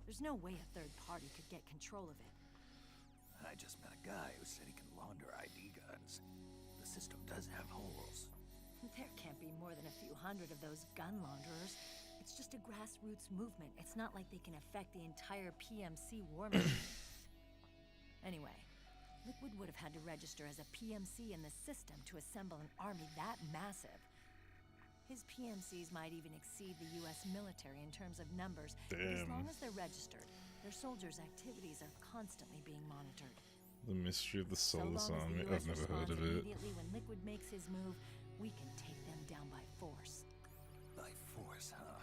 There's no way a third party could get control of it. I just met a guy who said he can launder ID guns. The system does have holes. There can't be more than a few hundred of those gun launderers. It's just a grassroots movement. It's not like they can affect the entire PMC war machine. Anyway, Liquid would have had to register as a PMC in the system to assemble an army that massive. His PMCs might even exceed the US military in terms of numbers, but as long as they're registered, their soldiers' activities are constantly being monitored. The Mystery of the So Soulless long as Army. the I've US never heard responds of it. immediately when Liquid makes his move, we can take them down by force. By force, huh?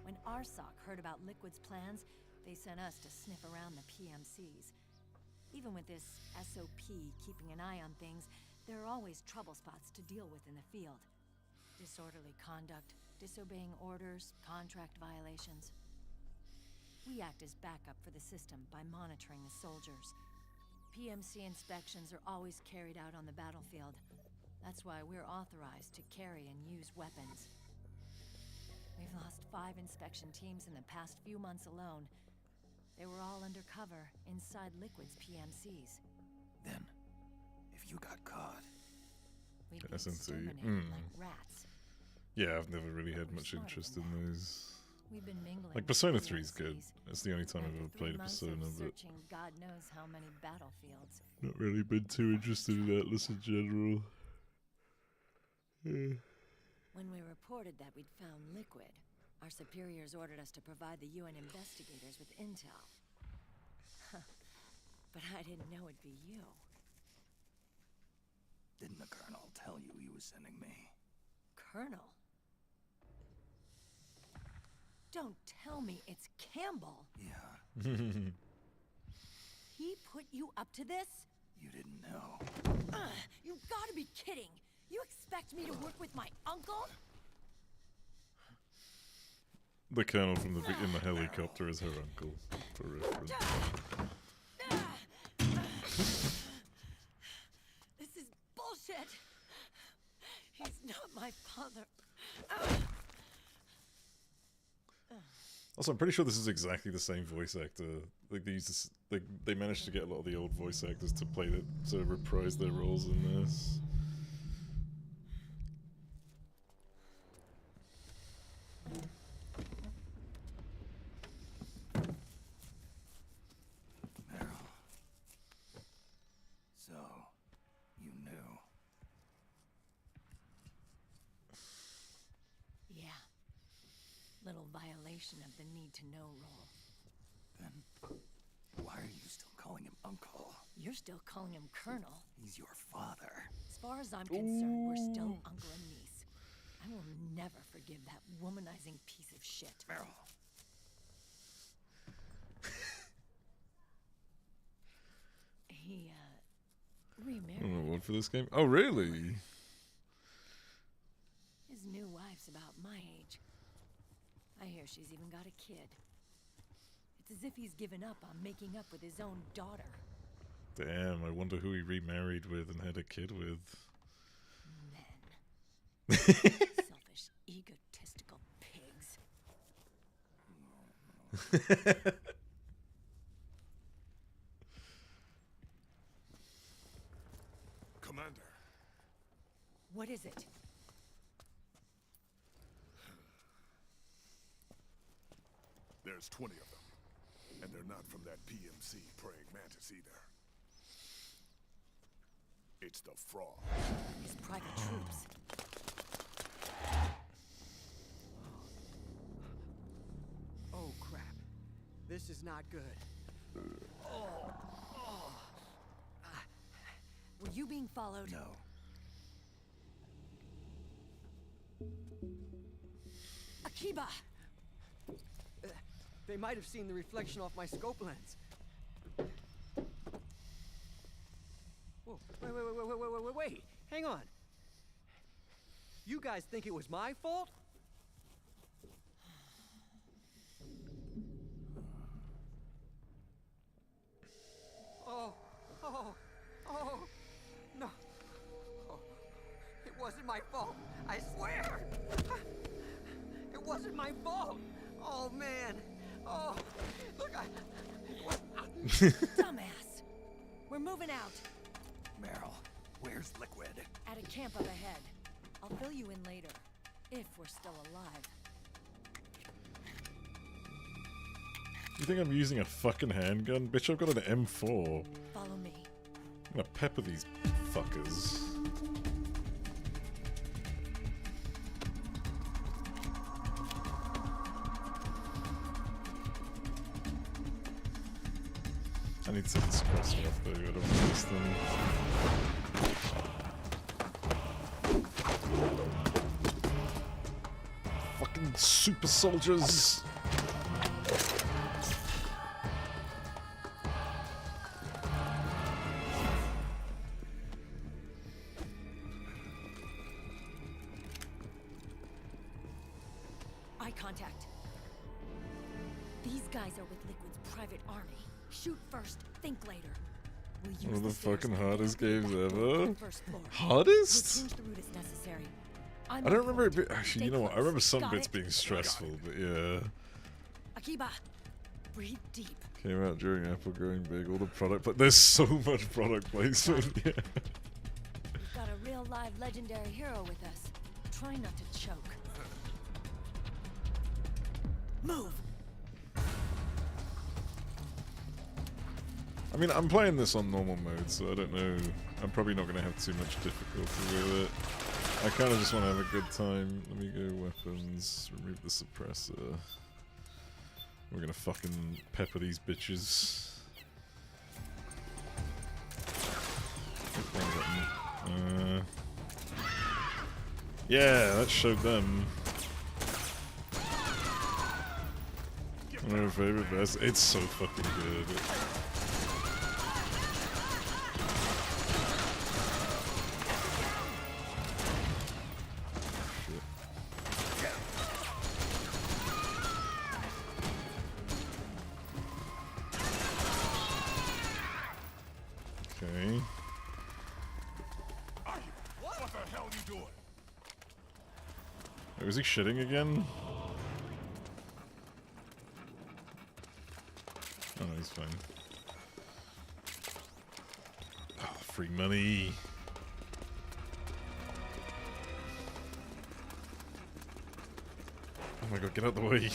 When RSOC heard about Liquid's plans, they sent us to sniff around the PMCs. Even with this SOP keeping an eye on things, there are always trouble spots to deal with in the field. Disorderly conduct, disobeying orders, contract violations. We act as backup for the system by monitoring the soldiers. PMC inspections are always carried out on the battlefield. That's why we're authorized to carry and use weapons. We've lost 5 inspection teams in the past few months alone. They were all undercover inside Liquid's PMCs. Then, if you got caught... We'd be SNC. exterminated like rats. Yeah, I've never really had We're much smarter interest than in that. those. We've been mingling Like, with Persona 3 is good. PMCs. That's the only time I've ever After 3 played a months Persona, of but searching God knows how many battlefields. not really been too interested in Atlas in general. Yeah. When we reported that we'd found Liquid, our superiors ordered us to provide the UN investigators with intel. But I didn't know it'd be you. Didn't the Colonel tell you he was sending me? Colonel? Don't tell me it's Campbell. Yeah. He put you up to this? You didn't know. You gotta be kidding! You expect me to work with my uncle? The colonel from in the helicopter is her uncle, for reference. This is bullshit! He's not my father. Also, I'm pretty sure this is exactly the same voice actor. Like they used to, they managed to get a lot of the old voice actors to play to reprise their roles in this. little violation of the need-to-know rule. Then why are you still calling him Uncle? You're still calling him Colonel. He's your father. As far as I'm concerned, we're still uncle and niece. I will never forgive that womanizing piece of shit. Meryl. He, remarried. I don't know what for this game. Oh, really? His new wife's about my age. I hear she's even got a kid. It's as if he's given up on making up with his own daughter. Damn, I wonder who he remarried with and had a kid with. Men. Selfish, egotistical pigs. Commander. What is it? There's 20 of them. And they're not from that PMC praying mantis either. It's the Frog. His private troops. Oh, crap. This is not good. Were you being followed? No. Akiba! They might have seen the reflection off my scope lens. Whoa, wait. Hang on. You guys think it was my fault? No. Oh, it wasn't my fault. I swear. It wasn't my fault. Oh, man. Oh, look, Dumbass! We're moving out. Meryl, where's Liquid? At a camp up ahead. I'll fill you in later. If we're still alive. You think I'm using a fucking handgun? Bitch, I've got an M4. Follow me. I'm gonna pepper these fuckers. I need to cross me off though, I don't waste them. Fucking super soldiers! Eye contact. These guys are with Liquid's private army. Shoot first, think later. We'll use One of the stairs fucking to hardest get games back to ever. the first floor. Hardest? We'll change the route as necessary. I don't remember it being, actually, you know what, I remember some bits being stressful, but yeah. Akiba, breathe deep. Came out during Apple growing big, all the product, but there's so much product placement, yeah. We've got a real live legendary hero with us. Try not to choke. Move! I mean, I'm playing this on normal mode, so I don't know. I'm probably not going to have too much difficulty with it. I kind of just want to have a good time. Let me go weapons, remove the suppressor. We're going to fucking pepper these bitches. Yeah, that showed them. One of my favorite best. It's so fucking good. Okay. What the hell are you doing? Wait, was he shitting again? Oh no, he's fine. Oh, free money. Oh my god, get out the way.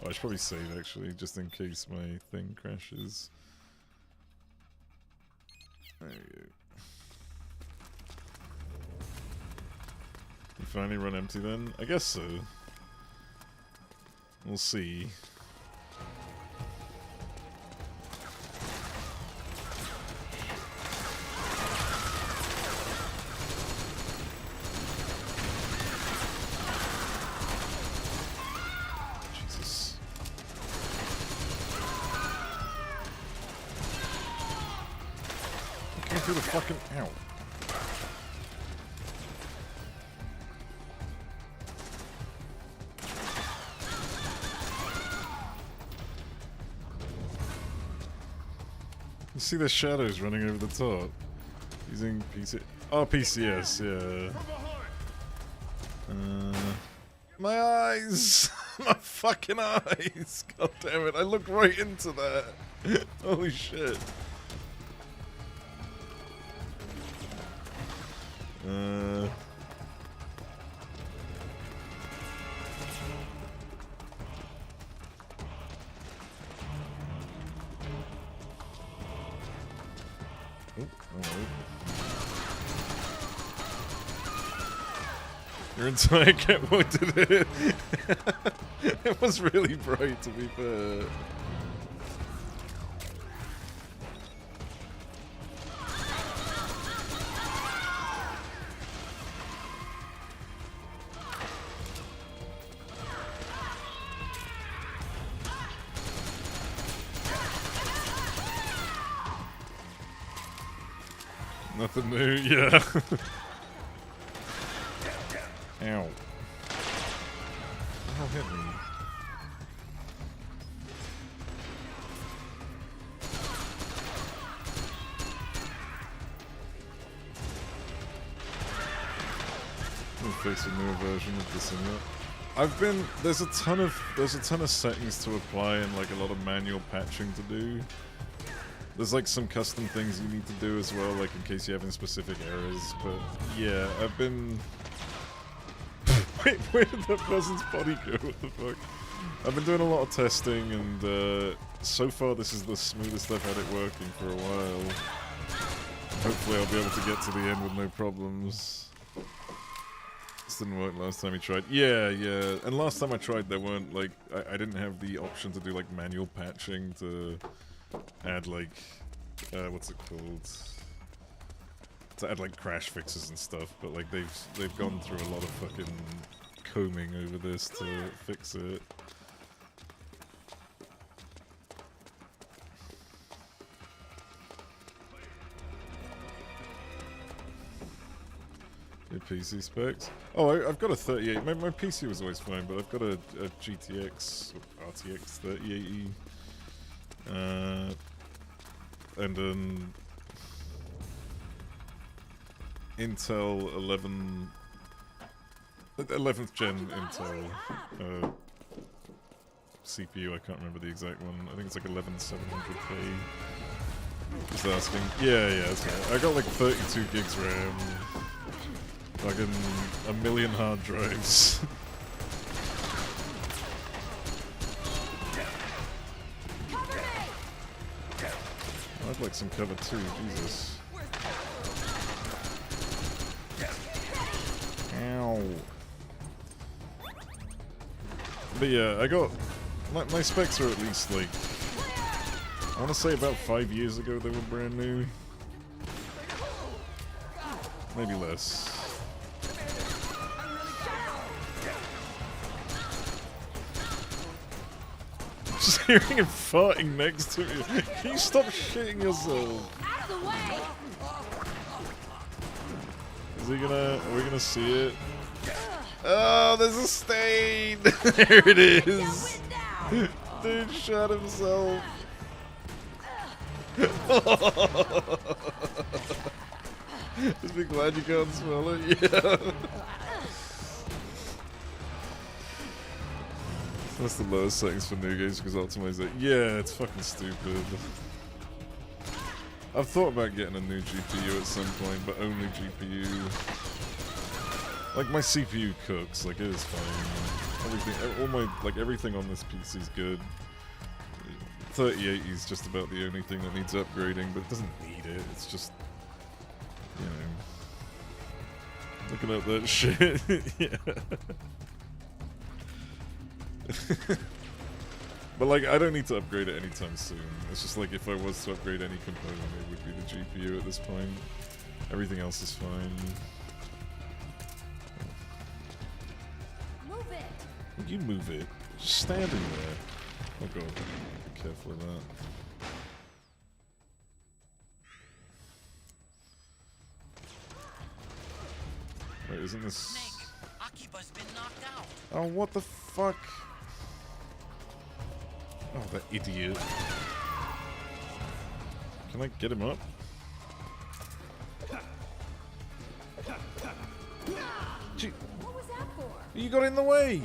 Oh, I should probably save actually, just in case my thing crashes. There you go. You finally run empty then? I guess so. We'll see. Jesus. I can't do the fucking... Ow. You see the shadows running over the top? Using PC... Oh, PCS, yeah. My eyes! My fucking eyes! God damn it, I looked right into that! Holy shit. Your entire cat pointed it. It was really bright, to be fair. Nothing new, yeah. Ow. What hit me? We'll fix a newer version of this in it. There's a ton of settings to apply and like a lot of manual patching to do. There's like some custom things you need to do as well, like in case you're having specific errors, but yeah, I've been... Wait, where did that person's body go? What the fuck? I've been doing a lot of testing, and so far this is the smoothest I've had it working for a while. Hopefully I'll be able to get to the end with no problems. This didn't work last time we tried. Yeah, and last time I tried there weren't, like, I didn't have the option to do, like, manual patching to add, like, what's it called? To add like crash fixes and stuff, but like they've gone through a lot of fucking combing over this to fix it. Your PC specs? Oh, I've got a 3080. My PC was always fine, but I've got a GTX RTX 3080, and an Intel 11th gen Intel CPU. I can't remember the exact one. I think it's like 11700K. Just asking. Yeah, that's right. I got like 32 gigs RAM, fucking a million hard drives. I'd like some cover too. Jesus. Ow. But yeah, I got... My specs are at least like... I want to say about 5 years ago they were brand new. Maybe less. Just hearing him farting next to me. Can you stop shitting yourself? Out of the way! Is he gonna... Are we gonna see it? Oh, there's a stain! There it is! Dude shot himself. Just be glad you can't smell it, yeah. That's the lowest settings for new games because optimize it. Yeah, it's fucking stupid. I've thought about getting a new GPU at some point, but only GPU. Like my CPU cooks, like it is fine. Everything, everything on this PC is good. 3080 is just about the only thing that needs upgrading, but it doesn't need it. It's just, you know, looking at that shit. Yeah. But like, I don't need to upgrade it anytime soon. It's just like if I was to upgrade any component, it would be the GPU at this point. Everything else is fine. Move it. Would you move it? Just standing there. Oh god, be careful of that. Wait, isn't this... Snake, Akiba's been knocked out. Oh, what the fuck? Oh, that idiot. Can I get him up? Gee, What was that for? you got in the way!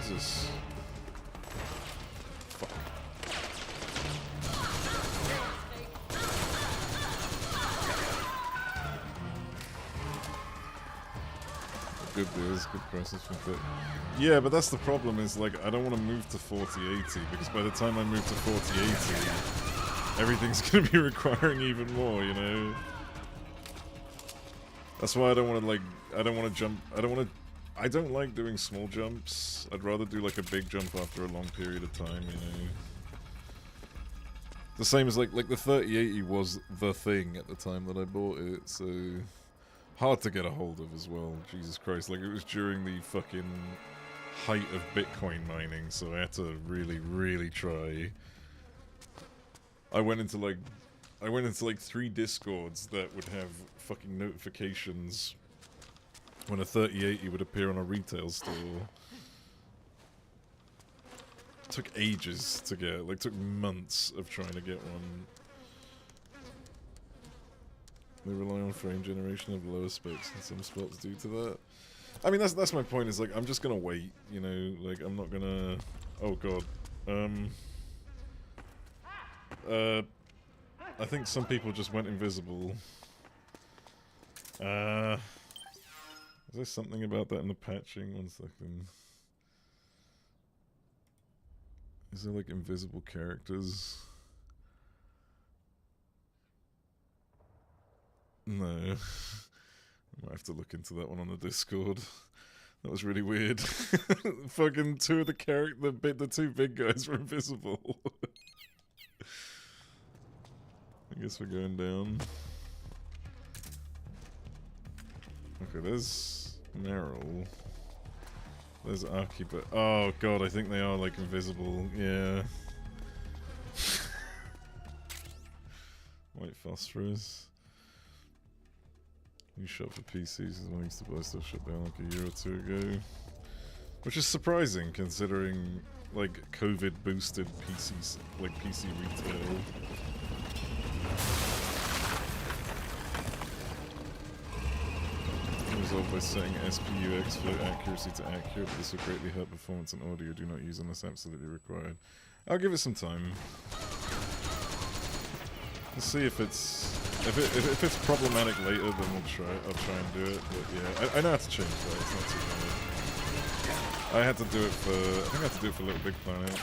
Jesus. Fuck. Good deals, good prices for fit. Yeah, but that's the problem is, like, I don't want to move to 4080, because by the time I move to 4080, everything's going to be requiring even more, you know? That's why I don't want to, like, I don't want to jump, I don't like doing small jumps. I'd rather do, like, a big jump after a long period of time, you know? The same as, like the 3080 was the thing at the time that I bought it, so... Hard to get a hold of as well, Jesus Christ. Like, it was during the fucking height of Bitcoin mining, so I had to really, really try. I went into like 3 Discords that would have fucking notifications when a 3080 would appear on a retail store. It took ages to get, like, took months of trying to get one. They rely on frame generation of lower specs in some spots due to that. I mean, that's my point, is like, I'm just gonna wait, you know, like, I'm not gonna... Oh god. I think some people just went invisible. Is there something about that in the patching? 1 second. Is there, like, invisible characters? No. I might have to look into that one on the Discord. That was really weird. Fucking two of the the 2 big guys were invisible. I guess we're going down. Okay, there's Meryl. There's Aki, but oh god, I think they are like invisible. Yeah. White phosphorus. New shop for PCs is one I used to buy, stuff shut down like a year or 2 ago. Which is surprising considering, like, COVID boosted PCs, like PC retail. Resolved by setting SPUX for accuracy to accurate. This will greatly hurt performance and audio. Do not use unless absolutely required. I'll give it some time. Let's see if it's... If it's problematic later, then I'll try and do it, but yeah, I know how to change that, it's not too bad. I had to do it for, I think I had to do it for Little Big Planet.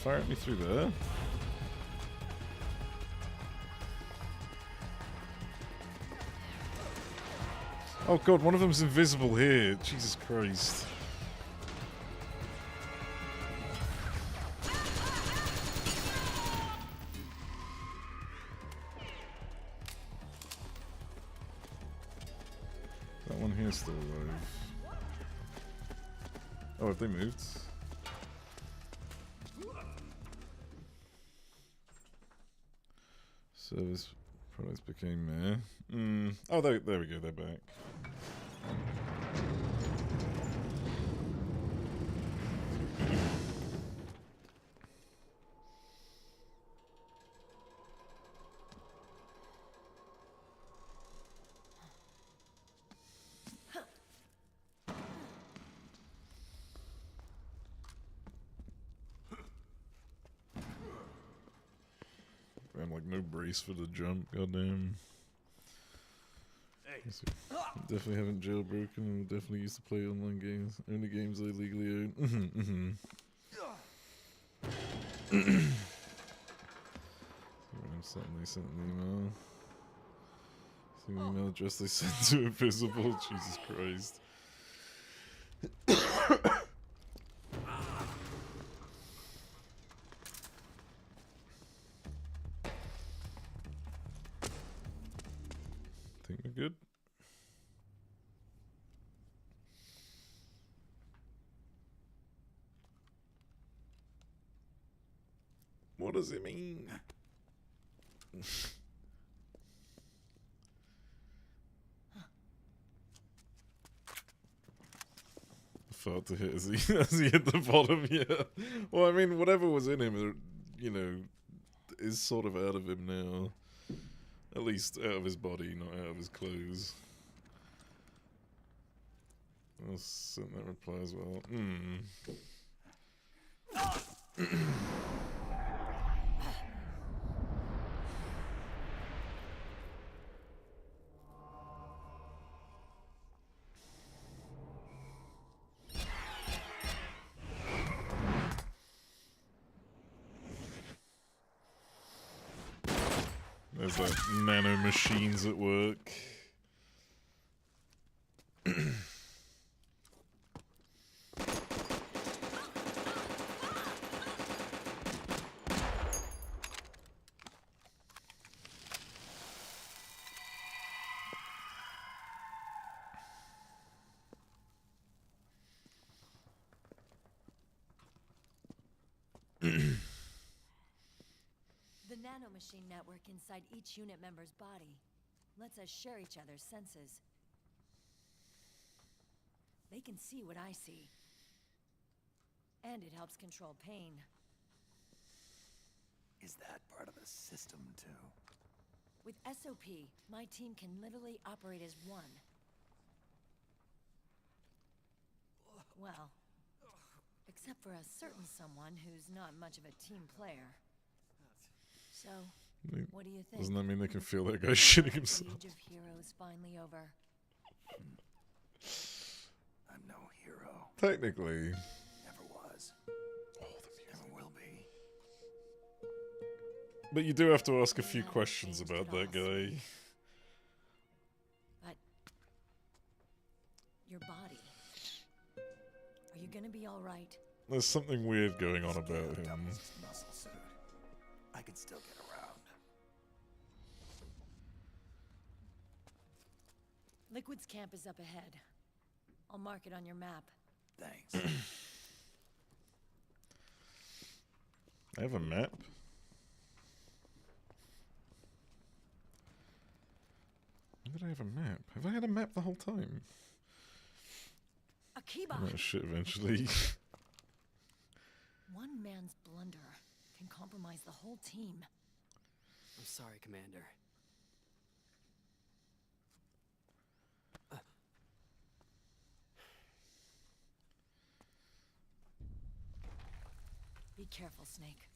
Fire at me through there. Oh god, one of them's invisible here. Jesus Christ. That one here's still alive. Oh, have they moved? Service products became meh. Oh, there we go, they're back. like no brace for the jump. Goddamn. Hey. Definitely haven't jailbroken and definitely used to play online games. Only games I legally own. They sent an email. The email address they sent to Invisible. Jesus Christ. Think we're good? What does it mean? Felt to hit as he hit the bottom, yeah. Well, I mean, whatever was in him, you know, is sort of out of him now. At least out of his body, not out of his clothes. I'll send that reply as well. There's like nano machines at work. The nanomachine network inside each unit member's body lets us share each other's senses. They can see what I see. And it helps control pain. Is that part of the system, too? With SOP, my team can literally operate as one. Well, except for a certain someone who's not much of a team player. So, what do you think? Doesn't that mean they can feel that guy shitting himself? The age of heroes finally over. I'm no hero. Technically. Never was. Never will be. But you do have to ask a few questions about that guy. But your body. Are you gonna be alright? There's something weird going on about him. Muscle suit. I can still get around. Liquid's camp is up ahead. I'll mark it on your map. Thanks. I have a map. When did I have a map? Have I had a map the whole time? Akiba! Oh shit, eventually. One man's blunder can compromise the whole team. I'm sorry, Commander. Be careful, Snake.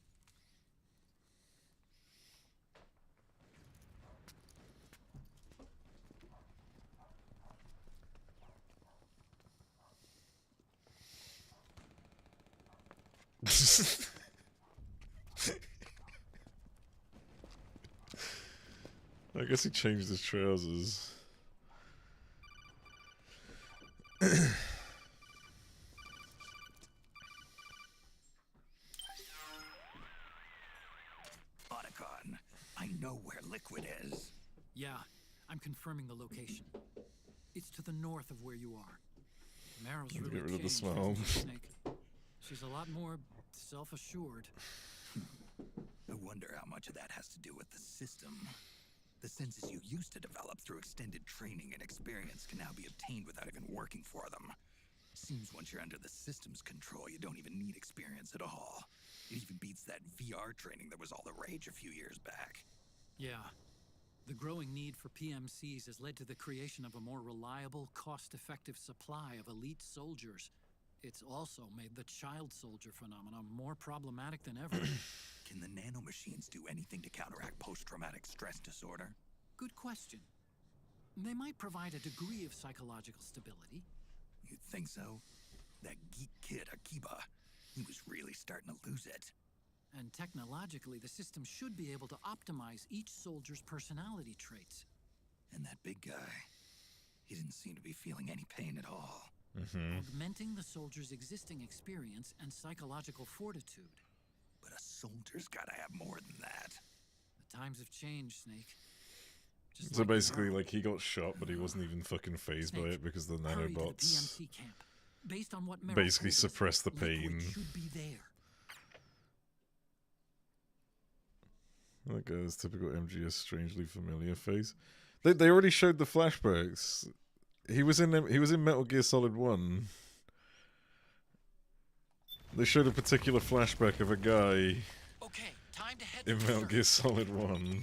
I guess he changed his trousers. Otacon, I know where Liquid is. Yeah, I'm confirming the location. It's to the north of where you are. Meryl's Get really rid of the changed, smile. hasn't she, Snake? She's a lot more self-assured. I wonder how much of that has to do with the system. The senses you used to develop through extended training and experience can now be obtained without even working for them. Seems once you're under the system's control, you don't even need experience at all. It even beats that VR training that was all the rage a few years back. Yeah. The growing need for PMCs has led to the creation of a more reliable, cost-effective supply of elite soldiers. It's also made the child soldier phenomenon more problematic than ever. Can the nanomachines do anything to counteract post-traumatic stress disorder? Good question. They might provide a degree of psychological stability. You'd think so. That geek kid, Akiba, he was really starting to lose it. And technologically, the system should be able to optimize each soldier's personality traits. And that big guy, he didn't seem to be feeling any pain at all. Augmenting the soldier's existing experience and psychological fortitude. But a soldier's gotta have more than that. The times have changed, Snake. Just So like basically, now. like, he got shot, but he wasn't even fucking phased by it because the Hurry to the nanobots PMC camp. Based on what Merrill basically told us, suppress the Liquid pain. should be there. That guy's typical MGS strangely familiar face. They already showed the flashbacks. He was in Metal Gear Solid 1. They showed a particular flashback of a guy in Metal Gear Solid 1.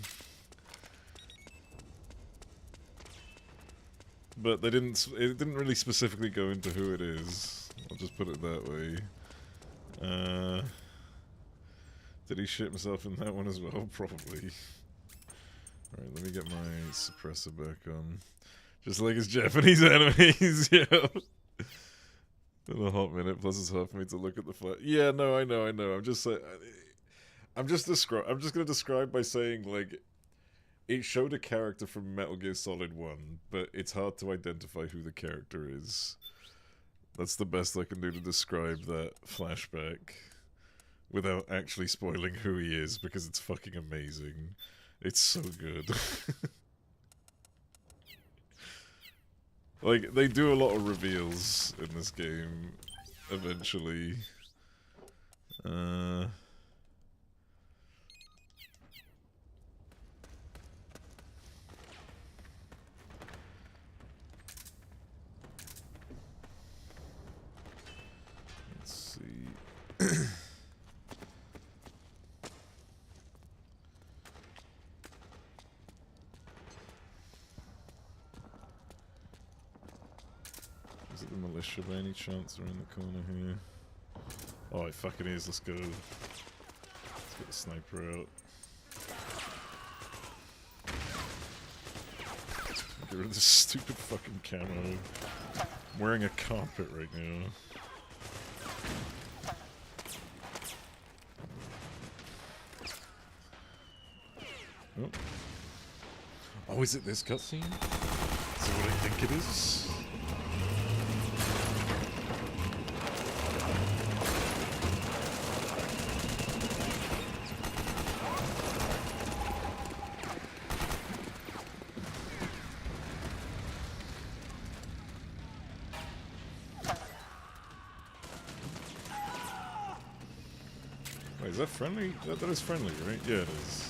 But they didn't. It didn't really specifically go into who it is. I'll just put it that way. Did he shit himself in that one as well? Probably. Alright, let me get my suppressor back on. Just like his Japanese enemies, yeah. In a hot minute, plus it's hard for me to look at the flat. Yeah, no, I know. I'm just saying. I'm just gonna describe by saying, like, it showed a character from Metal Gear Solid 1, but it's hard to identify who the character is. That's the best I can do to describe that flashback without actually spoiling who he is, because it's fucking amazing. It's so good. Like, they do a lot of reveals in this game, eventually. Let's see. Is it the militia by any chance around the corner here? Oh, it fucking is. Let's go. Let's get the sniper out. Get rid of this stupid fucking camo. I'm wearing a carpet right now. Oh. Oh, is it this cutscene? Is that what I think it is? Wait, is that friendly? That is friendly, right? Yeah, it is.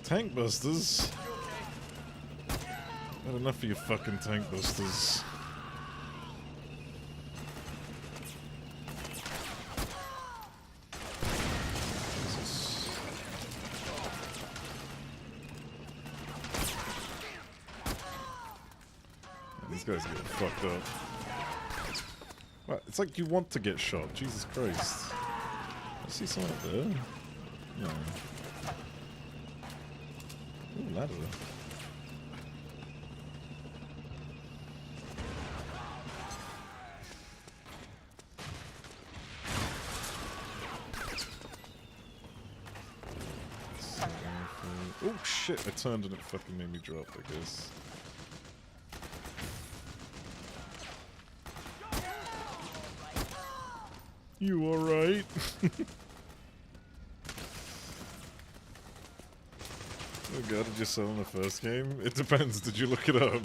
Tank busters? Not enough of your fucking tank busters. Jesus. Man, these guys are getting fucked up. Wow, it's like you want to get shot. Jesus Christ. I see someone up there. No. Ooh, ladder. Oh shit, I turned and it fucking made me drop, I guess. You alright? Oh god, did you sell in the first game? It depends, did you look it up?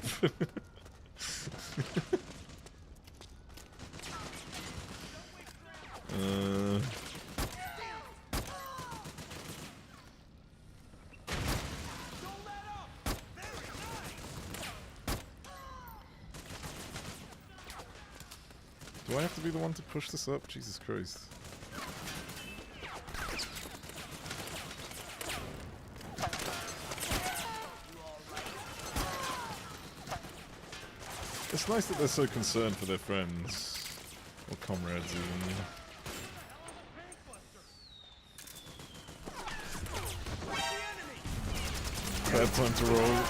Do I have to be the one to push this up? Jesus Christ. It's nice that they're so concerned for their friends. Or comrades, even. Bad time to roll.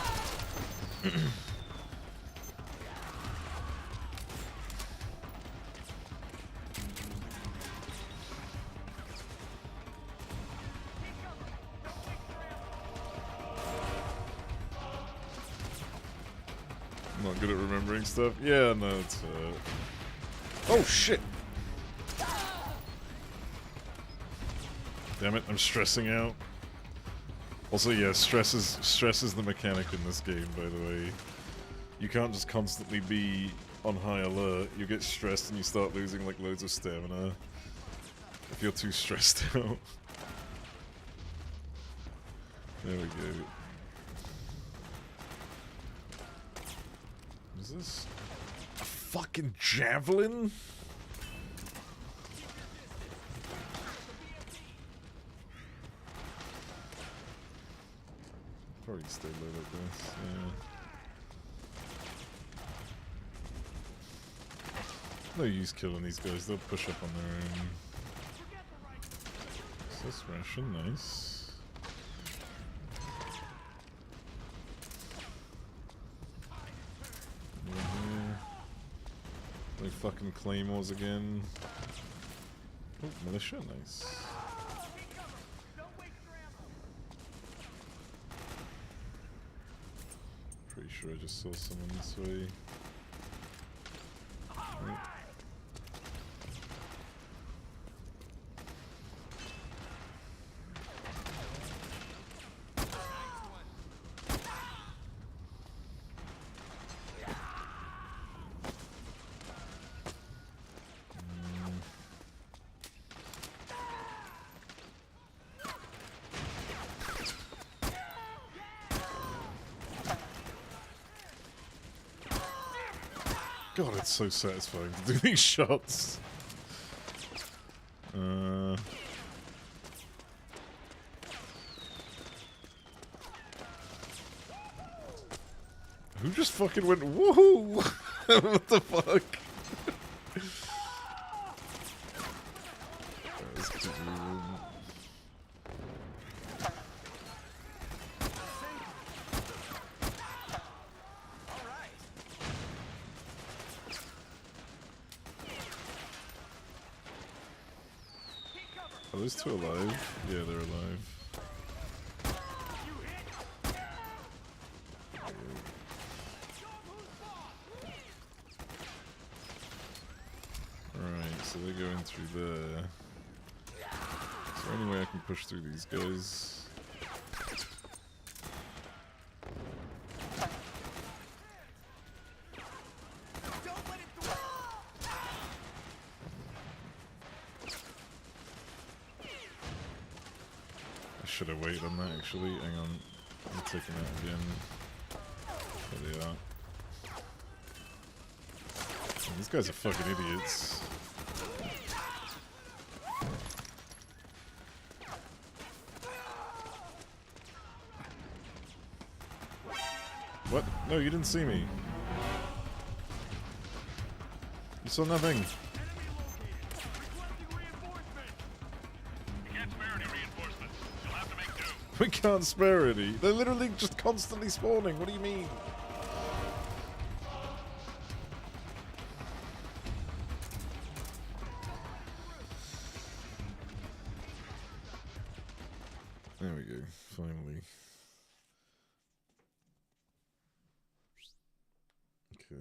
I'm not good at remembering stuff. Yeah, no, it's oh shit! Damn it, I'm stressing out. Also, yeah, stress is the mechanic in this game, by the way. You can't just constantly be on high alert. You get stressed and you start losing like loads of stamina if you're too stressed out. There we go. What is this? A fucking javelin? Probably stay low like this, yeah. No use killing these guys, they'll push up on their own. What's this ration? Nice. No fucking claymores again. Oh, militia, nice. Pretty sure I just saw someone this way. Right. God, it's so satisfying to do these shots. Who just fucking went woohoo? What the fuck? Are those two alive? Yeah, they're alive. Alright, so they're going through there. Is there any way I can push through these guys? I should have waited on that actually. Hang on. I'm taking that again. There they are. Oh, these guys are fucking idiots. What? No, you didn't see me. You saw nothing. We can't spare any. They're literally just constantly spawning. What do you mean? There we go. Finally. Okay.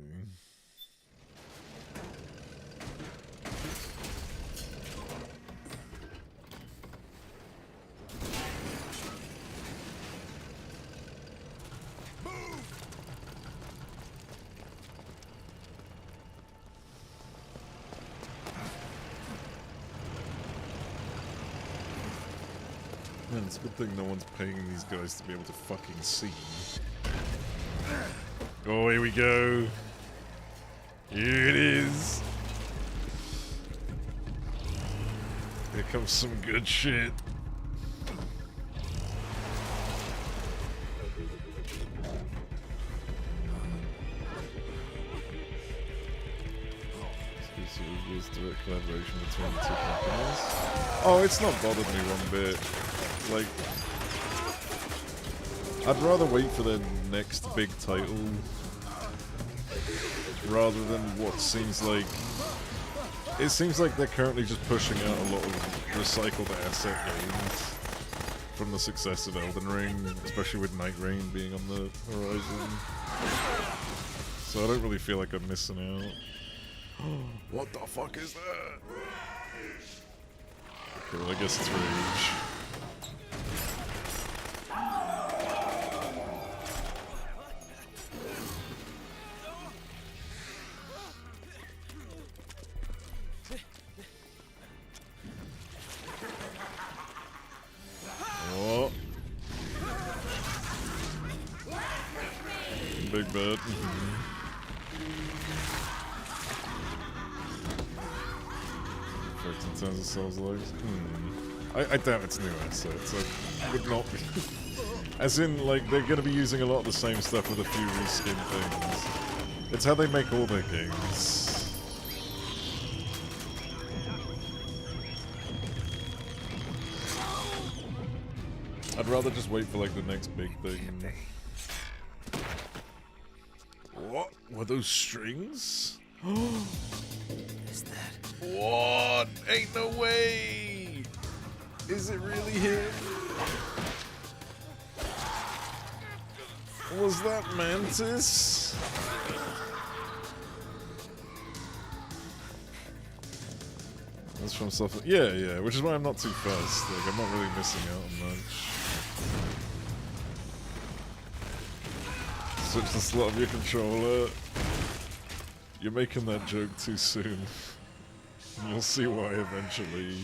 Man, it's a good thing no one's paying these guys to be able to fucking see. Oh, here we go. Here it is. Here comes some good shit. equals direct collaboration between the two companies. Oh, it's not bothered me one bit. Like, I'd rather wait for their next big title rather than what seems like... It seems like they're currently just pushing out a lot of recycled asset games from the success of Elden Ring, especially with Night Rain being on the horizon. So I don't really feel like I'm missing out. What the fuck is that? Okay, well I guess it's Rage. Oh. Big bet. In terms of Souls lives, I doubt it's new assets. I would not be. As in, like, they're going to be using a lot of the same stuff with a few reskin things. It's how they make all their games. I'd rather just wait for, like, the next big thing. What? Were those strings? Is that? What? Ain't no way! Is it really him? Was that Mantis? That's from stuff. Yeah, which is why I'm not too fast. Like, I'm not really missing out on much. Switch the slot of your controller. You're making that joke too soon. You'll see why eventually.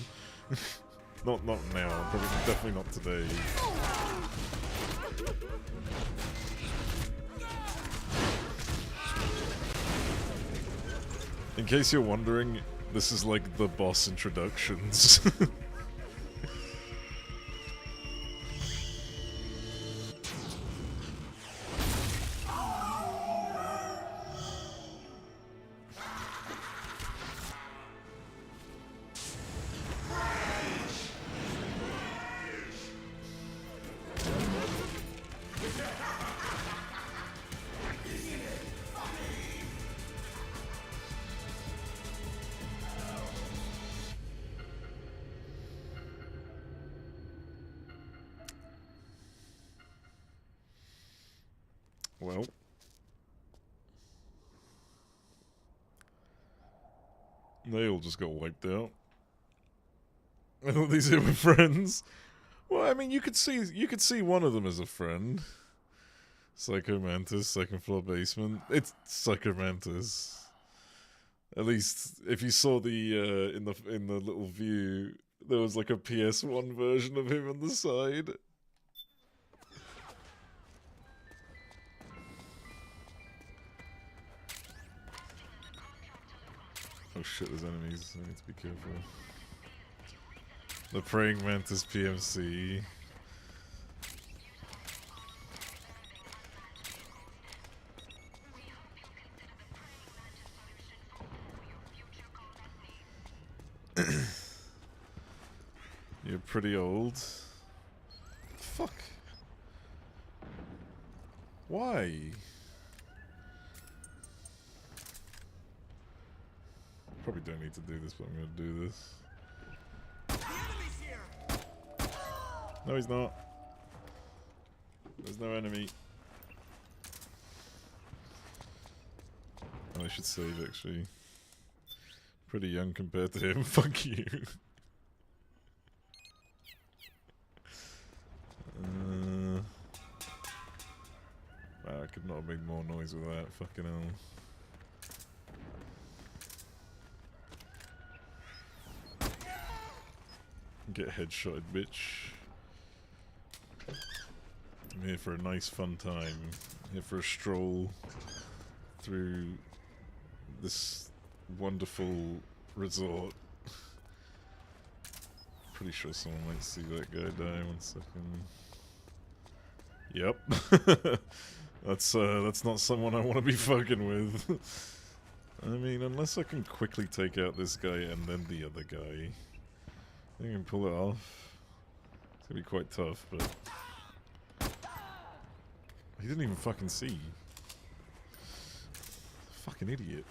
not now, probably definitely not today. In case you're wondering, this is like the boss introductions. Well. They all just got wiped out. I thought these were friends. Well, I mean, you could see one of them as a friend. Psycho Mantis, second floor basement. It's Psycho Mantis. At least, if you saw the in the little view, there was like a PS1 version of him on the side. Oh shit, there's enemies. I need to be careful. The Praying Mantis PMC. You're pretty old. Fuck. Why? Probably don't need to do this, but I'm gonna do this. No, he's not. There's no enemy. Oh, I should save, actually. Pretty young compared to him. Fuck you. Wow, I could not have made more noise with that. Fucking hell. Get headshotted, bitch. I'm here for a nice fun time. I'm here for a stroll through this wonderful resort. Pretty sure someone might see that guy die. 1 second. Yep. That's not someone I want to be fucking with. I mean, unless I can quickly take out this guy and then the other guy, I think I can pull it off. It's gonna be quite tough, but he didn't even fucking see. Fucking idiot.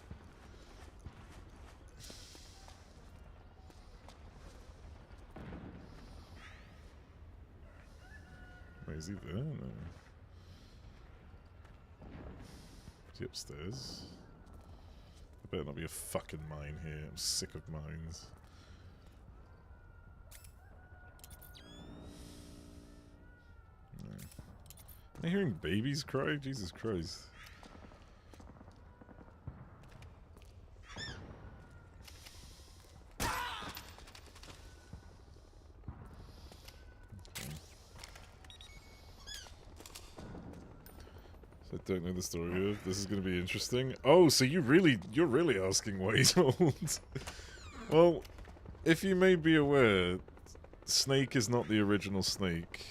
Wait, is he there? No. Is he upstairs? There better not be a fucking mine here. I'm sick of mines. No. Am I hearing babies cry? Jesus Christ. I don't know the story here. This is going to be interesting. Oh, so you're really asking why he's old. Well, if you may be aware, Snake is not the original Snake.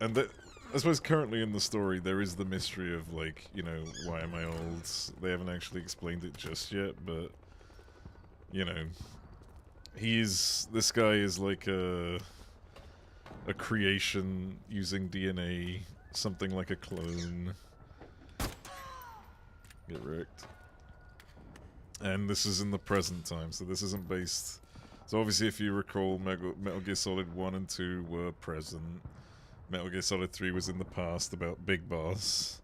And that, I suppose currently in the story there is the mystery of, like, you know, why am I old? They haven't actually explained it just yet, but, you know, this guy is like a creation using DNA. Something like a clone. Get wrecked. And this is in the present time, so this isn't based... So obviously if you recall, Metal Gear Solid 1 and 2 were present. Metal Gear Solid 3 was in the past about Big Boss.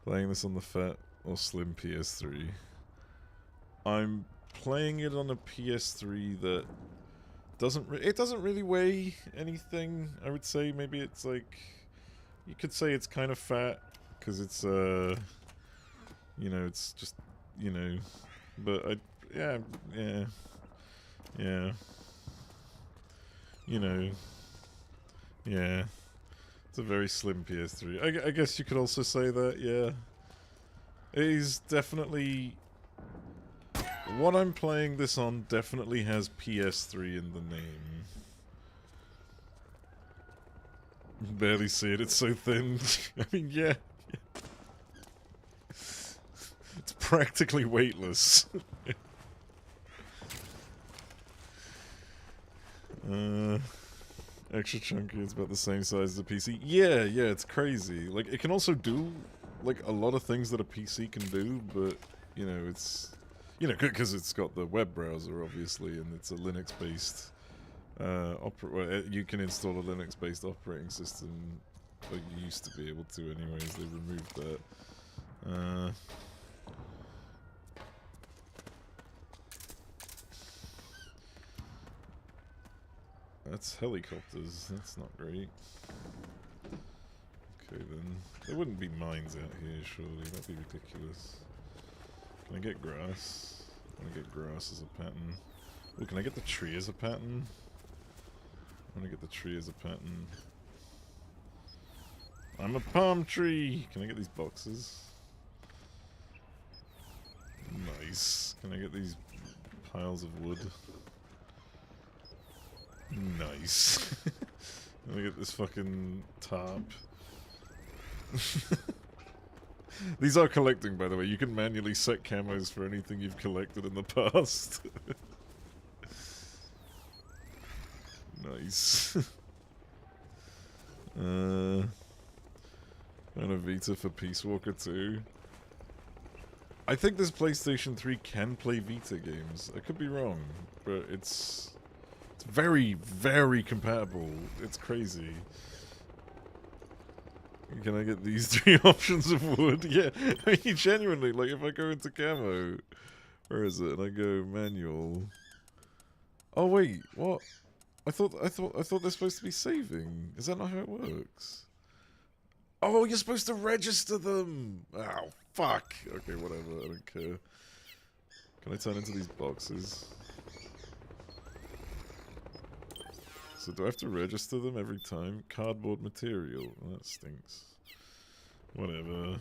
Playing this on the fat or slim PS3. I'm playing it on a PS3 that doesn't really weigh anything, I would say. Maybe it's like... You could say it's kind of fat, because it's, you know, it's just, you know, but yeah, you know, yeah, it's a very slim PS3. I guess you could also say that, yeah. It is definitely, what I'm playing this on definitely has PS3 in the name. Barely see it, it's so thin. I mean, yeah. It's practically weightless. Extra chunky, it's about the same size as a PC. Yeah, it's crazy. Like, it can also do, like, a lot of things that a PC can do, but, you know, it's... You know, because it's got the web browser, obviously, and it's a Linux-based... you can install a Linux-based operating system. Well, you used to be able to anyways, they removed that. That's helicopters, that's not great. Okay then, there wouldn't be mines out here surely, that'd be ridiculous. Can I get grass? I want to get grass as a pattern. Oh, can I get the tree as a pattern? I want to get the tree as a pattern. I'm a palm tree! Can I get these boxes? Nice. Can I get these piles of wood? Nice. Can I get this fucking tarp? These are collecting, by the way. You can manually set camos for anything you've collected in the past. Nice. And a Vita for Peace Walker 2. I think this PlayStation 3 can play Vita games. I could be wrong, but it's very, very compatible. It's crazy. Can I get these 3 options of wood? Yeah, I mean, genuinely, like, if I go into camo, where is it? And I go manual. Oh wait, what? I thought they're supposed to be saving. Is that not how it works? Oh, you're supposed to register them! Oh, fuck! Okay, whatever, I don't care. Can I turn into these boxes? So do I have to register them every time? Cardboard material. Well, that stinks. Whatever.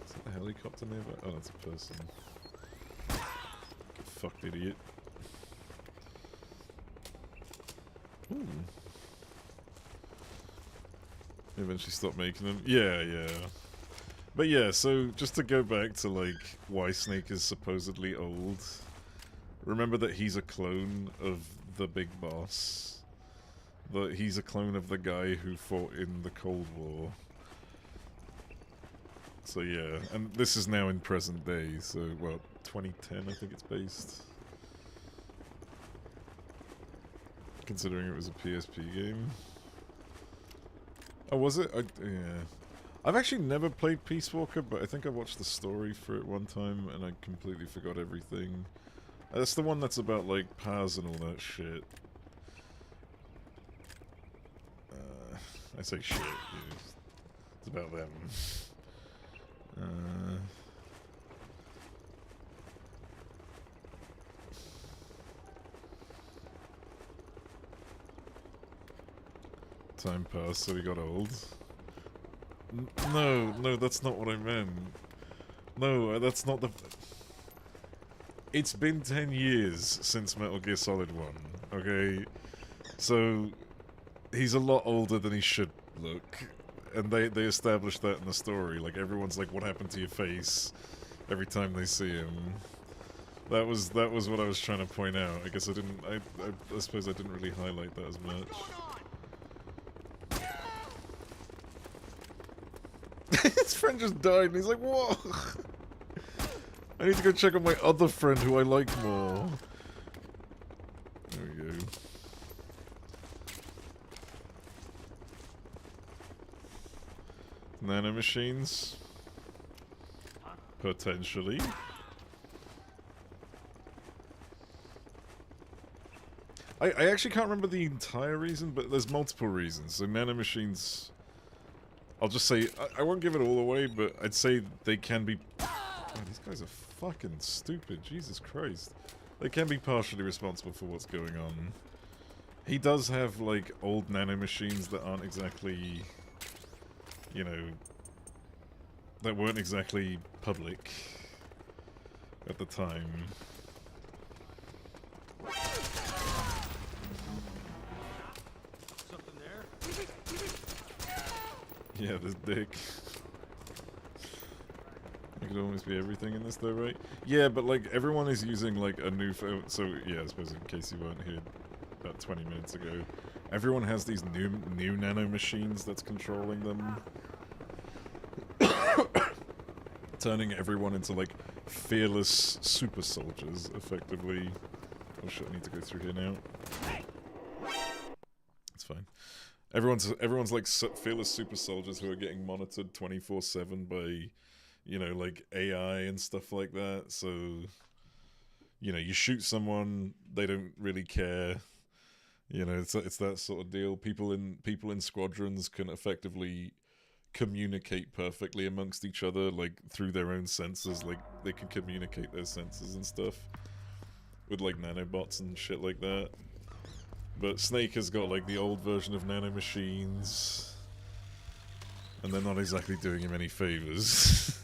Is that a helicopter nearby? Oh, that's a person. Get fucked, idiot. Ooh. Eventually stop making them. Yeah. But yeah, so just to go back to like why Snake is supposedly old. Remember that he's a clone of the big boss. He's a clone of the guy who fought in the Cold War. So yeah, and this is now in present day, so well, 2010 I think it's based. Considering it was a PSP game. Oh, was it? Yeah. I've actually never played Peace Walker, but I think I watched the story for it one time and I completely forgot everything. That's the one that's about, like, Paz and all that shit. I say shit, yeah. It's about them. Time passed, so he got old. No, that's not what I meant. No, that's not the... It's been 10 years since Metal Gear Solid 1, okay? So, he's a lot older than he should look. And they established that in the story. Like, everyone's like, what happened to your face? Every time they see him. That was what I was trying to point out. I guess I didn't... I suppose I didn't really highlight that as much. His friend just died and he's like, whoa! I need to go check on my other friend who I like more. There we go. Nanomachines? Potentially. I actually can't remember the entire reason, but there's multiple reasons. So nanomachines... I'll just say, I won't give it all away, but I'd say they can be... Oh, these guys are fucking stupid, Jesus Christ. They can be partially responsible for what's going on. He does have, like, old nanomachines that aren't exactly... You know... That weren't exactly public at the time. Something there? Yeah, this dick. It could almost be everything in this though, right? Yeah, but like everyone is using like a new phone. So yeah, I suppose in case you weren't here about 20 minutes ago, everyone has these new nano machines that's controlling them. Turning everyone into like fearless super soldiers, effectively. Oh shit, I need to go through here now. It's fine. Everyone's like fearless super soldiers who are getting monitored 24/7 by, you know, like AI and stuff like that. So, you know, you shoot someone, they don't really care. You know, it's that sort of deal. People in squadrons can effectively communicate perfectly amongst each other, like through their own sensors. Like they can communicate their sensors and stuff with like nanobots and shit like that. But Snake has got like the old version of nanomachines, and they're not exactly doing him any favors.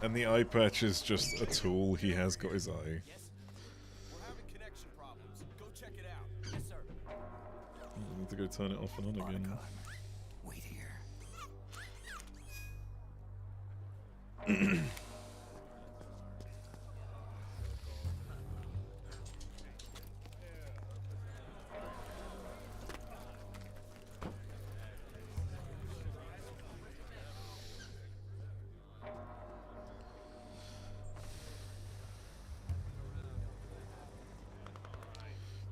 And the eye patch is just a tool. He has got his eye. We're having connection problems. Go check it out. Yes, sir. I need to go turn it off and on again. Wait here.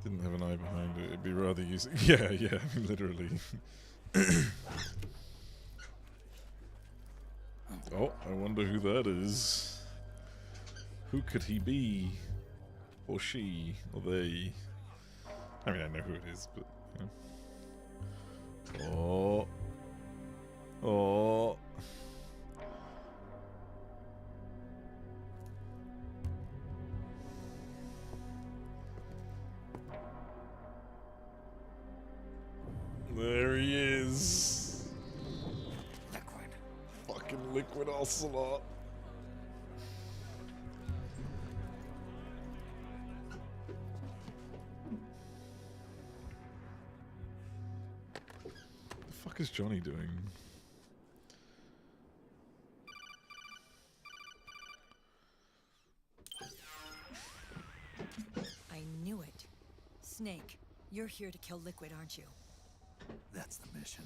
Didn't have an eye behind it. It'd be rather useful. Yeah, I mean, literally. Oh, I wonder who that is. Who could he be? Or she? Or they? I mean, I know who it is, but... You know. Oh. Oh. There he is. Liquid. Fucking Liquid Ocelot. Johnny doing? I knew it. Snake, you're here to kill Liquid, aren't you? That's the mission.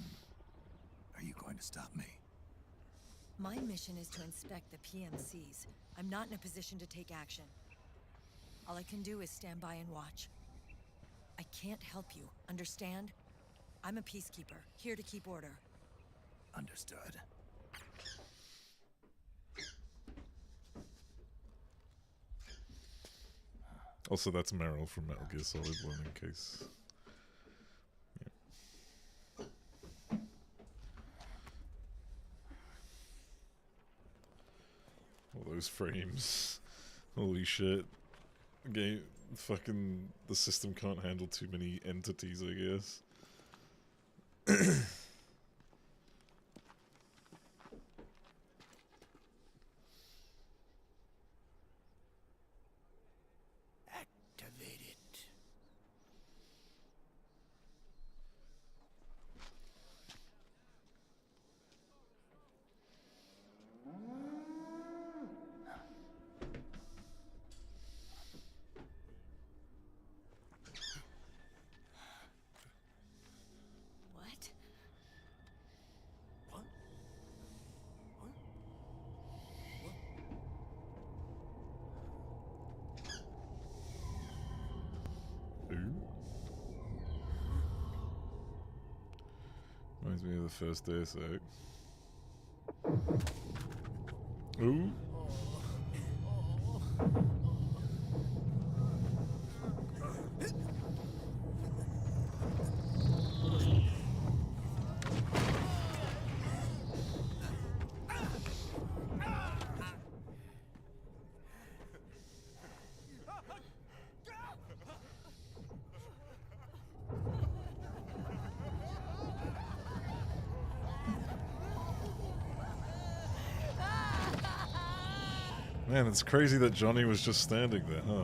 Are you going to stop me? My mission is to inspect the PMCs. I'm not in a position to take action. All I can do is stand by and watch. I can't help you, understand? I'm a peacekeeper, here to keep order. Understood. Also, that's Meryl from Metal Gear Solid 1 in case. Yeah. All those frames. Holy shit. Game, fucking, the system can't handle too many entities, I guess. Activate it. What? Reminds me of the first Deus Ex. Ooh. Man, it's crazy that Johnny was just standing there, huh?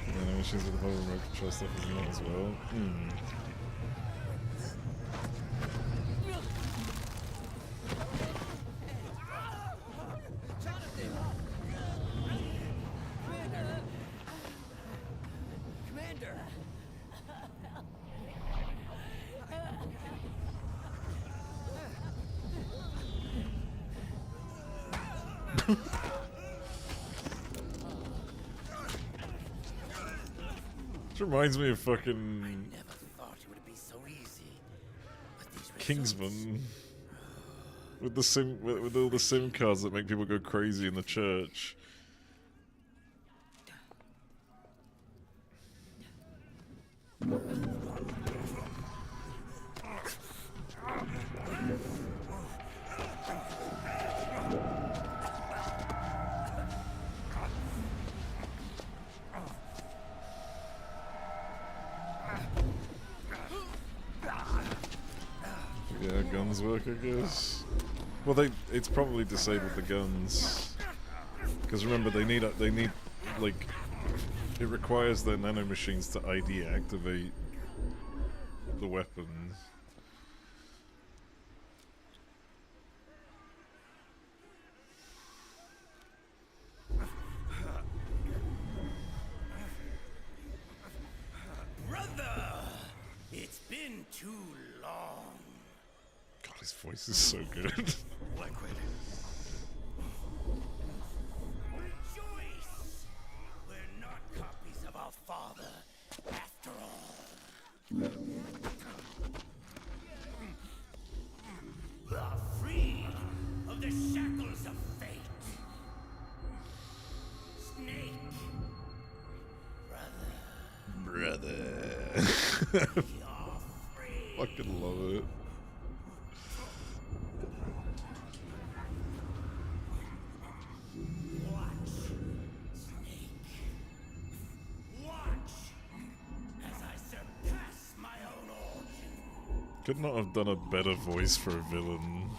Animations with the whole remote control stuff is not as well. Commander! This reminds me of fucking Never thought it would be so easy. But these Kingsman with the with all the SIM cards that make people go crazy in the church. Yeah, guns work, I guess. Well, it's probably disabled the guns because remember they need like it requires their nanomachines to ID activate the weapons. Brother! It's been too long. God, his voice is so good. Liquid. Rejoice! We're not copies of our father, after all. We are freed of the shackles of fate. Snake. Brother. Fucking love it. Could not have done a better voice for a villain.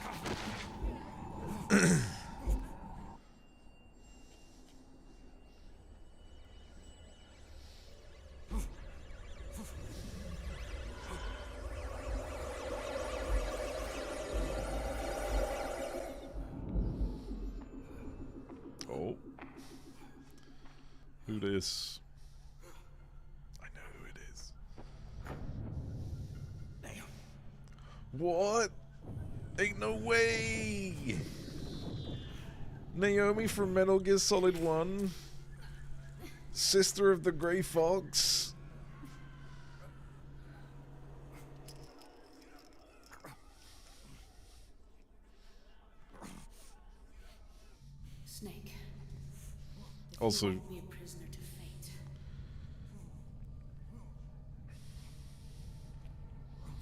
this. I know who it is. Damn. What? Ain't no way! Naomi from Metal Gear Solid 1? Sister of the Grey Fox? Snake. Also, You won't be a prisoner to fate.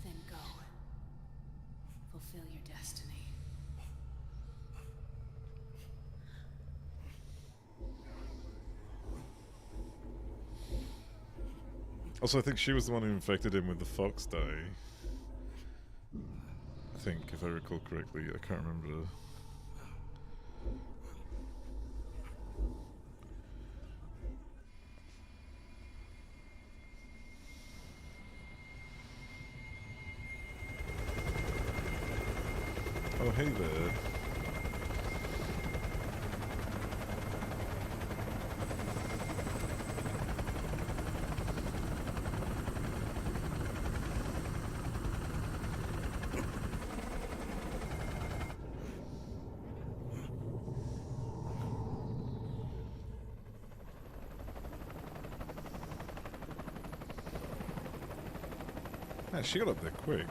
Then go. Fulfill your destiny. I think she was the one who infected him with the fox dye. I think, if I recall correctly. I can't remember. Oh, hey there. Yeah, she got up there quick.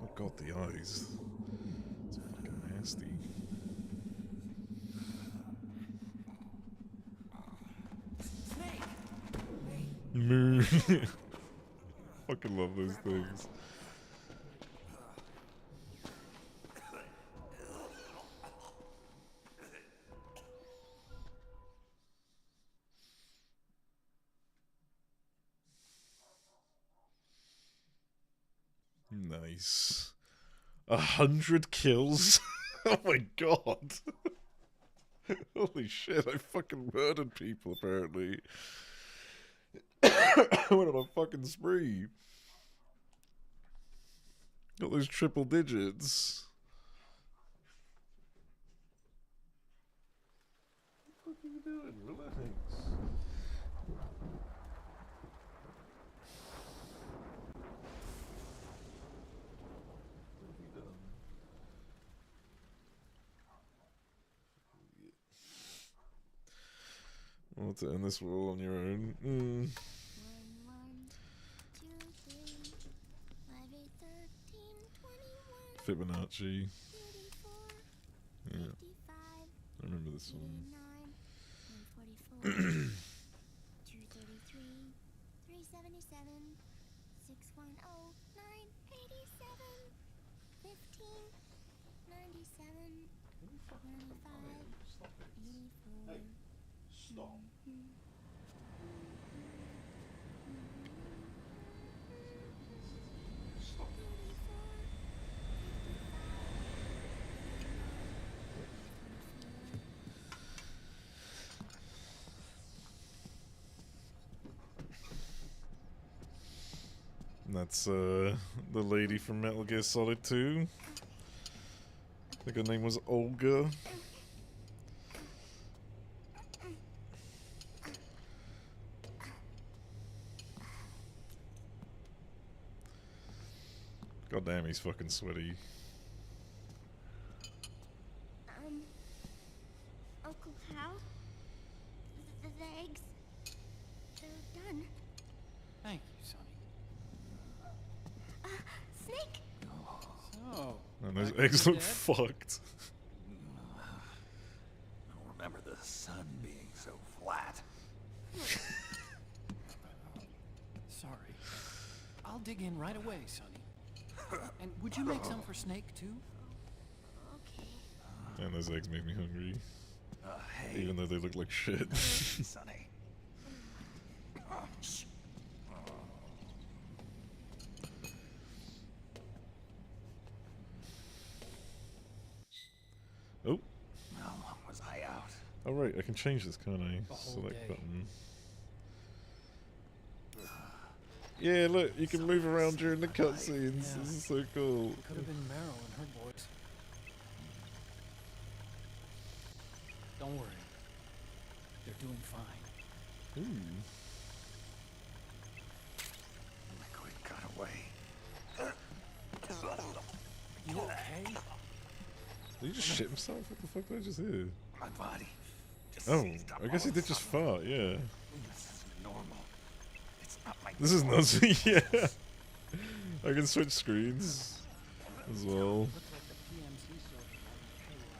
Oh god, the eyes. It's fucking nasty. Moo. Fucking love those things. Nice. 100 kills? Oh my god. Holy shit, I fucking murdered people apparently. I went on a fucking spree. Got those triple digits. What the fuck are you doing? Relax. What have you done? Well, to end this world on your own. 1, 1, 2, 3, 5, 8, 13, 21, Fibonacci. 34, Yeah. 55, I remember this one. 89, 144, 233, 377, 610, 987, 15, 97, 95, 84. Hey, stop. Stop. And that's the lady from Metal Gear Solid 2. I think her name was Olga. God damn, he's fucking sweaty. Uncle Hal? The eggs? They're done. Thank you, Sonny. Snake? So, And those back with eggs your look dad? fucked. I don't remember the sun being so flat. Sorry. I'll dig in right away, Sonny. And would you make some for Snake, too? Okay. And those eggs make me hungry. Hey. Even though they look like shit. Sonny. Oh right, I can change this, can't I? The whole Select day. button. Yeah, look, you can move around during the cutscenes. Yeah. This is so cool. Could have been Meryl and her boys. Don't worry. They're doing fine. Ooh. Liquid got away. You okay? Did he just shit himself? What the fuck did I just hear? My body. Just Oh, seized up I guess all he of a did just sudden. fart, yeah. This isn't normal. It's not my This is fault. nuts, yeah. I can switch screens as well.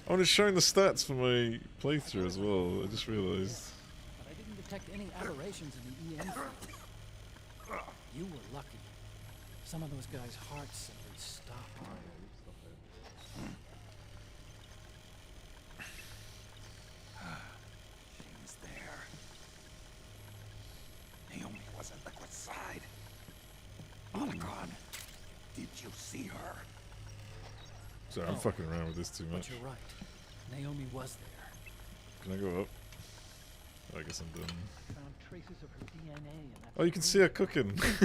Oh, and it's showing the stats for my playthrough as well, I just realised. But I didn't detect any aberrations in the EM field. You were lucky. Some of those guys' hearts simply stopped. She was there. Naomi was at Liquid's side. Otacon, did you see her? Sorry, I'm fucking around with this too much. But you're right. Naomi was there. Can I go up? I guess I'm done. Found traces of her DNA in that. Oh, you can see her cooking. So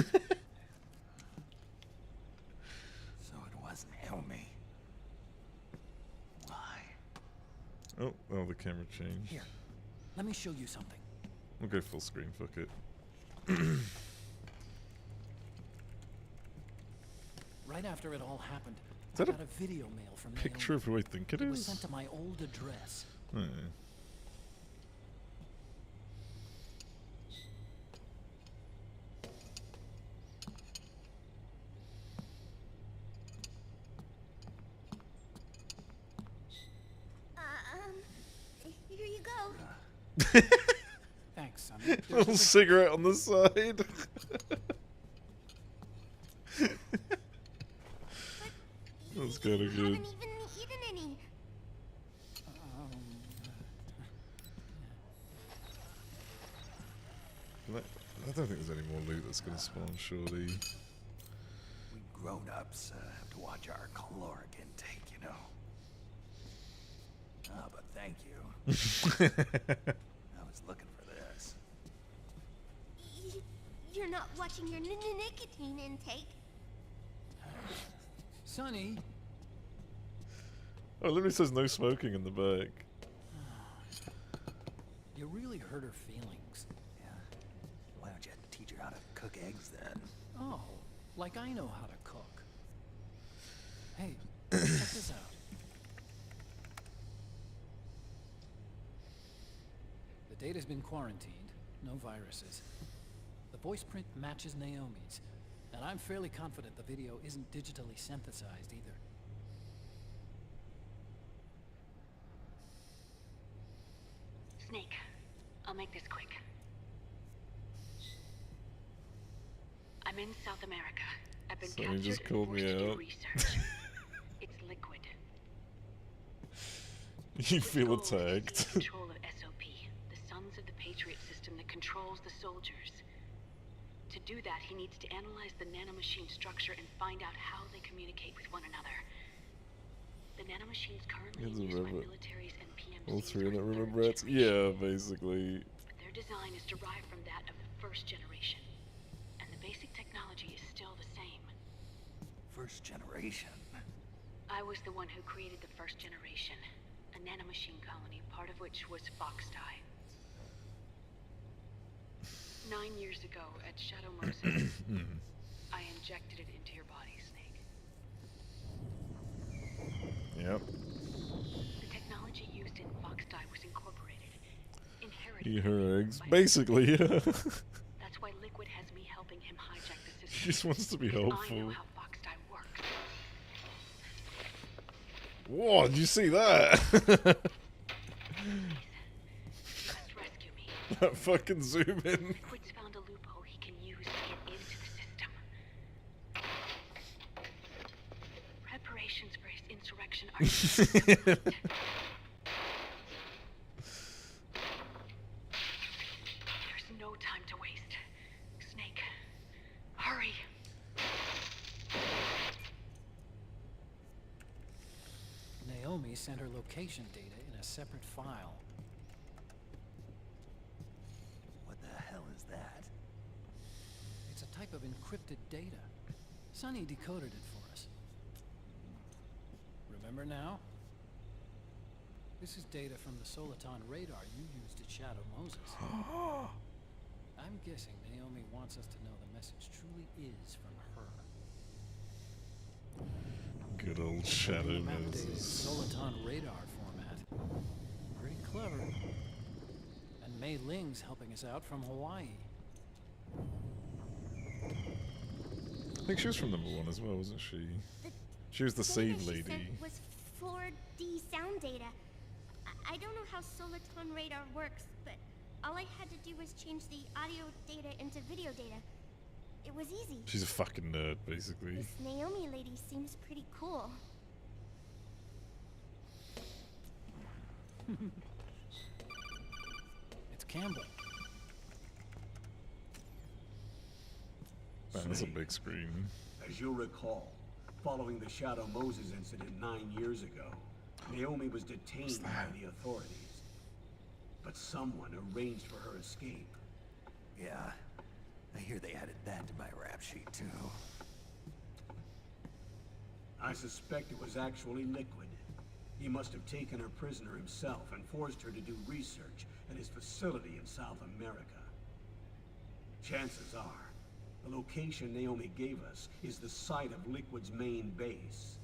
it was Naomi. Why? Oh, the camera changed. Here, let me show you something. We'll go full screen, fuck it. Right after it all happened, Is I that a got a video mail from Picture of who I think it Naomi. It was is? sent to my old address. Oh. Here you go. Thanks, son. Little cigarette on the side. That's kind of good. Haven't even eaten any. I don't think there's any more loot that's going to spawn, surely. We grown-ups have to watch our caloric intake, you know. Ah, but thank you. I was looking for this. You're not watching your nicotine intake. Sonny. Oh, it literally says no smoking in the back. You really hurt her feelings. Yeah. Why don't you teach her how to cook eggs then? Oh, like I know how to cook. Hey, check this out. The data's been quarantined, no viruses. The voice print matches Naomi's, and I'm fairly confident the video isn't digitally synthesized either. Snake, I'll make this quick. I'm in South America. I've been Sonny captured just and called forced me to do out. research. It's Liquid. You feel attacked. Control of SOP, the Sons of the Patriot system that controls the soldiers. To do that, he needs to analyze the nanomachine structure and find out how they communicate with one another. The nanomachines currently in use by militaries and PMCs All three of are them third remember it? generation. Yeah, basically. But their design is derived from that of the first generation. And the basic technology is still the same. First generation. I was the one who created the first generation. A nanomachine colony, part of which was Foxdie. 9 years ago at Shadow Moses, I injected it into your body, Snake. Yep. The technology used in Foxdie was incorporated, inherited. Eat her eggs. by Basically, yeah. That's why Liquid has me helping him hijack the system. She just wants to be Because I know helpful. how Foxdie works. Whoa, did you see that? That fucking zoom in. Liquid's found a loophole he can use to get into the system. Preparations for his insurrection are complete. There's no time to waste. Snake, hurry. Naomi sent her location data in a separate file. that? It's a type of encrypted data. Sonny decoded it for us. Remember now? This is data from the Soliton radar you used at Shadow Moses. I'm guessing Naomi wants us to know the message truly is from her. Good old Shadow Map data in Moses. Soliton radar format. Pretty clever. And Mei Ling's helping us out from Hawaii. I think she was from number 1 as well, wasn't she? She was the save lady. Sent was 4D sound data. I don't know how Soliton radar works, but all I had to do was change the audio data into video data. It was easy. She's a fucking nerd, basically. This Naomi lady seems pretty cool. It's Campbell. Man, that's a big screen. As you'll recall, following the Shadow Moses incident 9 years ago, Naomi was detained by the authorities. But someone arranged for her escape. Yeah, I hear they added that to my rap sheet too. I suspect it was actually Liquid. He must have taken her prisoner himself and forced her to do research at his facility in South America. Chances are, the location Naomi gave us is the site of Liquid's main base.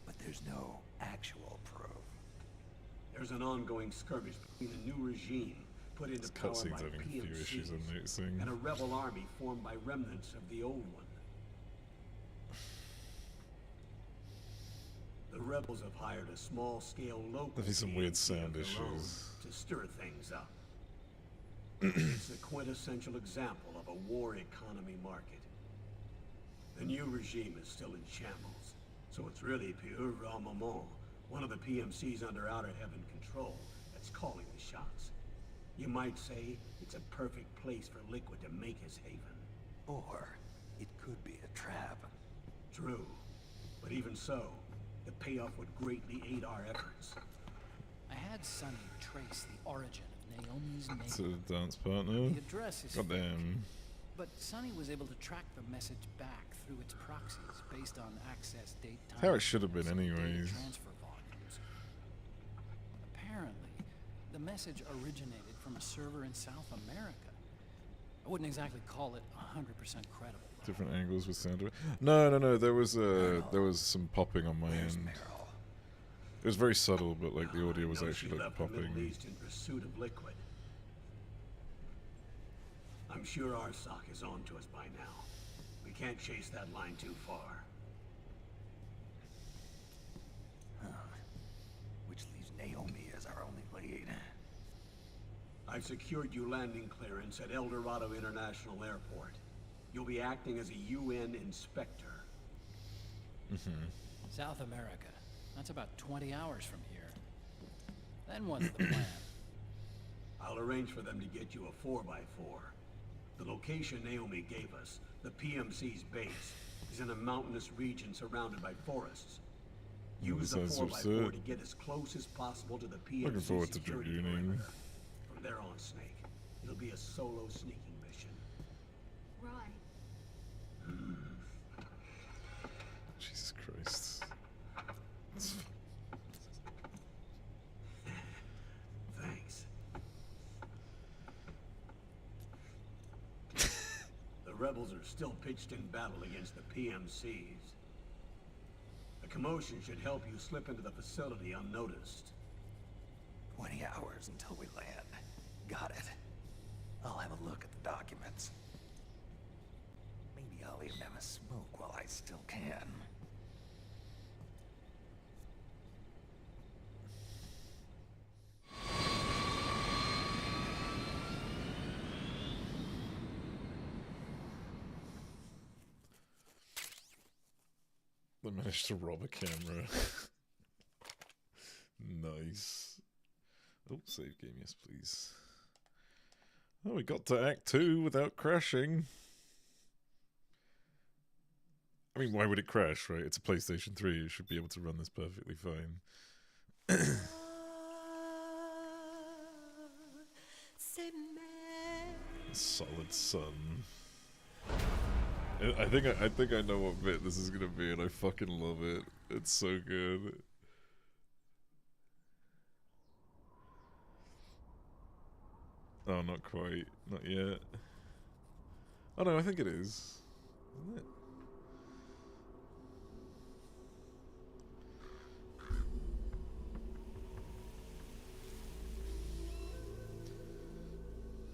But there's no actual proof. There's an ongoing skirmish between a new regime put into power by Cutscenes having a few issues PMCs I'm noticing. and a rebel army formed by remnants of the old one. The rebels have hired a small-scale local There'll be some weird PMC sound of their own issues. to stir things up. It's the quintessential example of a war economy market. The new regime is still in shambles, so it's really pure moment, one of the PMCs under Outer Heaven control, that's calling the shots. You might say it's a perfect place for Liquid to make his haven. Or it could be a trap. True, but even so, the payoff would greatly aid our efforts. I had Sonny trace the origin of Naomi's name. To the dance partner. The address is Goddamn. But Sonny was able to track the message back through its proxies based on access date time. How it should have been and data anyways. transfer volumes. Apparently, the message originated from a server in South America. I wouldn't exactly call it 100% credible. Different angles with sound. No. There was some popping on my end. It was very subtle, but like the audio was No, actually she like left the Middle popping. East in pursuit of Liquid. I'm sure our sock is on to us by now. We can't chase that line too far. Which leaves Naomi as our only lead. I've secured you landing clearance at El Dorado International Airport. You'll be acting as a UN inspector. South America. That's about 20 hours from here. Then what's the plan? I'll arrange for them to get you a 4x4. The location Naomi gave us, the PMC's base, is in a mountainous region surrounded by forests. Use the Sounds 4x4 absurd. to get as close as possible to the PMC Looking forward to security dragooning. perimeter. From there on, Snake, it'll be a solo sneaking mission. Right. Jesus Christ. Thanks. The rebels are still pitched in battle against the PMCs. A commotion should help you slip into the facility unnoticed. 20 hours until we land. Got it. I'll have a look at the documents. Maybe I'll even have a smoke while I still can. They managed to rob a camera. Nice. Oh, save game, yes please. Oh, we got to Act 2 without crashing. I mean, why would it crash, right? It's a PlayStation 3, it should be able to run this perfectly fine. Say, Solid Sun. I think I know what bit this is gonna be, and I fucking love it. It's so good. Oh, not quite. Not yet. Oh no, I think it is. Isn't it?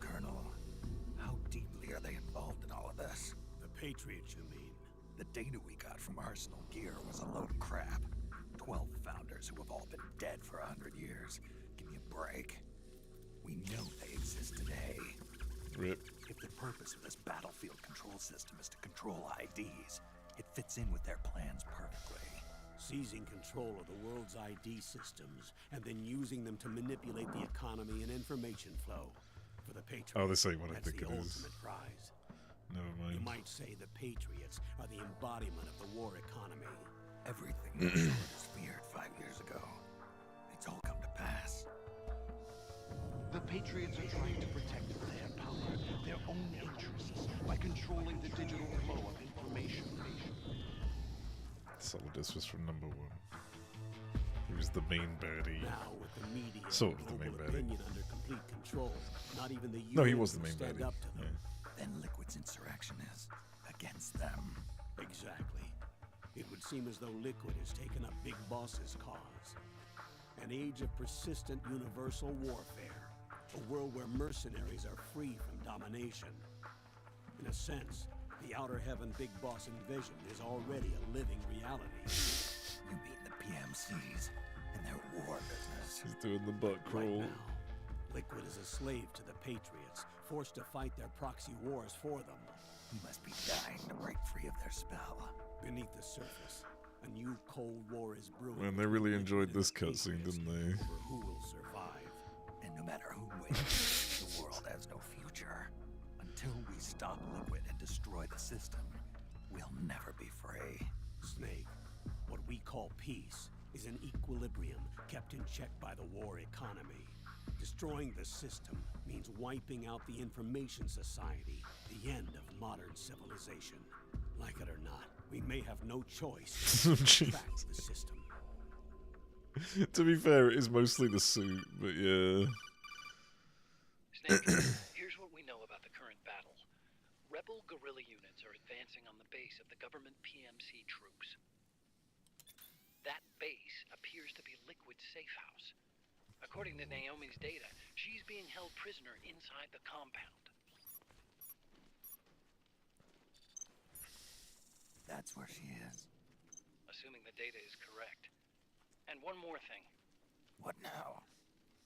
Colonel, how deeply are they involved in all of this? The Patriots, you mean? The data we got from Arsenal Gear was a load of crap. 12 founders who have all been dead for 100 years. Give me a break. We know they exist today. Rip. If the purpose of this battlefield control system is to control IDs, it fits in with their plans perfectly. Seizing control of the world's ID systems and then using them to manipulate the economy and information flow. For the Patriots, Oh, this ain't what I think that's the it is. ultimate prize. Never mind. You might say the Patriots are the embodiment of the war economy. Everything that was feared 5 years ago, it's all come to pass. The Patriots are trying to protect their power, their own interests, by controlling the digital flow of information. Solidus was from #1. He was the main baddie. Now, with the media Sort of and the main global baddie. opinion under complete control, not even the No, he UN was the will main stand baddie. up to them. Then Liquid's insurrection is against them. Exactly. It would seem as though Liquid has taken up Big Boss's cause. An age of persistent universal warfare. A world where mercenaries are free from domination. In a sense, the Outer Heaven Big Boss envision is already a living reality. You mean the PMCs and their war business? He's doing the butt crawl. Right now, Liquid is a slave to the Patriots, forced to fight their proxy wars for them. You must be dying to break free of their spell. Beneath the surface, a new Cold War is brewing. Man, they really enjoyed this cutscene, didn't they? Over who will survive. And no matter who wins, the world has no future. Until we stop Liquid and destroy the system, we'll never be free. Snake, what we call peace is an equilibrium kept in check by the war economy. Destroying the system means wiping out the information society, the end of modern civilization. Like it or not, we may have no choice but to track the system. To be fair, it is mostly the suit, but yeah. Snake, here's what we know about the current battle. Rebel guerrilla units are advancing on the base of the government PMC troops. That base appears to be Liquid's safe house. According to Naomi's data, she's being held prisoner inside the compound. That's where she is. Assuming the data is correct. And one more thing. What now?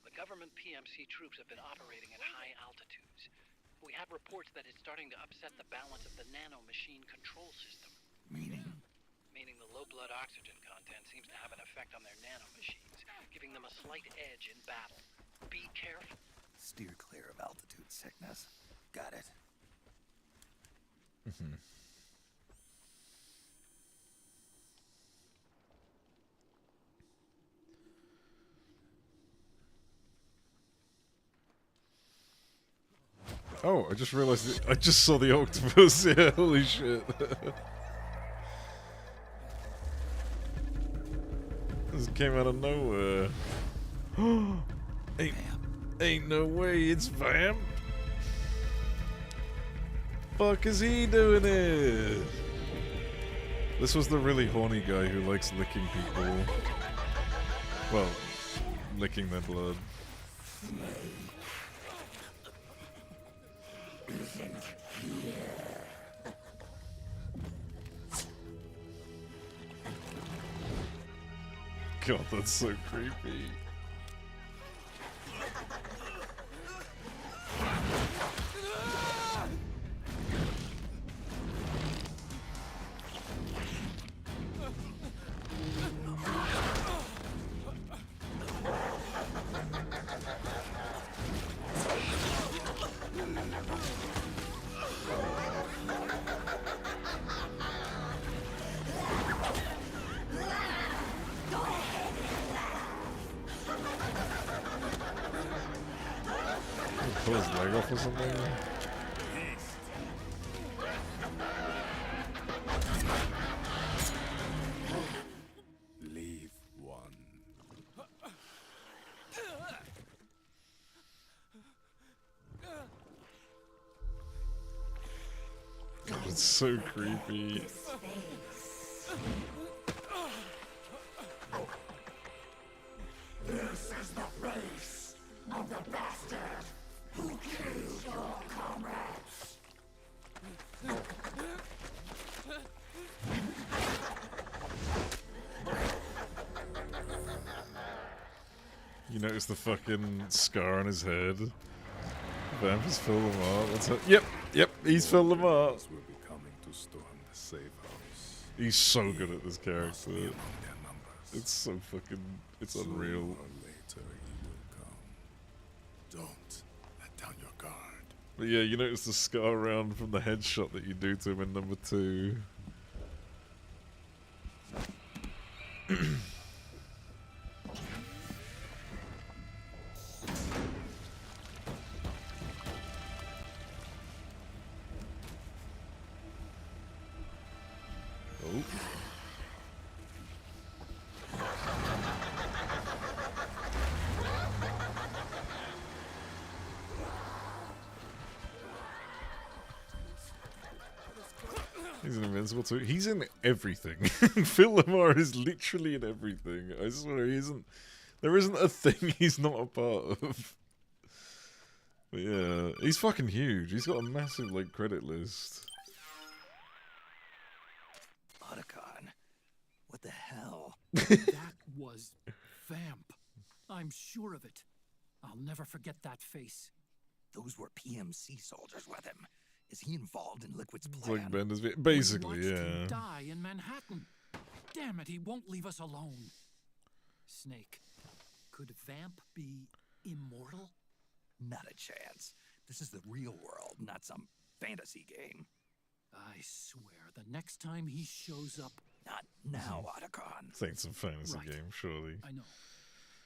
The government PMC troops have been operating at high altitudes. We have reports that it's starting to upset the balance of the nano-machine control system. Meaning? Meaning the low blood oxygen content seems to have an effect on their nano-machines, giving them a slight edge in battle. Be careful. Steer clear of altitude sickness. Got it. Oh, I just realized I just saw the octopus. Yeah, holy shit. This came out of nowhere. Ain't no way it's Vamp. Fuck is he doing it? This was the really horny guy who likes licking people. Well, licking their blood. God, that's so creepy. Pull his leg off or something? it's so creepy. This is the face of the bastard who killed your comrades. You notice the fucking scar on his head? Vamp has filled them out. That's it. Yep, he's filled them out. Will be coming to storm the safe house. He's so good at this character. It's so fucking, it's unreal. Sooner or later he will come. Don't let down your guard. But yeah, you notice the scar around from the headshot that you do to him in number 2. Oh. He's an invincible too. He's in everything. Phil Lamar is literally in everything. I swear he isn't. There isn't a thing he's not a part of. But yeah, he's fucking huge. He's got a massive like credit list. Otacon, what the hell? That was Vamp. I'm sure of it. I'll never forget that face. Those were PMC soldiers with him. Is he involved in Liquid's It's plan? like Bender's basically, We watched yeah. him die in Manhattan. Damn it, he won't leave us alone. Snake, could Vamp be immortal? Not a chance. This is the real world, not some fantasy game. I swear, the next time he shows up... Not now, Otacon. This ain't some fantasy Right. game, surely. I know.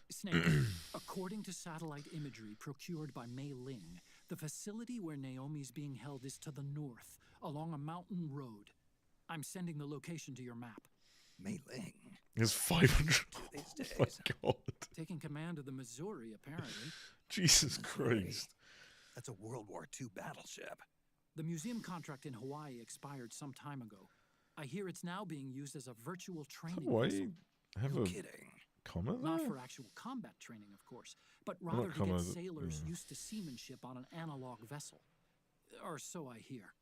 Snake, according to satellite imagery procured by Mei Ling, the facility where Naomi's being held is to the north, along a mountain road. I'm sending the location to your map. Mei Ling. There's 500. These Oh days. my god. Taking command of the Missouri, apparently. Jesus Christ. That's a World War II battleship. The museum contract in Hawaii expired some time ago. I hear it's now being used as a virtual training Why vessel. have No a kidding. comma Not there? for actual combat training, of course, but Well, rather not to get combat, sailors yeah. used to seamanship on an analog vessel. Or so I hear.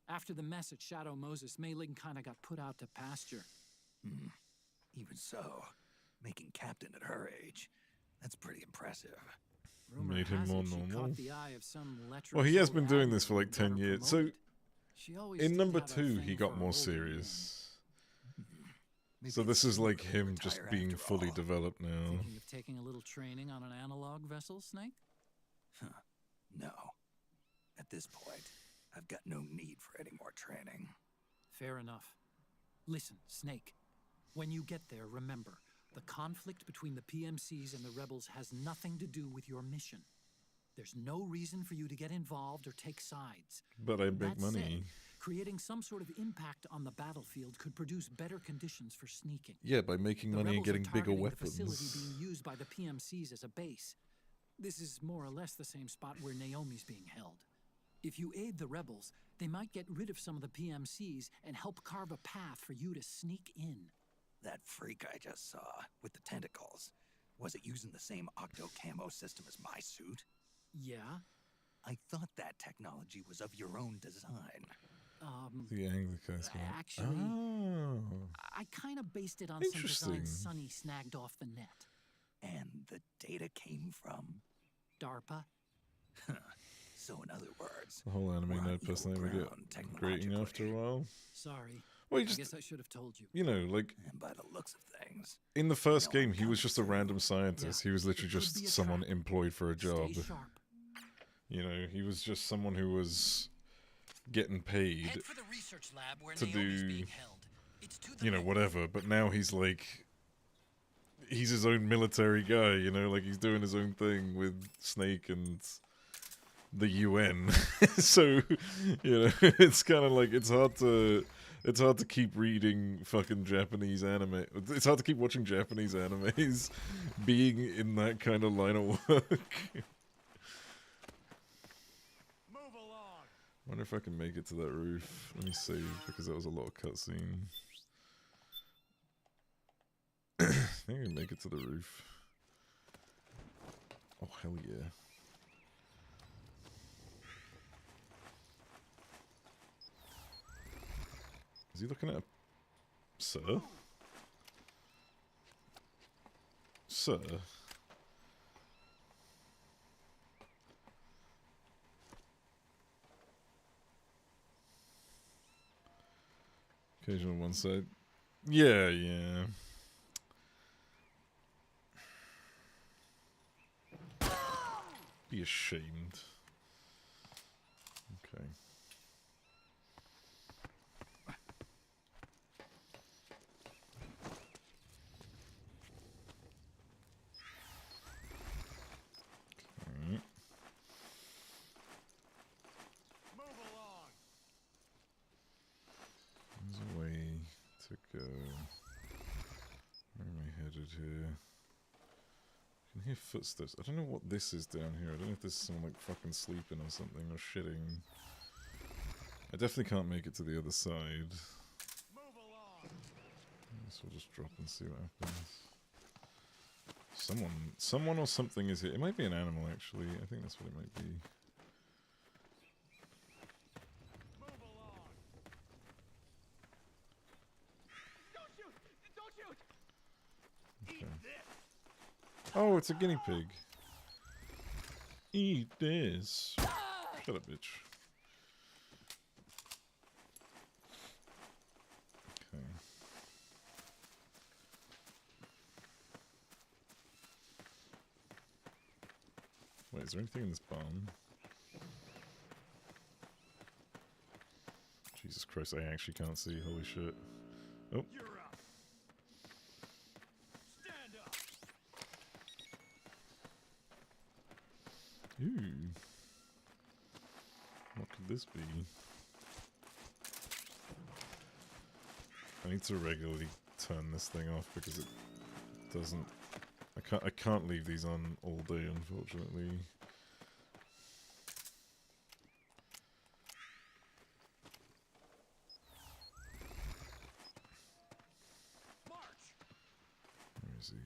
After the mess at Shadow Moses, Mei Ling kinda got put out to pasture. Even so, making captain at her age, that's pretty impressive. Rumor Made him has more it she normal. caught the eye of some lecherous Well, he has old been doing this admiral for like and got 10 her years. So promoted. She always in did number have a 2, thing he got for more older serious. Maybe So it's this is sooner like he'll him retire just being after fully all. developed now. Thinking of taking a little training on an analog vessel, Snake? No. At this point, I've got no need for any more training. Fair enough. Listen, Snake. When you get there, remember, the conflict between the PMCs and the rebels has nothing to do with your mission. There's no reason for you to get involved or take sides. But I make That money. said, creating some sort of impact on the battlefield could produce better conditions for sneaking. Yeah, by making The money and rebels are getting bigger targeting weapons. The facility being used by the PMCs as a base. This is more or less the same spot where Naomi's being held. If you aid the rebels, they might get rid of some of the PMCs and help carve a path for you to sneak in. That freak I just saw, with the tentacles, was it using the same octo camo system as my suit? Yeah? I thought that technology was of your own design. The Anglicans. Actually, Oh. I kind of based it on some Interesting. designs Sonny snagged off the net. And the data came from DARPA? So in other words, The whole anime we're on nerd equal personality would ground get grating after a while. Sorry. Well, I you just, guess I should have told you. you know, like And by the looks of things, in the first game, he was just a random scientist. He was literally It could just be a someone trap. employed for a job. Stay sharp. You know, he was just someone who was getting paid Head for the research lab where to Naomi's do, being held. It's to the you know, north. whatever. But now he's like, he's his own military guy. You know, like he's doing his own thing with Snake and the UN. So, you know, it's kind of like it's hard to keep reading fucking Japanese anime. It's hard to keep watching Japanese animes being in that kind of line of work. Move along. Wonder if I can make it to that roof. Let me save, because that was a lot of cutscene. I think I can make it to the roof. Oh, hell yeah. Is he looking at a... Sir? Sir? Occasional one side. Yeah, yeah. Be ashamed. Okay. Okay. There's a way to go. Where am I headed here? I can hear footsteps. I don't know what this is down here. I don't know if this is someone like fucking sleeping or something or shitting. I definitely can't make it to the other side. I guess we'll just drop and see what happens. Someone or something is here. It might be an animal actually. I think that's what it might be. Okay. Oh, it's a guinea pig. Eat this. Shut up, bitch. Okay. Wait, is there anything in this barn? Jesus Christ, I actually can't see. Holy shit. Oh. Ooh. What could this be? I need to regularly turn this thing off because it doesn't... I can't leave these on all day, unfortunately. Where is he?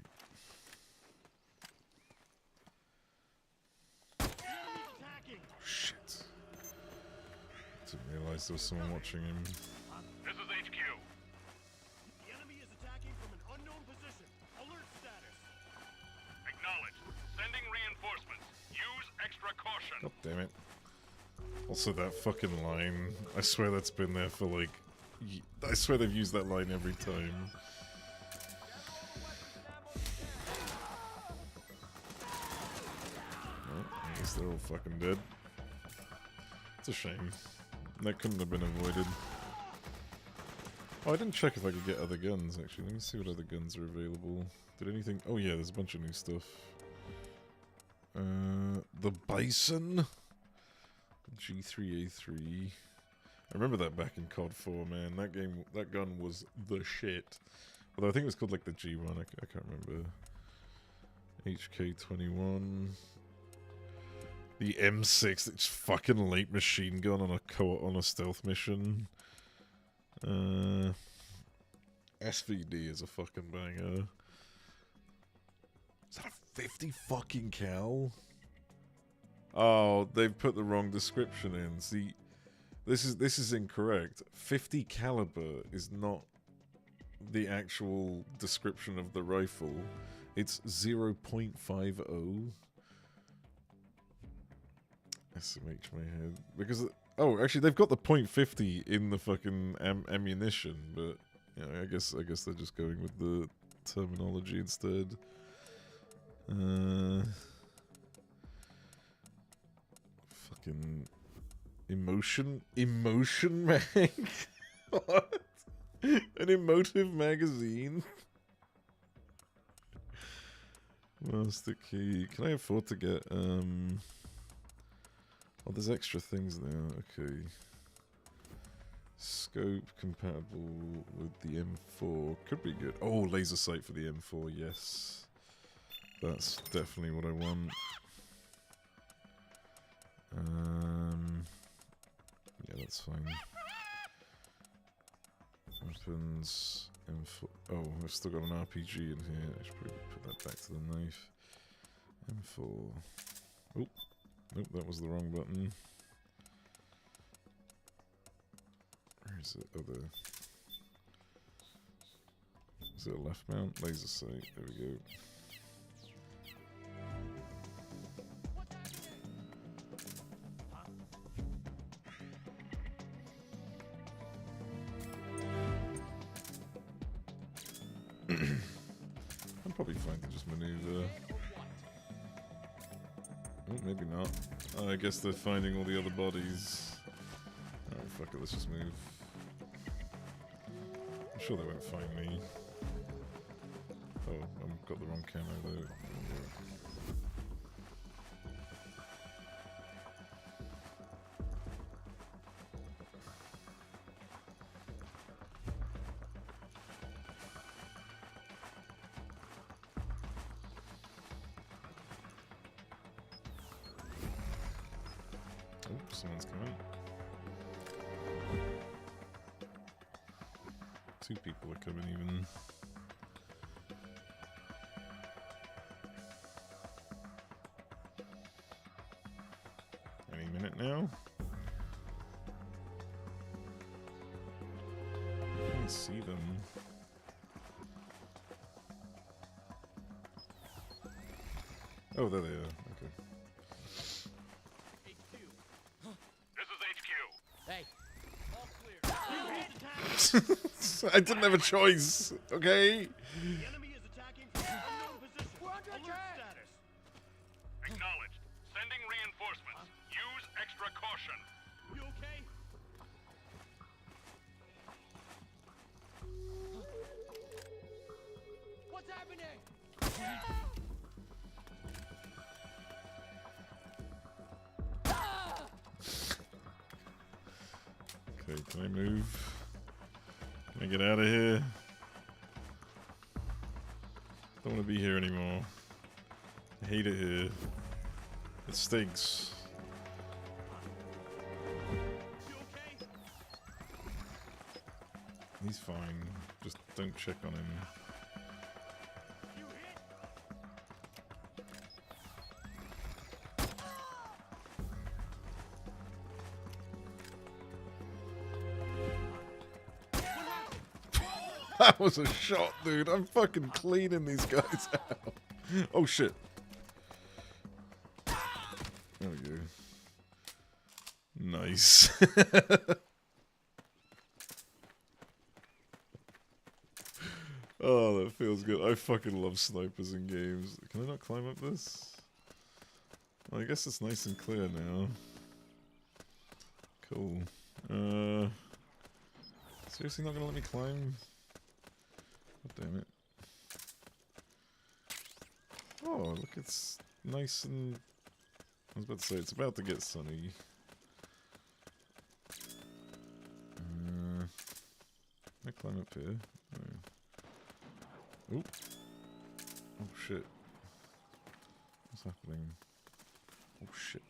Shit. Didn't realize there was someone watching him. This is HQ. The enemy is attacking from an unknown position. Alert status. Acknowledged. Sending reinforcements. Use extra caution. God damn it. Also that fucking line. I swear that's been there for like... I swear they've used that line every time. Well, I guess they're all fucking dead. It's a shame. That couldn't have been avoided. Oh, I didn't check if I could get other guns, actually. Let me see what other guns are available. Did anything... Oh yeah, there's a bunch of new stuff. The Bison? G3A3. I remember that back in COD 4, man. That gun was the shit. Although I think it was called like the G1, I can't remember. HK21. The M6, it's fucking late machine gun on a stealth mission. SVD is a fucking banger. Is that a 50 fucking cal? Oh, they've put the wrong description in. See, this is incorrect. 50 caliber is not the actual description of the rifle. It's 0.50. SMH my head. Because, oh, actually they've got the .50 in the fucking ammunition, but you know, I guess they're just going with the terminology instead. Fucking emotion mag? What? An emotive magazine? Master key. Can I afford to get oh, there's extra things there. Okay. Scope compatible with the M4 could be good. Oh, laser sight for the M4. Yes, that's definitely what I want. Yeah, that's fine. Weapons. M4. Oh, I've still got an RPG in here. I should probably put that back to the knife. M4. Oh, nope, that was the wrong button. Where is it? Oh, there. Is it a left mount? Laser sight. There we go. I'm probably fine to just maneuver. Oh, maybe not. Oh, I guess they're finding all the other bodies. Alright, fuck it, let's just move. I'm sure they won't find me. Oh, I've got the wrong camo though. Oh, someone's coming. 2 people are coming even. Any minute now? I can't see them. Oh, there they are. Okay. Hey. I didn't have a choice, okay? The enemy is attacking from an unknown position. Alert status. Acknowledged. Sending reinforcements. Use extra caution. You okay? What's happening? Okay, can I move? Can I get out of here? Don't want to be here anymore. I hate it here. It stinks. He's fine. Just don't check on him. That was a shot, dude. I'm fucking cleaning these guys out. Oh shit. There we go. Nice. Oh, that feels good. I fucking love snipers in games. Can I not climb up this? Well, I guess it's nice and clear now. Cool. Seriously not gonna let me climb? God damn it. Oh, look, it's nice and... I was about to say, it's about to get sunny. Can I climb up here? No. Oop. Oh shit. What's happening? Oh shit.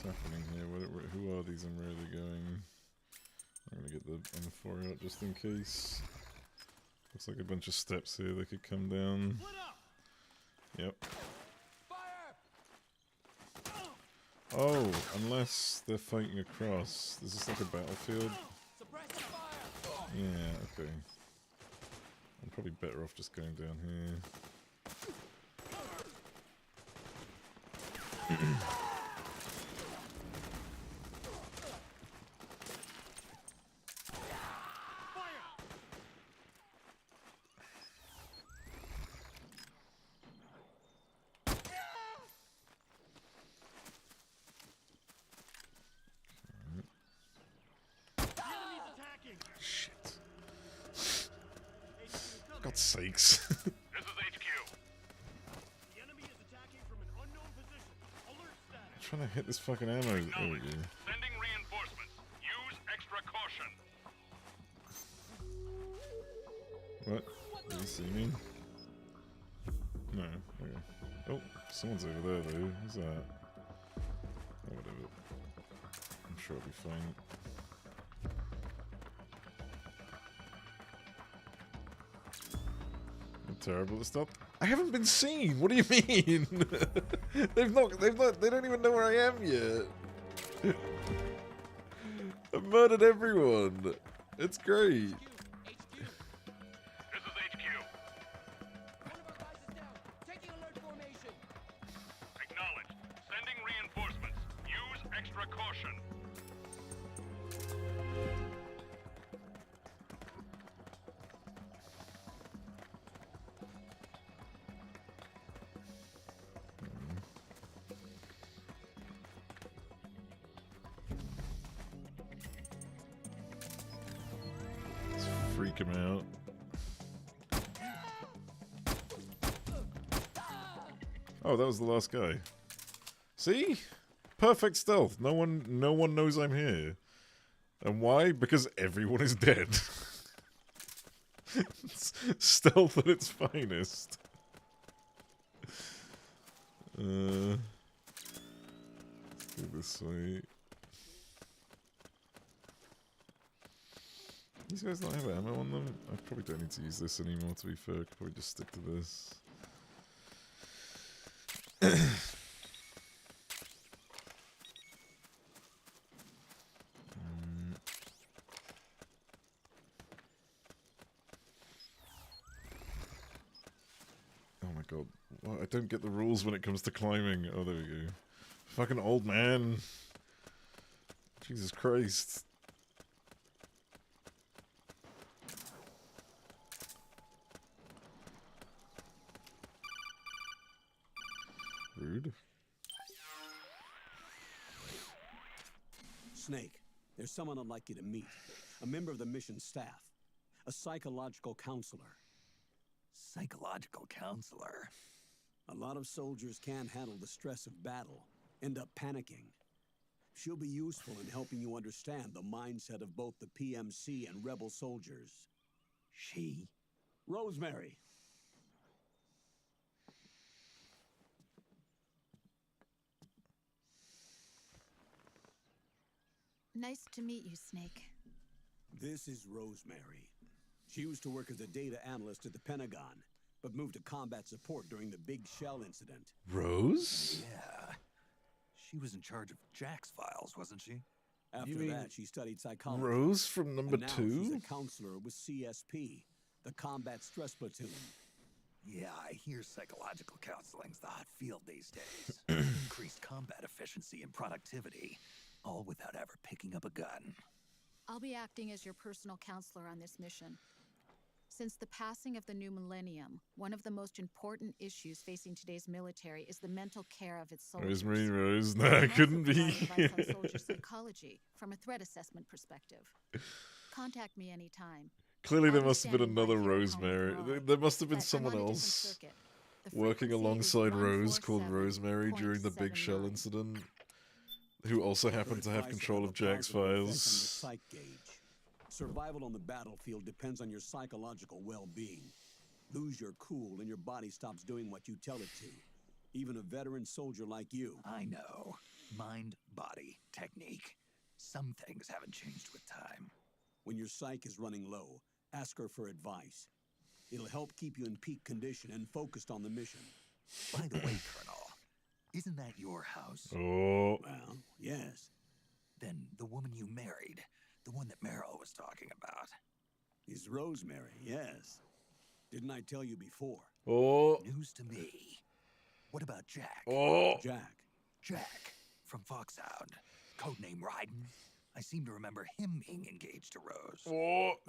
Happening here? Who are these and where are they going? I'm gonna get the M4 out just in case. Looks like a bunch of steps here they could come down. Yep. Oh, unless they're fighting across. This is like a battlefield. Yeah, okay. I'm probably better off just going down here. Shit. God's sakes. This is HQ. The enemy is attacking from an unknown position. Alert status. trying to hit this fucking ammo. There we go. Sending reinforcements. Use extra caution. What? Did he see me? No. Okay. Oh, someone's over there though. Who's that? Oh, whatever. I'm sure it'll be fine. I'm terrible at stuff. I haven't been seen. What do you mean? They don't even know where I am yet. I've murdered everyone. It's great. This is HQ. Acknowledged. Sending reinforcements. Use extra caution. Let's freak him out. Oh, that was the last guy. See? Perfect stealth. No one knows I'm here. And why? Because everyone is dead. It's stealth at its finest. Let's go this way. These guys don't have ammo on them? I probably don't need to use this anymore, to be fair. I could probably just stick to this. Oh my god. Well, I don't get the rules when it comes to climbing. Oh, there we go. Fucking old man. Jesus Christ. Rude. Snake, there's someone I'd like you to meet. A member of the mission staff. A psychological counselor. Psychological counselor? A lot of soldiers can't handle the stress of battle, end up panicking. She'll be useful in helping you understand the mindset of both the PMC and rebel soldiers. She? Rosemary. Nice to meet you, Snake. This is Rosemary. She used to work as a data analyst at the Pentagon, but moved to combat support during the Big Shell incident. Rose? Yeah. She was in charge of Jack's files, wasn't she? After that, she studied psychology. Rose from number and now 2? She's a counselor with CSP, the Combat Stress Platoon. Yeah, I hear psychological counseling's the hot field these days. Increased combat efficiency and productivity, all without ever picking up a gun. I'll be acting as your personal counselor on this mission. Since the passing of the new millennium, one of the most important issues facing today's military is the mental care of its soldiers. Rosemary Rose? No, I couldn't be. Advice on soldier psychology from a threat assessment perspective. Contact me anytime. Clearly there must have been another Rosemary. There must have been someone else working alongside Rose called Rosemary during the Big Shell incident, who also happened to have control of Jack's files. Survival on the battlefield depends on your psychological well-being. Lose your cool and your body stops doing what you tell it to. Even a veteran soldier like you. I know. Mind, body, technique. Some things haven't changed with time. When your psyche is running low, ask her for advice. It'll help keep you in peak condition and focused on the mission. By the way, Colonel, isn't that your house? Oh. Well, yes. Then the woman you married, the one that Meryl was talking about. Is Rosemary, yes. Didn't I tell you before? Oh. News to me. What about Jack? Oh. Jack, from Foxhound. Codename Ryden. I seem to remember him being engaged to Rose. Oh.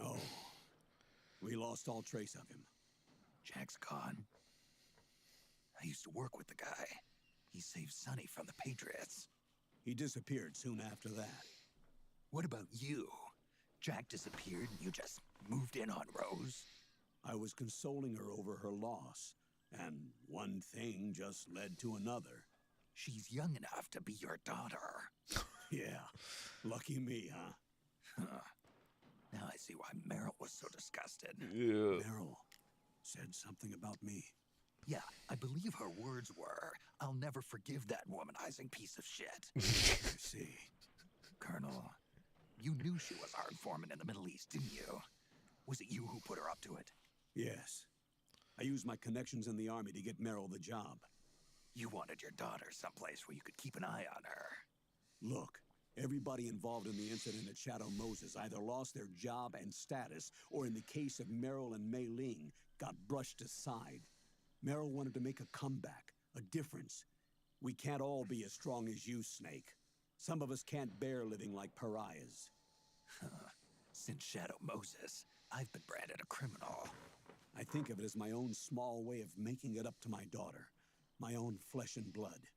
We lost all trace of him. Jack's gone. I used to work with the guy. He saved Sonny from the Patriots. He disappeared soon after that. What about you? Jack disappeared and you just moved in on Rose? I was consoling her over her loss, and one thing just led to another. She's young enough to be your daughter. Yeah, lucky me, huh? Now I see why Meryl was so disgusted. Yeah. Meryl said something about me. Yeah, I believe her words were, "I'll never forgive that womanizing piece of shit." I see. Colonel, you knew she was our informant in the Middle East, didn't you? Was it you who put her up to it? Yes. I used my connections in the army to get Meryl the job. You wanted your daughter someplace where you could keep an eye on her. Look, everybody involved in the incident at Shadow Moses either lost their job and status, or in the case of Meryl and Mei Ling, got brushed aside. Meryl wanted to make a comeback, a difference. We can't all be as strong as you, Snake. Some of us can't bear living like pariahs. Since Shadow Moses, I've been branded a criminal. I think of it as my own small way of making it up to my daughter. My own flesh and blood.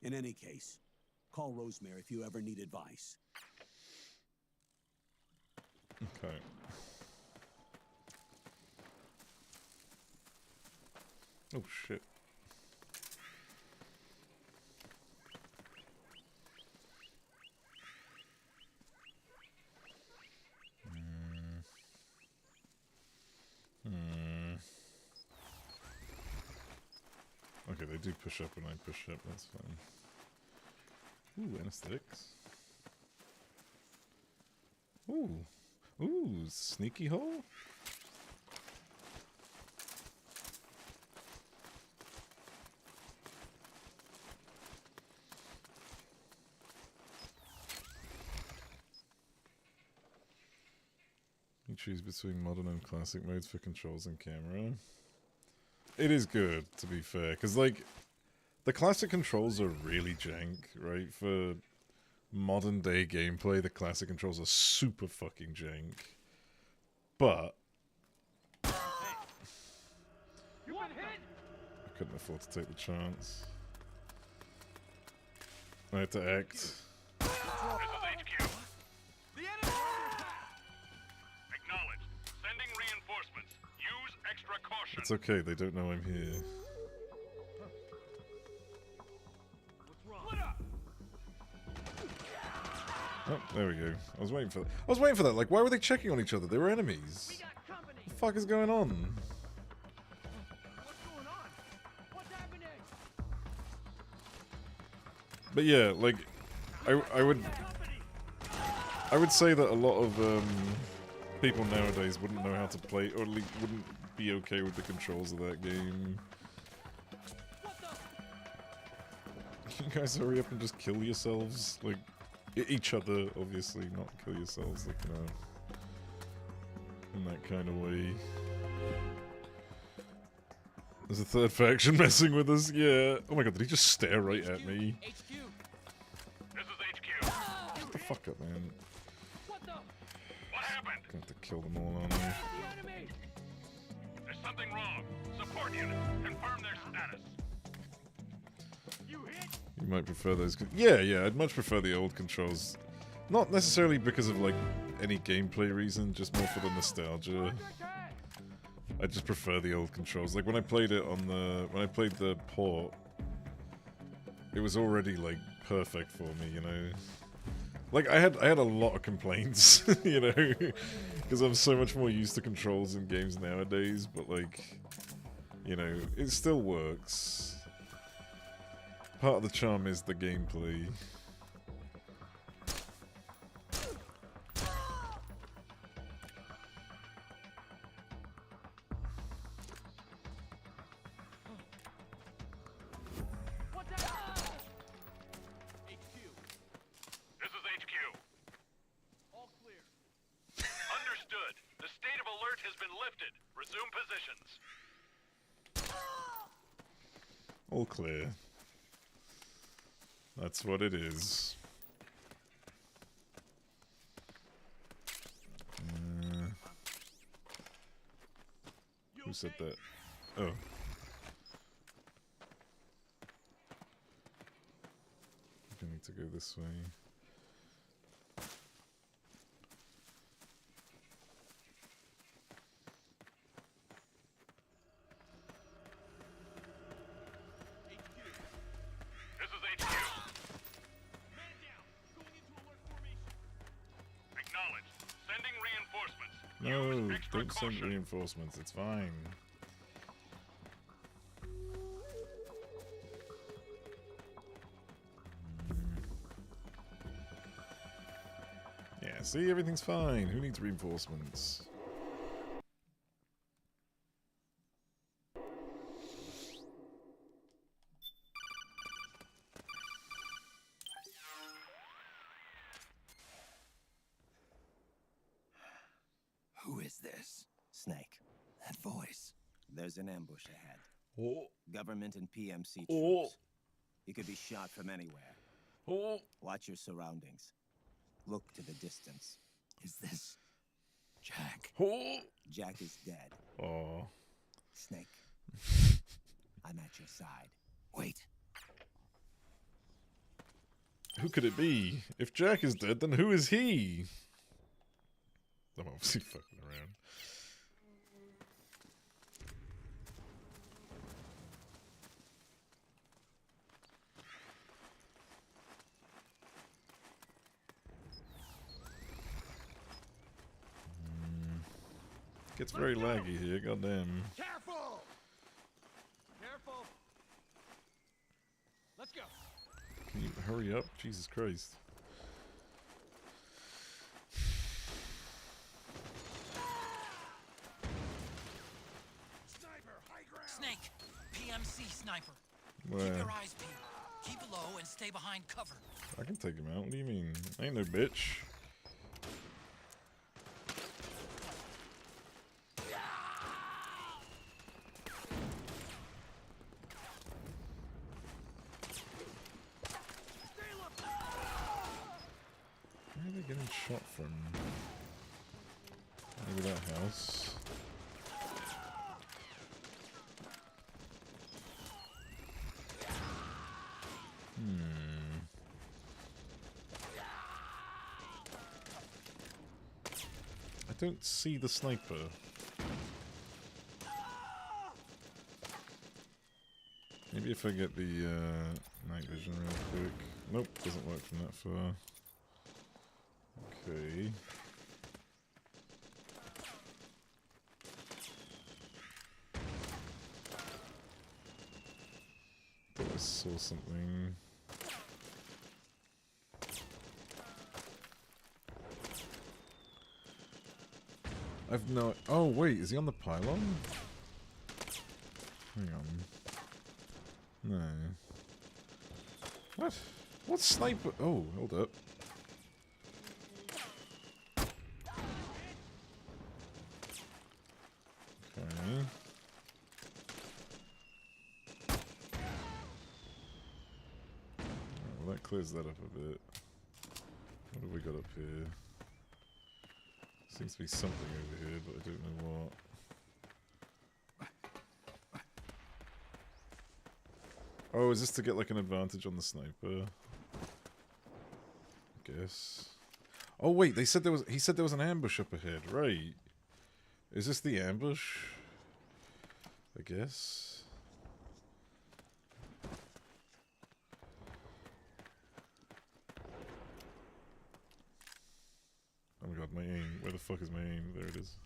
In any case, call Rosemary if you ever need advice. Okay. Oh shit. Okay, they do push up when I push up, that's fine. Ooh, anesthetics. Ooh. Ooh, sneaky hole? You choose between modern and classic modes for controls and camera. It is good, to be fair, because, like, the classic controls are really jank, right? For modern day gameplay, the classic controls are super fucking jank. But I couldn't afford to take the chance. I had to act. This is HQ. The enemy is under attack. Acknowledged. Sending reinforcements. Use extra caution. It's okay, they don't know I'm here. What's wrong? Split up. Oh, there we go. I was waiting for that. Like, why were they checking on each other? They were enemies. We got company. What the fuck is going on? What's going on? What's happening? But yeah, like, I would say that a lot of people nowadays wouldn't know how to play, or at least wouldn't be okay with the controls of that game. Can you guys hurry up and just kill yourselves? Like, each other, obviously, not kill yourselves, like, you know, in that kind of way. There's a third faction messing with us, yeah. Oh my god, did he just stare right at me? HQ. This is HQ. Shut the fuck up, man. What happened? Gonna have to kill them all, aren't I? The enemy. There's something wrong. Support units, confirm their status. You hit? You might prefer those. Yeah, I'd much prefer the old controls. Not necessarily because of, like, any gameplay reason, just more for the nostalgia. I just prefer the old controls. Like, when I played it on the... When I played the port, it was already, like, perfect for me, you know? Like, I had a lot of complaints, you know? Because I'm so much more used to controls in games nowadays, but, like... You know, it still works. Part of the charm is the gameplay. This is HQ. All clear. Understood. The state of alert has been lifted. Resume positions. All clear. That's what it is. Who said that? Oh. I need to go this way. This is No, don't send reinforcements. It's fine. Yeah, see, everything's fine. Who needs reinforcements? Who is this? Snake. That voice. There's an ambush ahead. Oh. Government and PMC troops. Oh. You could be shot from anywhere. Oh. Watch your surroundings. Look to the distance. Is this Jack? Oh. Jack is dead. Oh. Snake. I'm at your side. Wait. Who could it be? If Jack is dead, then who is he? I'm obviously fucking around. Gets very laggy here, goddamn. Careful! Careful! Let's go. Can you hurry up? Jesus Christ. Sniper, high ground. Snake, PMC sniper. Where? Keep your eyes peeled. Keep low and stay behind cover. I can take him out. What do you mean? I ain't no bitch. Where are they getting shot from? Maybe that house. I don't see the sniper. Maybe if I get the night vision real quick. Nope, doesn't work from that far. Okay. Thought I saw something. I've no. Oh wait, is he on the pylon? Hang on. No. What? What sniper? Oh, hold up. Okay. Well, that clears that up a bit. What have we got up here? Seems to be something over here, but I don't know what. Oh, is this to get like an advantage on the sniper? I guess. Oh wait, they said there was. He said there was an ambush up ahead, right? Is this the ambush? I guess. Oh my god, my aim. Where the fuck is my aim? There it is.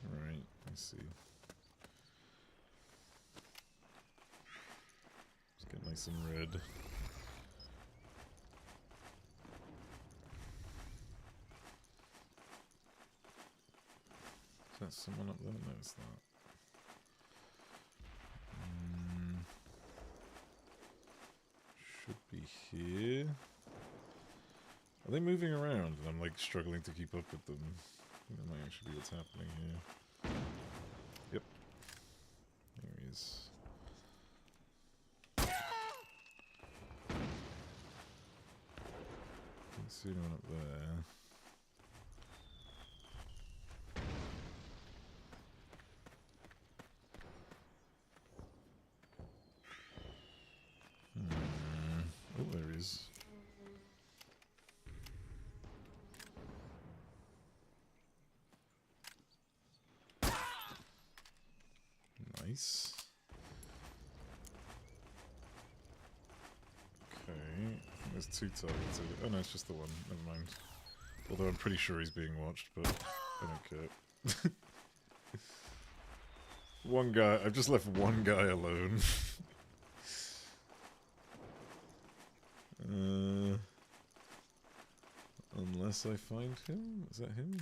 Right, I see. Let's get nice and red. Is that someone up there? No, it's not. Should be here. Are they moving around? And I'm like struggling to keep up with them. I think that might actually be what's happening here. Yep. There he is. Can't see anyone up there. Oh, there he is. Nice. Okay, I think there's 2 targets. Oh no, it's just the one. Never mind. Although I'm pretty sure he's being watched, but I don't care. One guy. I've just left one guy alone. Unless I find him? Is that him?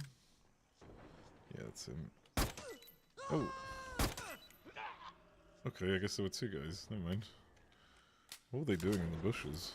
Yeah, it's him. Oh! Okay, I guess there were 2 guys. Never mind. What were they doing in the bushes?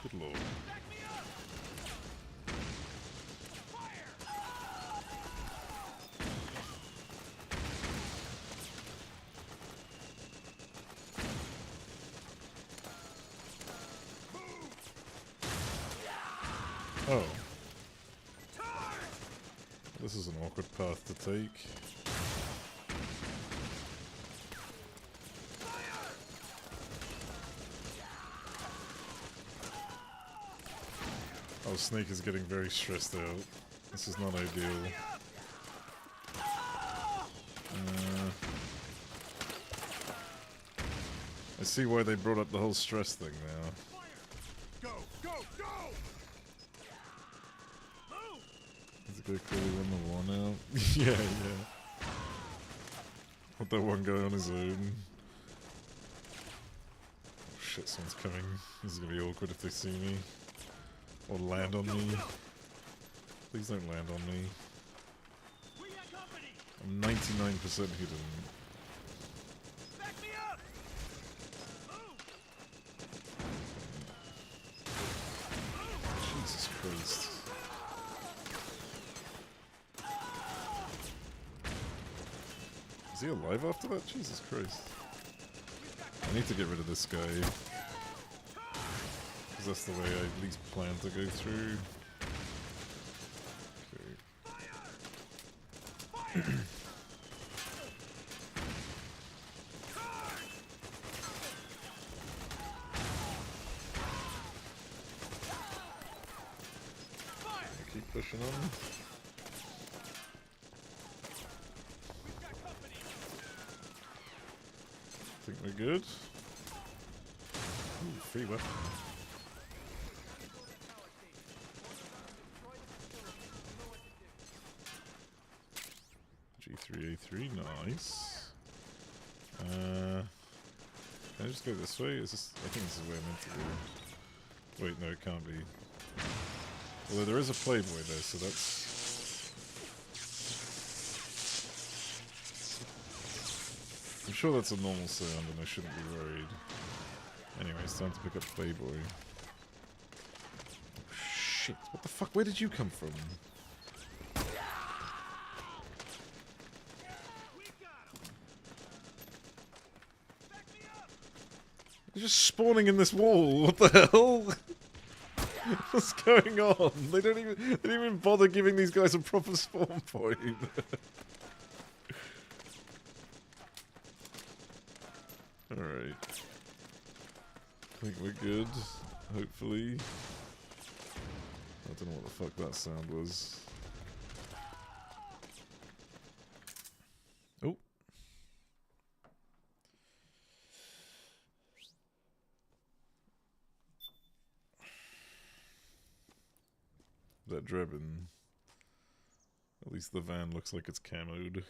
Good lord. Oh. This is an awkward path to take. Oh, Snake is getting very stressed out. This is not ideal. I see why they brought up the whole stress thing now. Go, go, go! Is the guy clearly won the war now? Yeah, yeah. Put that one guy on his own. Oh shit, someone's coming. This is gonna be awkward if they see me. Or land on me. Please don't land on me. I'm 99% hidden. Jesus Christ. Is he alive after that? Jesus Christ. I need to get rid of this guy. Because that's the way I at least plan to go through. Okay. Keep pushing on. Think we're good. Ooh, free weapon. G3A3, nice. Can I just go this way? Is this? I think this is where I'm meant to go. Wait, no, it can't be. Although there is a Playboy there, so that's... I'm sure that's a normal sound and I shouldn't be worried. Anyway, it's time to pick up Playboy. Oh, shit, what the fuck? Where did you come from? They're just spawning in this wall, what the hell? What's going on? They don't even bother giving these guys a proper spawn point. Alright. I think we're good, hopefully. I don't know what the fuck that sound was. Oh. That Drebin. At least the van looks like it's camoed.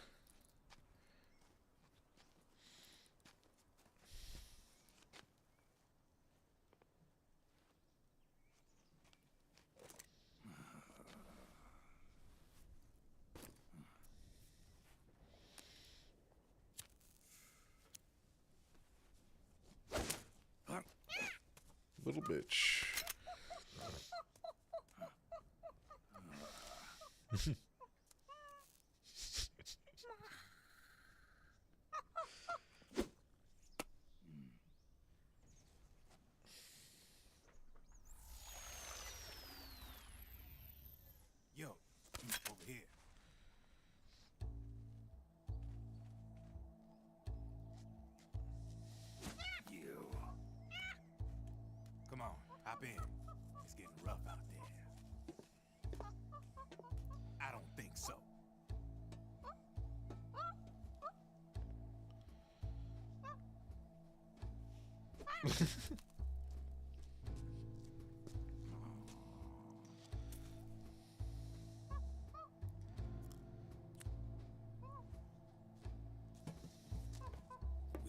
Little bitch. We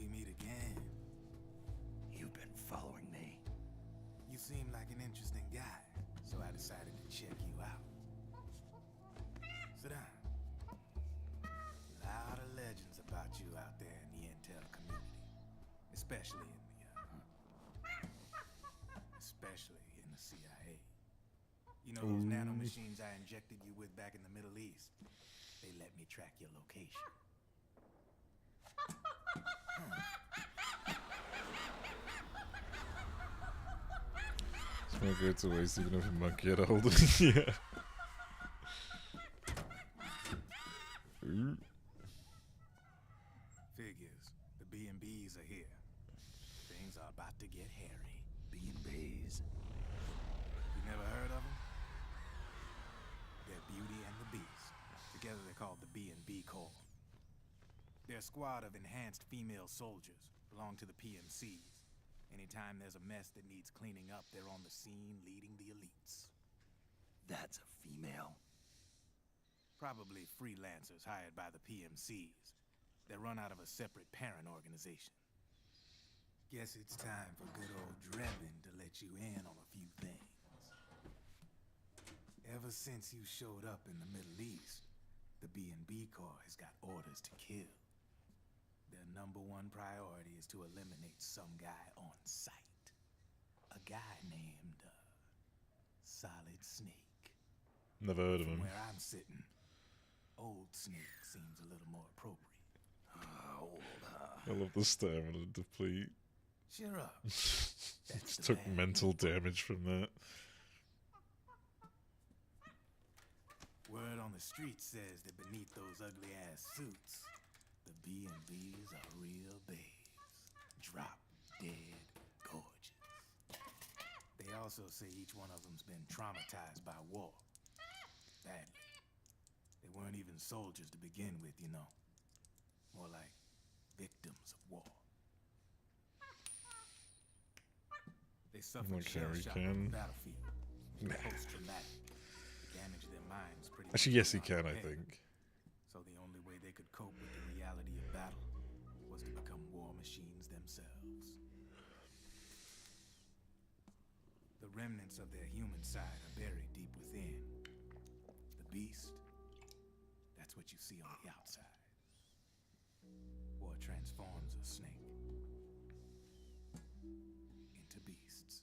meet again. You've been following me. You seem like an interesting guy, so I decided to check you out. Sit down. A lot of legends about you out there in the intel community, especially in the CIA. You know those nanomachines I injected you with back in the Middle East? They let me track your location. It's not good to waste even if a monkey had a hold of it. Yeah. Ooh. Figures. The B&Bs are here. Things are about to get hairy. B&Bs. You never heard of them? They're Beauty and the Beast. Together they're called the B&B Corps. They're a squad of enhanced female soldiers, belong to the PMCs. Anytime there's a mess that needs cleaning up, they're on the scene leading the elites. That's a female. Probably freelancers hired by the PMCs. They're run out of a separate parent organization. Guess it's time for good old Drebin to let you in on a few things. Ever since you showed up in the Middle East, the B&B Corps has got orders to kill. Their #1 priority is to eliminate some guy on sight. A guy named, Solid Snake. Never heard of him. From where I'm sitting, Old Snake seems a little more appropriate. I love the stamina deplete. Cheer up. Just took mental damage from that. Word on the street says that beneath those ugly-ass suits, the B&Bs are real babes. Drop dead gorgeous. They also say each one of them's been traumatized by war. Badly. They weren't even soldiers to begin with, you know. More like victims of war. They suffered shell shock on the battlefield. Post-traumatic. It damaged their minds pretty much. Actually, yes, he can, I think. So the only way they could cope with the reality of battle was to become war machines themselves. The remnants of their human side are buried deep within. The beast, that's what you see on the outside. War transforms a snake into beasts.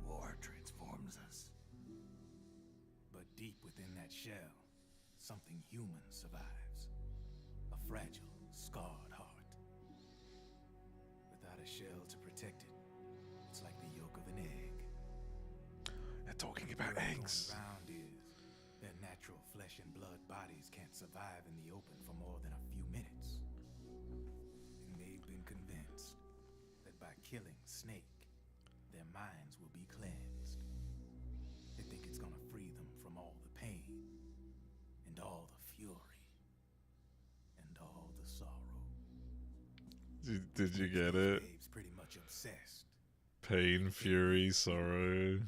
War transforms us. But deep within that shell, something human survives. A fragile, scarred heart. Without a shell to protect it, it's like the yolk of an egg. They're talking about eggs. Around is their natural flesh and blood bodies can't survive in the open for more than a few minutes. And they've been convinced that by killing Snake, their minds will be cleansed. They think it's gonna free them from all the pain, and all the fury, and all the sorrow. Did you get it? Dave's pretty much obsessed. Pain, fury, sorrow.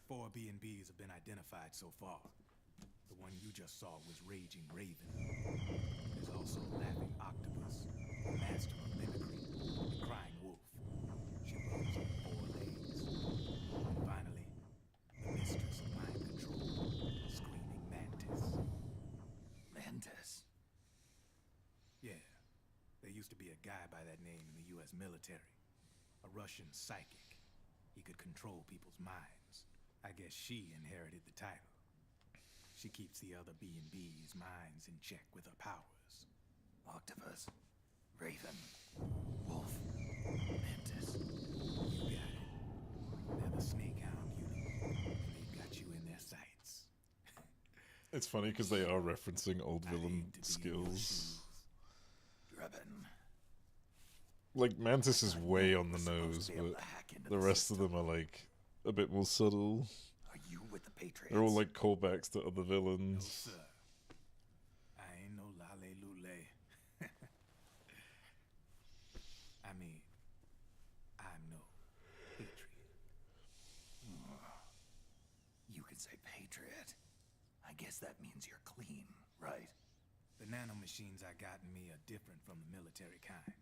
4 B&Bs have been identified so far. The one you just saw was Raging Raven. There's also Laughing Octopus, the master of mimicry, and Crying Wolf. She runs on 4 legs. And finally, the mistress of mind control, Screaming Mantis. Mantis? Yeah, there used to be a guy by that name in the U.S. military. A Russian psychic. He could control people's minds. I guess she inherited the title. She keeps the other B&B's minds in check with her powers. Octopus, Raven, Wolf, Mantis. You got it. They're the Snake Hound unit. They've got you in their sights. It's funny because they are referencing old villain skills. Drebin. Like, Mantis is way on the nose, but the rest of them are like a bit more subtle. Are you with the Patriots? They're all like callbacks to other villains. No, sir. I ain't no lale lule. I mean, I'm no patriot. You could say Patriot. I guess that means you're clean, right? The nanomachines I got in me are different from the military kind.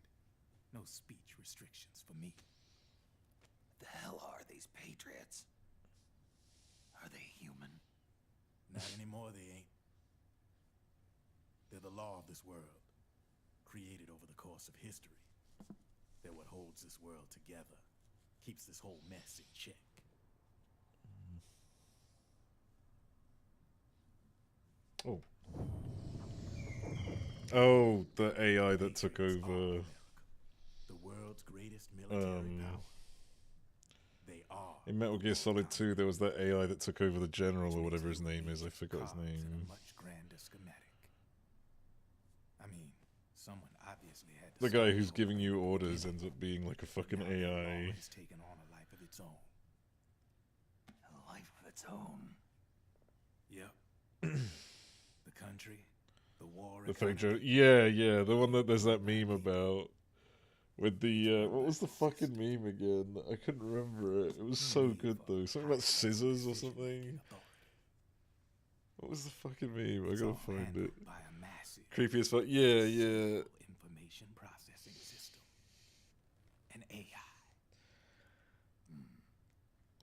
No speech restrictions for me. The hell are these Patriots? Are they human? Not anymore, they ain't. They're the law of this world, created over the course of history. They're what holds this world together, keeps this whole mess in check. Oh. Oh, the AI that took over. The world's greatest military power. They are. In Metal Gear Solid 2, there was that AI that took over the general or whatever his name is. I forgot his name. Much grander schematic. I mean, someone obviously had to. The guy who's giving you orders ends up being like a fucking AI. It's taken on a life of its own. A life of its own. Yep. The country, the war. The fake joke. Yeah, yeah, the one that there's that meme about. With the, what was the fucking meme again? I couldn't remember it. It was so good though. Something about scissors or something. What was the fucking meme? I gotta find it. Creepy as fuck. Yeah, yeah. Information processing system. An AI.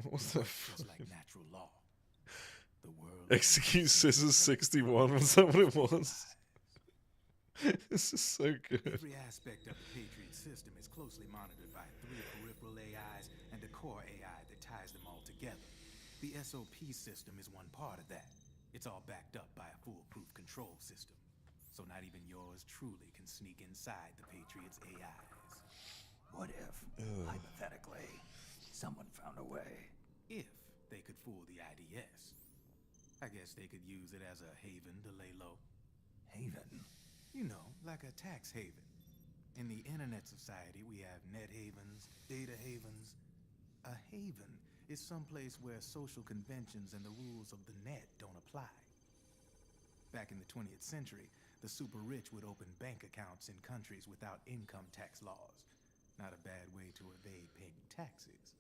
What was that? Just like natural law. The world. Execute Scissors 61. Was that what it was? This is so good. Every aspect of the Patriot system is closely monitored by 3 peripheral AIs and a core AI that ties them all together. The SOP system is one part of that. It's all backed up by a foolproof control system. So not even yours truly can sneak inside the Patriots' AIs. What if, hypothetically, someone found a way? If they could fool the IDS. I guess they could use it as a haven to lay low. Haven? You know, like a tax haven. In the internet society, we have net havens, data havens. A haven is someplace where social conventions and the rules of the net don't apply. Back in the 20th century, the super rich would open bank accounts in countries without income tax laws. Not a bad way to evade paying taxes.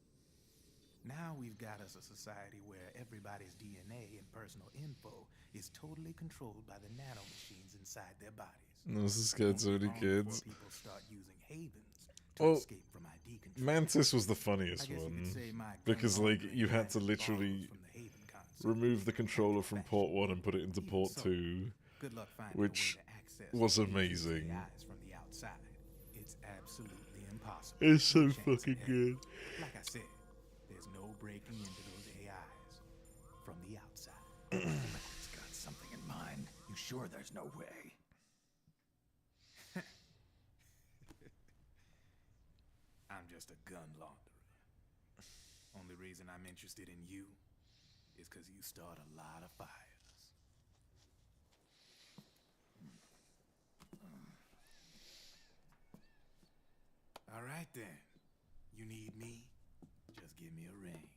Now we've got us a society where everybody's DNA and personal info is totally controlled by the nanomachines inside their bodies. No, this is scared so many kids. People start using havens to Well, escape from ID control. Mantis was the funniest one. Because, like, you had to literally remove the controller from port 1 and put it into port 2. Which was amazing. From the outside. It's absolutely impossible. It's so fucking good. Like I said, there's no breaking into those AIs from the outside. It's got something in mind. You sure there's no way? I'm just a gun launderer. Only reason I'm interested in you is because you start a lot of fires. All right then. You need me? Just give me a ring.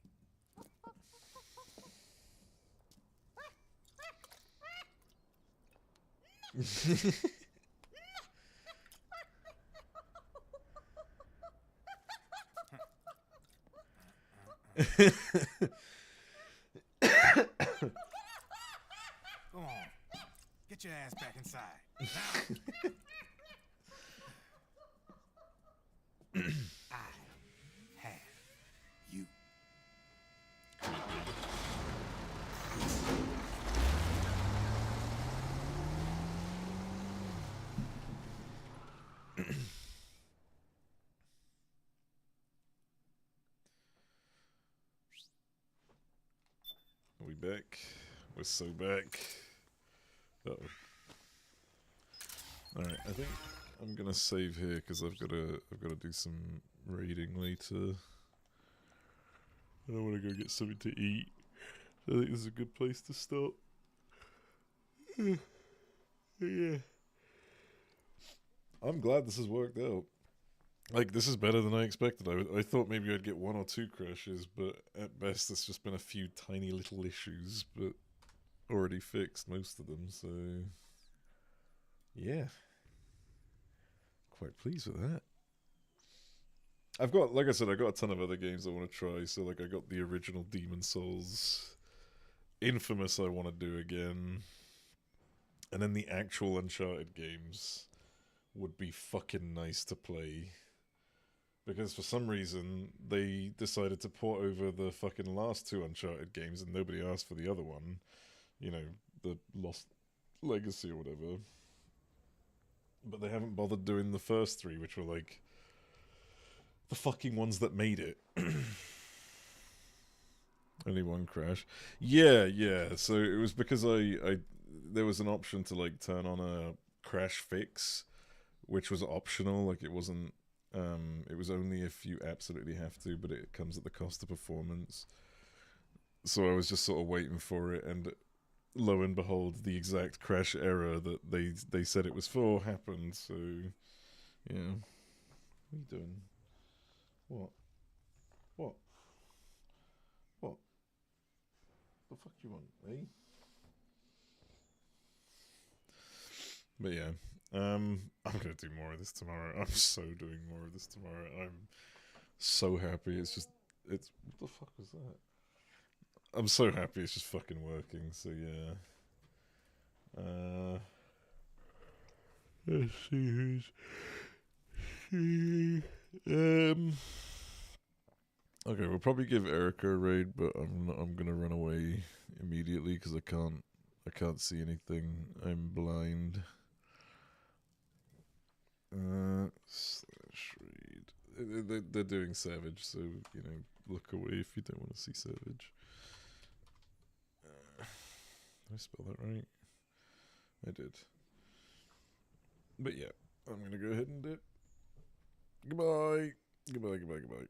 Go on. Get your ass back inside. Now. I have you. Are we back? We're so back. Uh-oh. Alright, I think I'm gonna save here because I've gotta do some raiding later. I don't want to go get something to eat. I think this is a good place to stop. Yeah. I'm glad this has worked out. Like, this is better than I expected. I thought maybe I'd get 1 or 2 crashes, but at best it's just been a few tiny little issues, but already fixed most of them, so yeah. Quite pleased with that. I've got, like I said, I got a ton of other games I want to try, so like I got the original Demon Souls, Infamous I want to do again, and then the actual Uncharted games would be fucking nice to play. Because for some reason, they decided to port over the fucking last 2 Uncharted games and nobody asked for the other one. You know, the Lost Legacy or whatever. But they haven't bothered doing the first 3, which were like the fucking ones that made it. Only 1 crash. Yeah. So it was because there was an option to like turn on a crash fix, which was optional. Like it wasn't. It was only if you absolutely have to, but it comes at the cost of performance. So I was just sort of waiting for it, and lo and behold, the exact crash error that they said it was for happened. So yeah, what are you doing? What? The fuck you want, eh? But yeah, I'm gonna do more of this tomorrow. I'm so doing more of this tomorrow. I'm so happy. It's what the fuck was that? I'm so happy it's just fucking working. So yeah. Let's see who's. Okay, we'll probably give Erica a raid, but I'm gonna run away immediately because I can't see anything. I'm blind. Slash raid. They're doing Savage, so you know, look away if you don't want to see Savage. Did I spell that right? I did. But yeah, I'm gonna go ahead and dip. Goodbye. Goodbye.